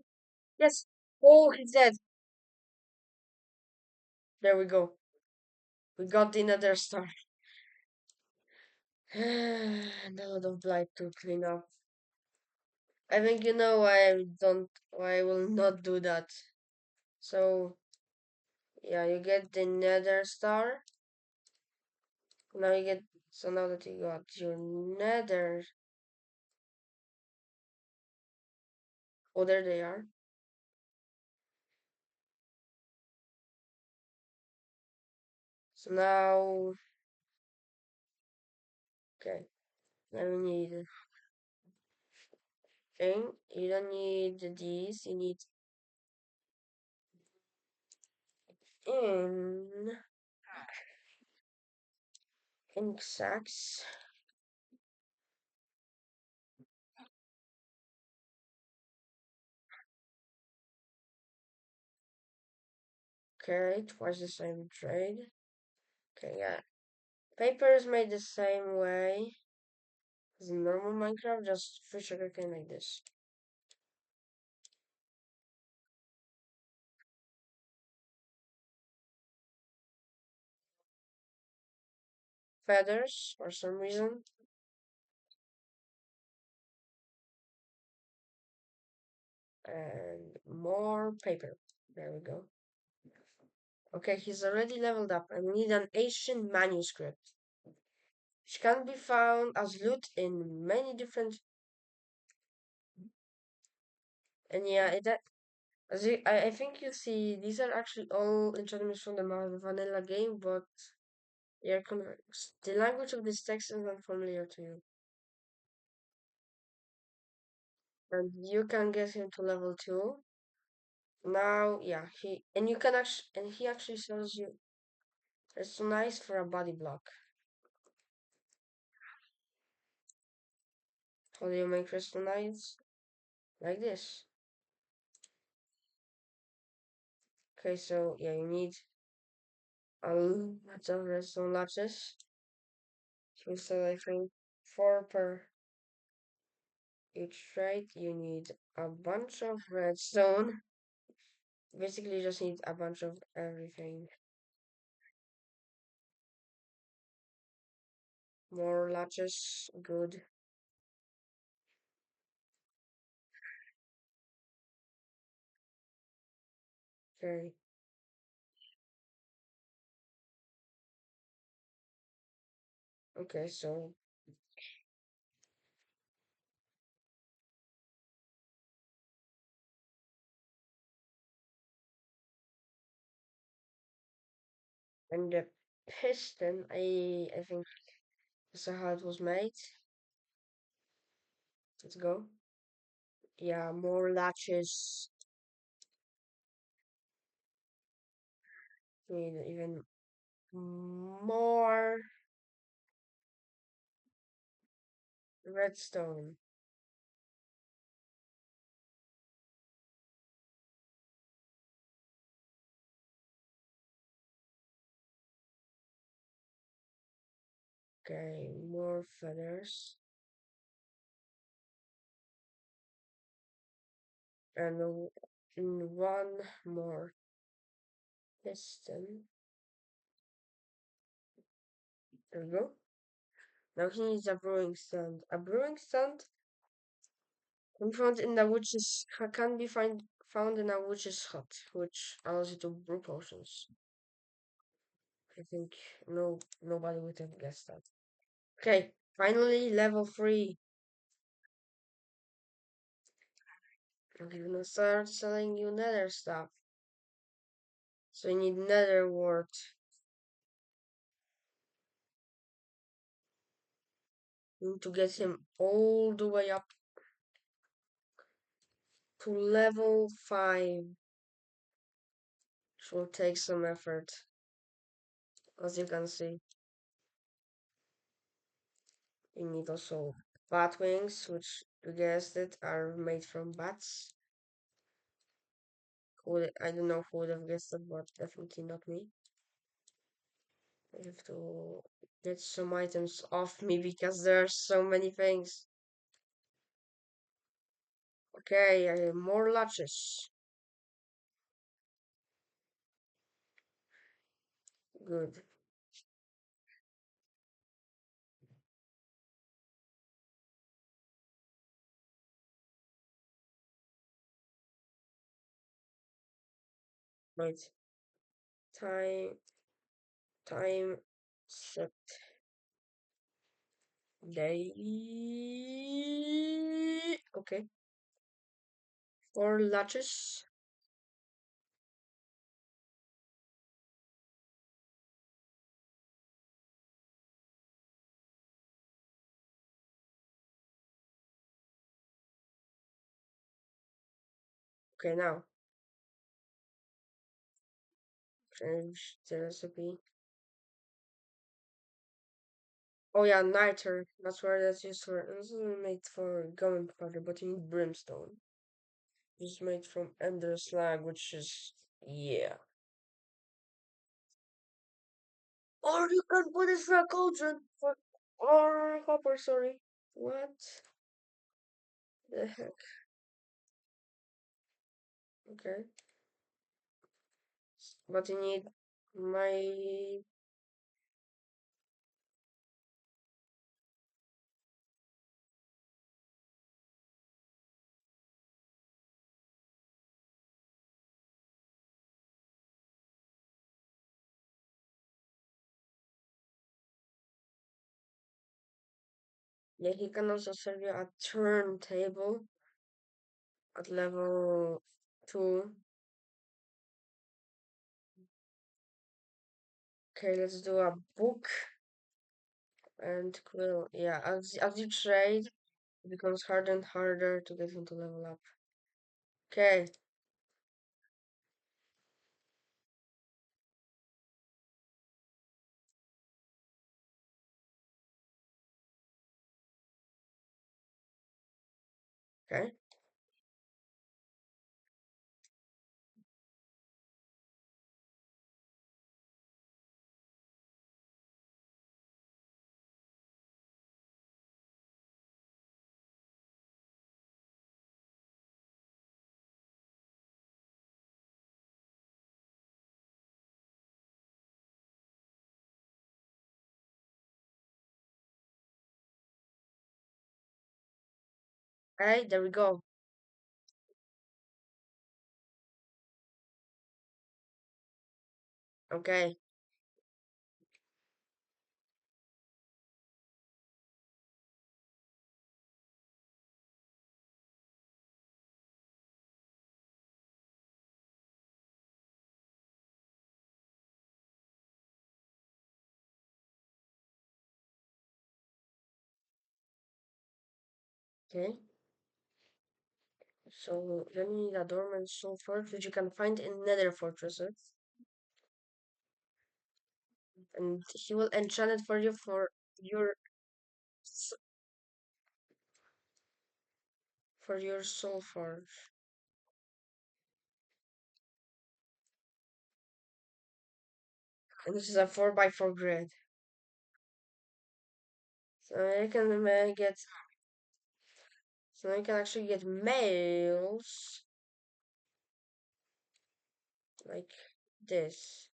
Yes. Oh, he's dead. There we go. We got the nether star. And a lot of blight to clean up. I think you know why I will not do that. So, yeah, you get the nether star. Now you get, so now that you got your nether, oh, there they are. So now, okay, now we need thing. You don't need these, you need in ink sacks. Okay, twice the same trade. Okay, yeah. Paper is made the same way as in normal Minecraft, just free sugarcane like this. Feathers, for some reason, and more paper. There we go. Okay, he's already leveled up, and we need an ancient manuscript, which can be found as loot in many different. And yeah, as I think you see, these are actually all enchantments from the vanilla game, but the language of this text is unfamiliar to you. And you can get him to level 2. Now, yeah, he actually sells you. It's so nice for a body block. How do you make crystallite? Like this. Okay, so yeah, you need a lot of redstone latches. So instead, I think 4 per each trade. You need a bunch of redstone. Basically, you just need a bunch of everything. More latches, good. Okay, okay, so and the piston, I think this is how it was made. Let's go. Yeah, more latches. We need even more redstone. Okay, more feathers. And one more piston. There we go. Now he needs a brewing stand. A brewing stand can be found in the witch's found in a witch's hut, which allows you to brew potions. I think nobody would have guessed that. Okay, finally level 3. I'm gonna start selling you nether stuff. So you need nether wart. You need to get him all the way up to level 5. Which will take some effort, as you can see. You need also bat wings, which you guessed it, are made from bats. I don't know who would have guessed it, but definitely not me. I have to get some items off me because there are so many things. Okay, more latches. Good. Wait. Time. Time. Set. Day. Okay. Four latches. Okay, now change the recipe. Oh yeah, niter. That's where that's used for. This is made for gunpowder, but you need brimstone. This is made from ender slag, which is yeah. Or you can put it for a cauldron for or copper. Sorry. What the heck? Okay, but you need my. Yeah, he can also serve you a turntable at level 2. Okay, let's do a book and quill. Yeah, as you trade, it becomes harder and harder to get him to level up. Okay, okay, okay, there we go. Okay, okay. So then you need a dormant soul forge, which you can find in nether fortresses. And he will enchant it for you your s- for your soul forge. And this is a 4x4 grid. So you can get so you can actually get males like this.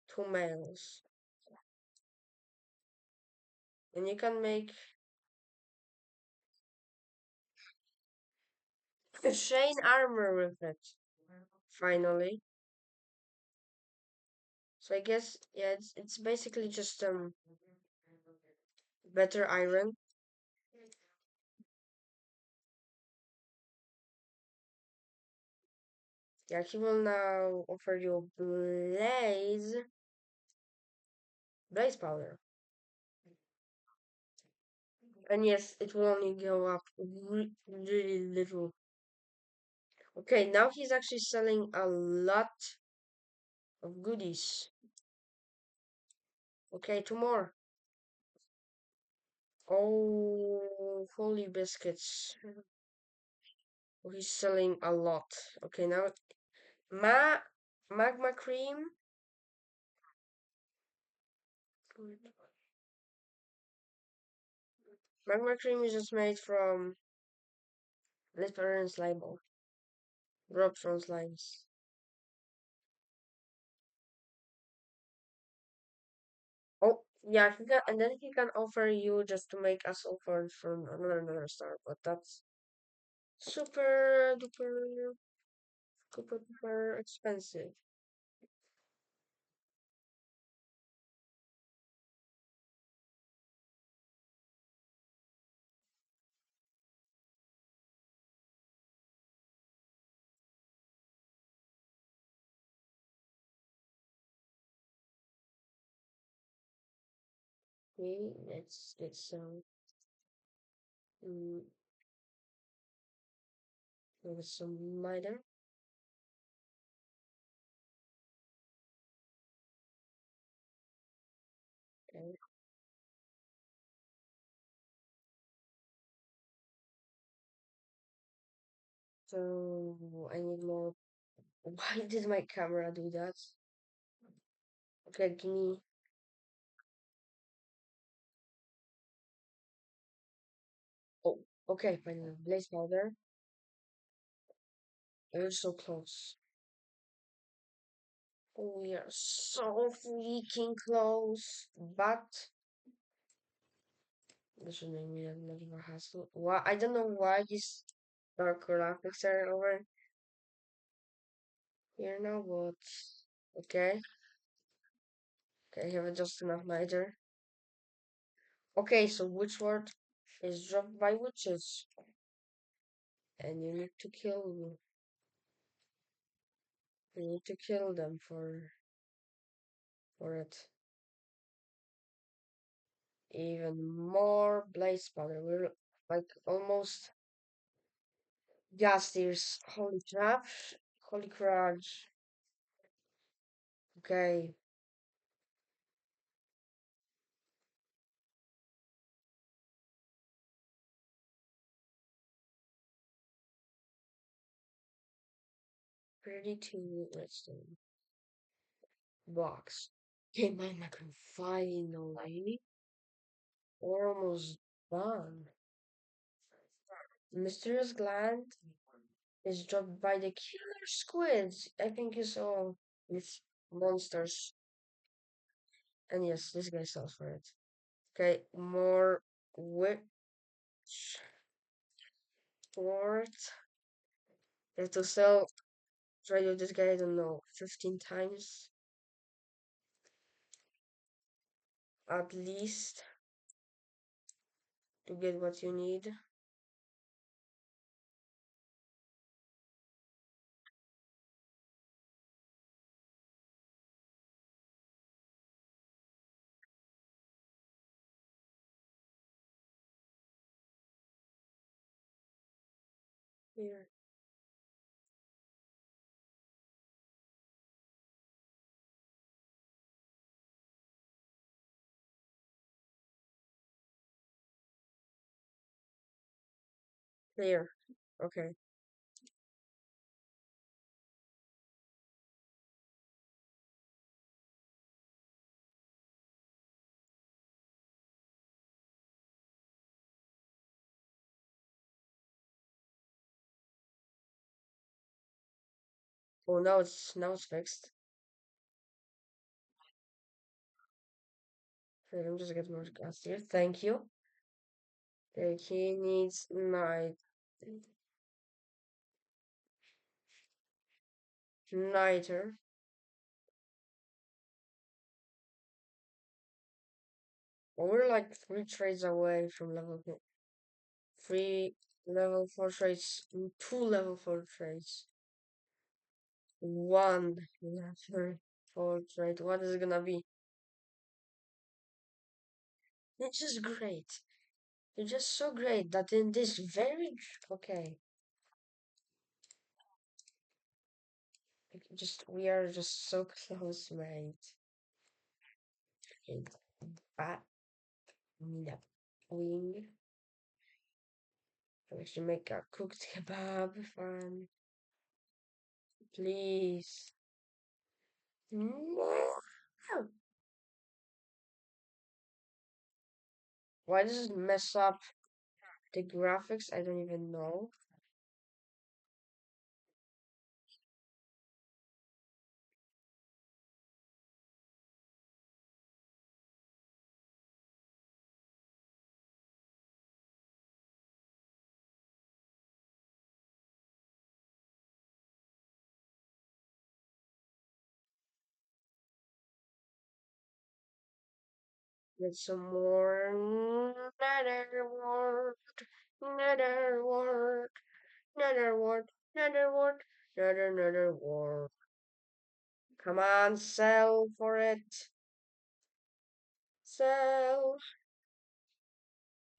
Two males. And you can make a chain armor with it. Finally. So I guess yeah, it's basically just better iron. Yeah, he will now offer you blaze powder. And yes, it will only go up really little. Okay, now he's actually selling a lot of goodies. Okay, two more. Oh, holy biscuits. Oh, he's selling a lot. Okay, now ma magma cream. Magma cream is just made from glitter and slime ball. Dropped from slimes. Oh, yeah, and then he can offer you just to make a sulfur from another star, but that's super duper super duper expensive. Okay, let's get mm, some miter. Okay, so I need more. Why did my camera do that? Okay, give me. Oh, okay, finally, blaze powder. We're so close. Oh, we are so freaking close. But this should make me another hassle. Why? I don't know why these dark graphics are over here now, but okay. Okay, I have just enough miter. Okay, so which word is dropped by witches? And you need to kill you need to kill them for it. Even more blaze powder. We're like almost gas tears. Holy crap. Holy crap. Okay. Pretty two redstone box. Okay, mine I can finally. We're almost done. Mysterious gland is dropped by the killer squids. I think you saw these monsters. And yes, this guy sells for it. Okay, more witch port. You have to sell try to this guy, I don't know, 15 times at least to get what you need. Here. Here. Okay. Oh, now it's fixed. Okay, I'm just getting more gas here. Thank you. Okay, he needs niter. Well, we're like three trades away from three level four trades, two level four trades, one level four trade. What is it gonna be? It's just great. You're just so great that in this very okay, just we are just so close, mate. Okay, bat need a wing. We should make a cooked kebab fun, please. No. Why does it mess up? The graphics, I don't even know. Get some more nether wart, nether wart, nether wart, nether wart, nether wart. Come on, sell for it. Sell.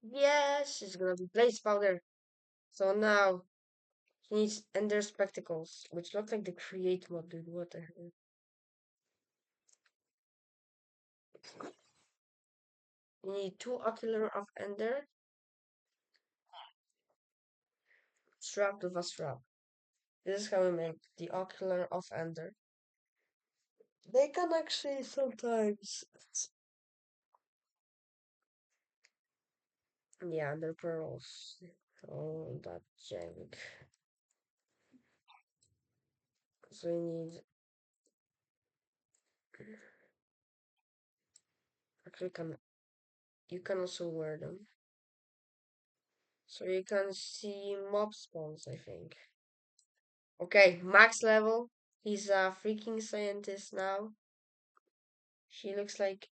Yes, it's gonna be blaze powder. So now he needs ender spectacles, which look like the create mod, dude. What the hell? You need two ocular of ender strapped with a strap. This is how we make the ocular of ender. They can actually sometimes. Yeah, they're pearls. Oh, that jank. So you need. Actually, you can also wear them. So you can see mob spawns, I think. Okay, max level. He's a freaking scientist now. He looks like.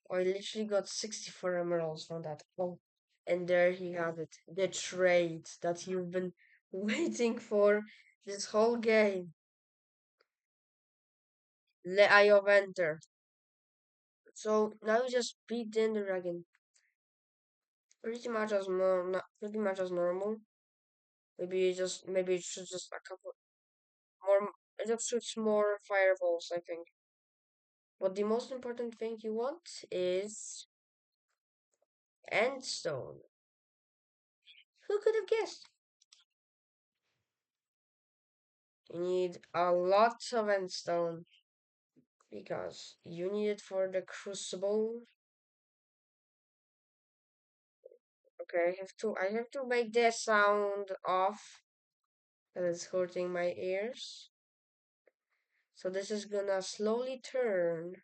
Oh, I literally got 64 emeralds from that. Oh, and there he has it. The trade that you've been waiting for this whole game. The Eye of Enter. So now you just beat the Ender Dragon. Pretty much as normal. Maybe it should just a couple more. It just shoots more fireballs, I think. But the most important thing you want is Endstone. Who could have guessed? You need a lot of Endstone because you need it for the Crucible. Okay, I have to make the sound off. And it's hurting my ears. So this is gonna slowly turn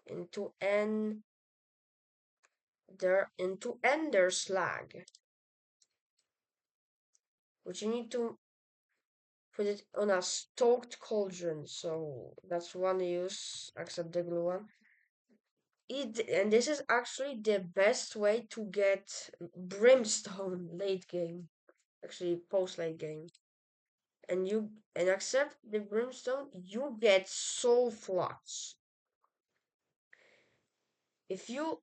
into ender slag, which you need to put it on a stoked cauldron. So that's one use, except the glue one. And this is actually the best way to get brimstone late game, actually post late game. And accept the brimstone, you get soul flux. If you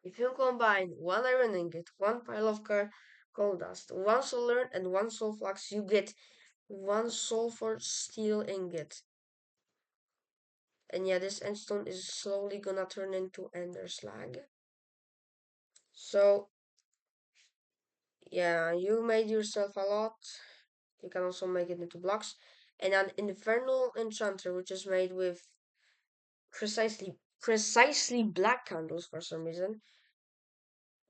If you combine one iron ingot, one pile of coal dust, one solar, and one soul flux, you get one sulfur steel ingot. And yeah, this endstone is slowly gonna turn into ender slag. So yeah, you made yourself a lot. You can also make it into blocks. And an infernal enchanter, which is made with precisely black candles for some reason.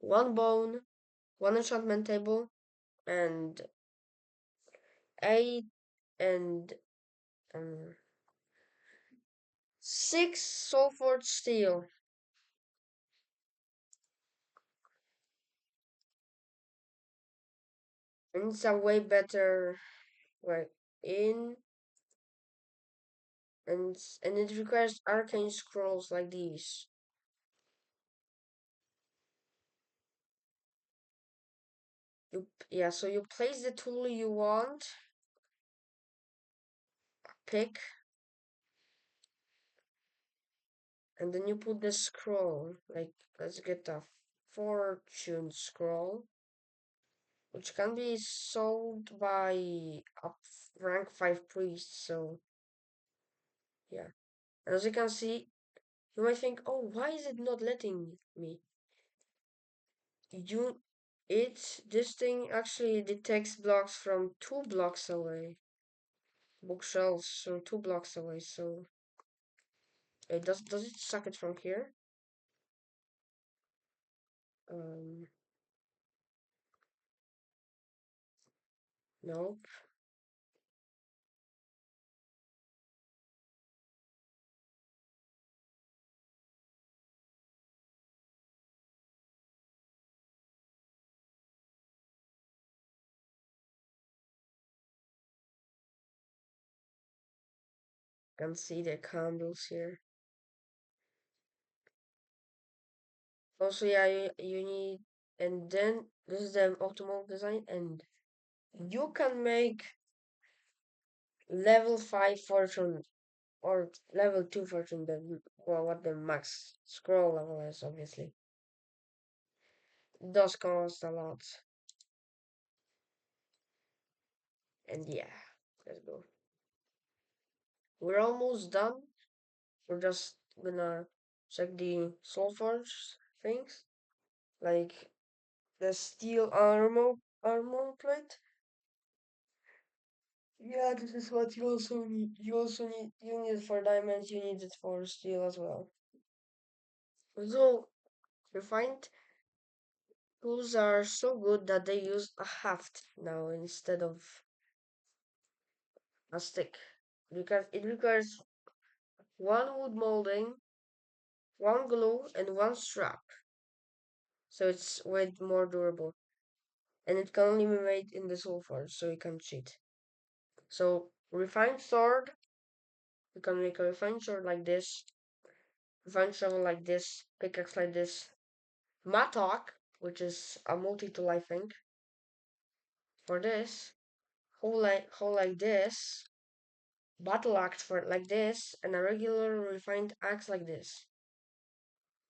One bone, one enchantment table, and eight and um, six sulfur steel. And it's a way better way in, and it requires arcane scrolls like these. So you place the tool you want, pick, and then you put the scroll. Like, let's get a fortune scroll, which can be sold by a rank 5 priest. So yeah, and as you can see, you might think, oh, why is it not letting me? You this thing actually detects blocks from 2 blocks away. Bookshelves from 2 blocks away, so it does it suck it from here? Um, nope. Can see the candles here. Also, yeah, you need, and then this is the optimal design, and you can make level 5 fortune or level 2 fortune, the, well, what the max scroll level is, obviously. It does cost a lot. And yeah, let's go. We're almost done. We're just gonna check the Soulforge things, like the steel armor plate. Yeah, this is what you also need. You need it for diamonds. You need it for steel as well. So refined tools are so good that they use a haft now instead of a stick. Because it requires one wood molding, one glue, and one strap. So it's way more durable. And it can only be made in the soul forge, so you can cheat. So refined sword, you can make a refined sword like this, refined shovel like this, pickaxe like this, mattock, which is a multi-tool I think, for this, hole like this, battle axe for like this, and a regular refined axe like this.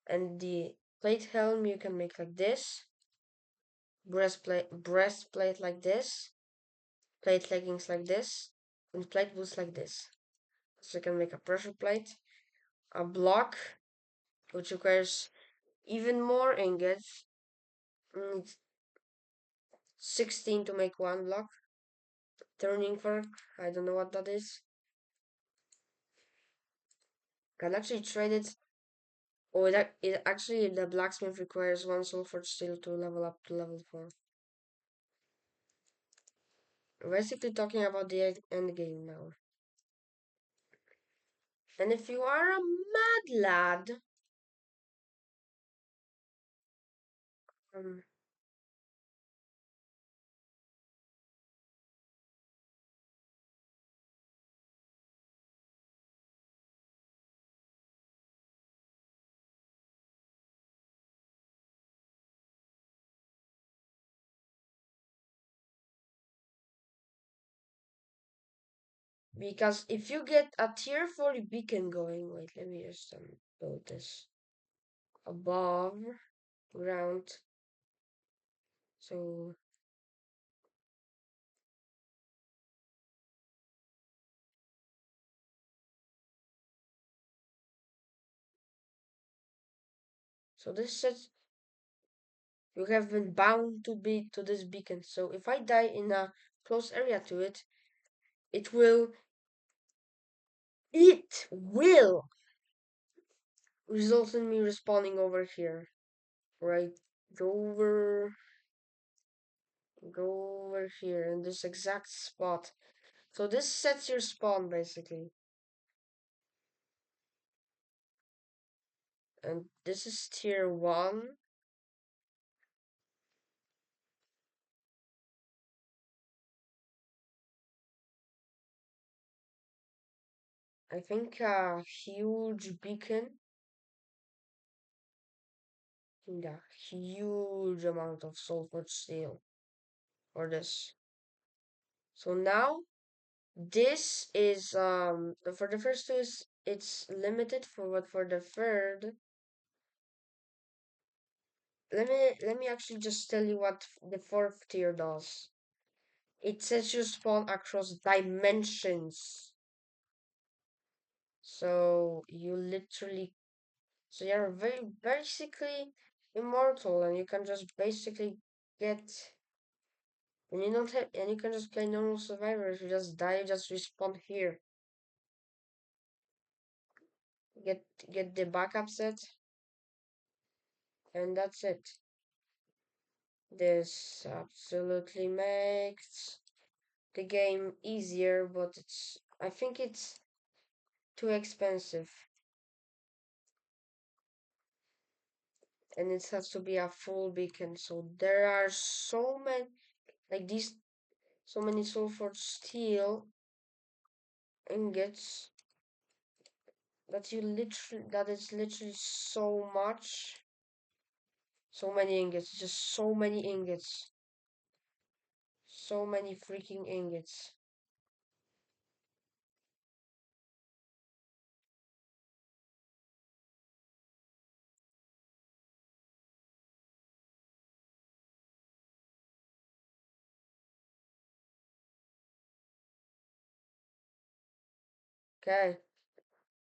And the plate helm you can make like this, breastplate like this, plate leggings like this, and plate boots like this. So you can make a pressure plate, a block, which requires even more ingots. It's 16 to make one block. Turning fork, I don't know what that is. Can actually trade it. Oh, it actually the blacksmith requires one sulfur steel to level up to level 4. Basically talking about the end game now. And if you are a mad lad, um, because if you get a tier 40 beacon going, wait, let me just build this above ground. So this sets you have been bound to be to this beacon. So if I die in a close area to it, it will it will result in me respawning over here. Right? Go over go over here in this exact spot. So this sets your spawn basically. And this is tier 1. I think a huge beacon and a huge amount of sulfur steel for this. So now this is for the first two is it's limited for what for the third. Let me actually just tell you what the fourth tier does. It sets you spawn across dimensions. So you literally so you're very basically immortal and you can just basically get and you don't have and you can just play normal survivor. If you just die, you just respawn here. Get get the backup set and that's it. This absolutely makes the game easier, but I think it's too expensive. And it has to be a full beacon. So there are so many, like these, so many sulfur steel ingots that is literally so much. So many ingots, just so many ingots. So many freaking ingots. Okay,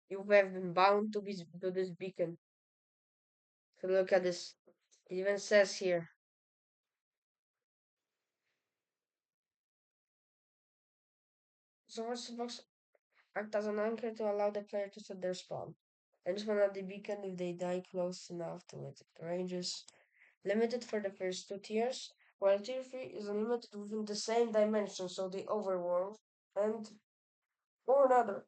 you have been bound to this beacon. So look at this. It even says here. Source box act as an anchor to allow the player to set their spawn. And spawn at the beacon if they die close enough to it. The range is limited for the first two tiers, while tier 3 is unlimited within the same dimension, so the overworld and or another,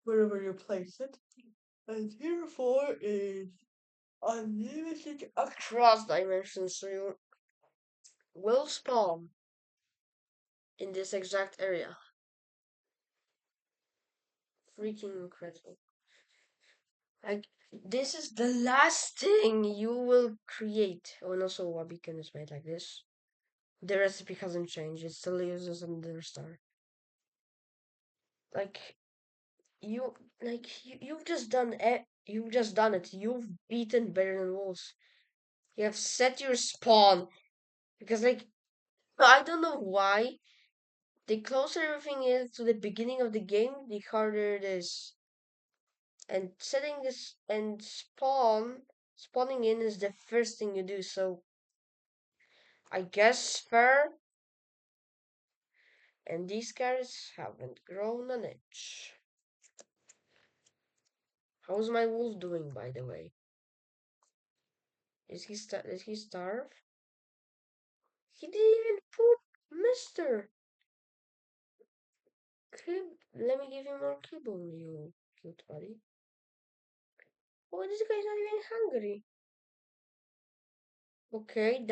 wherever you place it. And tier 4 is unlimited across dimensions, so you will spawn in this exact area. Freaking incredible. Like, this is the last thing you will create. Oh, and also a beacon is made like this. The recipe hasn't changed. It still uses another star. Like, you, you've just done it. You've just done it. You've beaten Better Than Wolves. You have set your spawn. Because, like, I don't know why. The closer everything is to the beginning of the game, the harder it is. And setting this and spawning in is the first thing you do. So I guess fair. And these guys haven't grown an inch. How's my wolf doing, by the way? Is he starve? He didn't even poop, Mister. Let me give you more kibble, you cute buddy. Oh, this guy's not even hungry. Okay,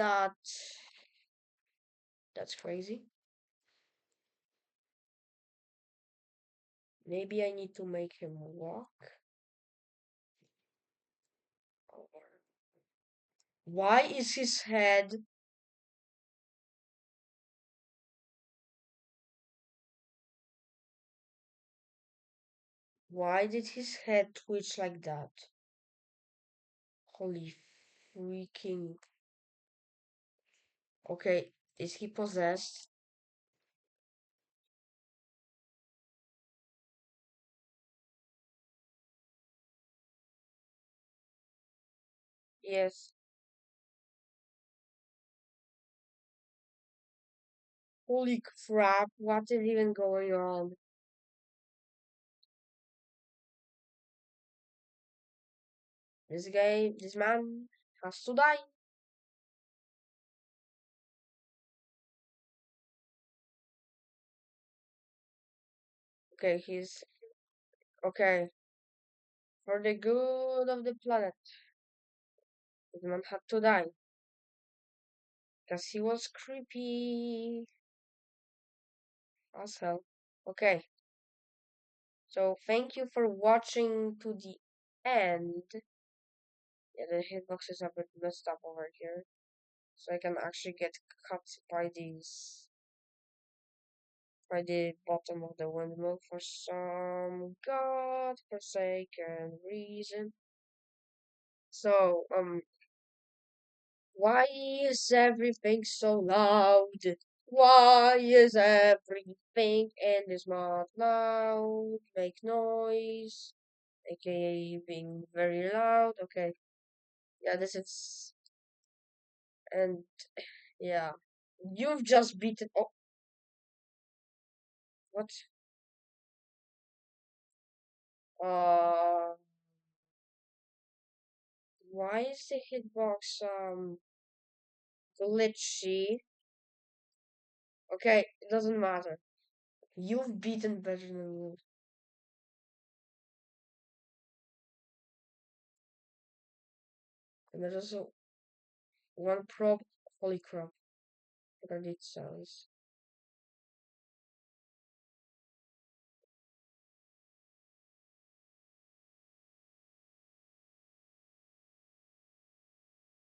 that's crazy. Maybe I need to make him walk. Why is his head? Why did his head twitch like that? Holy freaking. Okay, is he possessed? Yes. Holy crap, what is even going on? This man has to die. Okay, he's okay. For the good of the planet, this man had to die. Because he was creepy as hell. Okay, so thank you for watching to the end. Yeah, the hitbox is a bit messed up over here. So I can actually get cut by the bottom of the windmill for some god-forsaken reason. So, why is everything so loud? Why is everything in this mod loud? Make noise, aka being very loud. Okay, yeah, this is, and yeah, you've just beaten. Oh, what? Uh, why is the hitbox glitchy. Okay, it doesn't matter. You've beaten better than me. And there's also one prop. Holy crap. What are these sounds?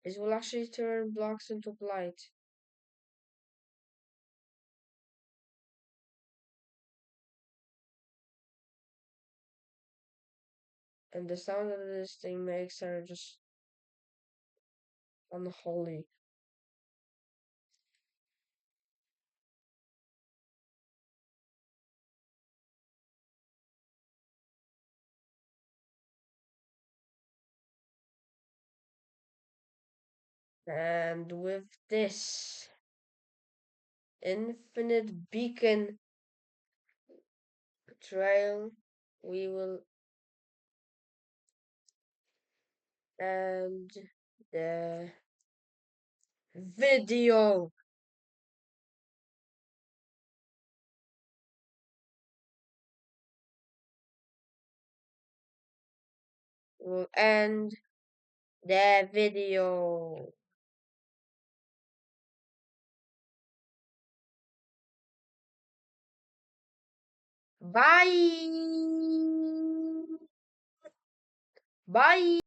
This will actually turn blocks into blight. And the sound that this thing makes are just unholy. And with this infinite beacon trail, we will end the video. We'll end the video. Bye. Bye.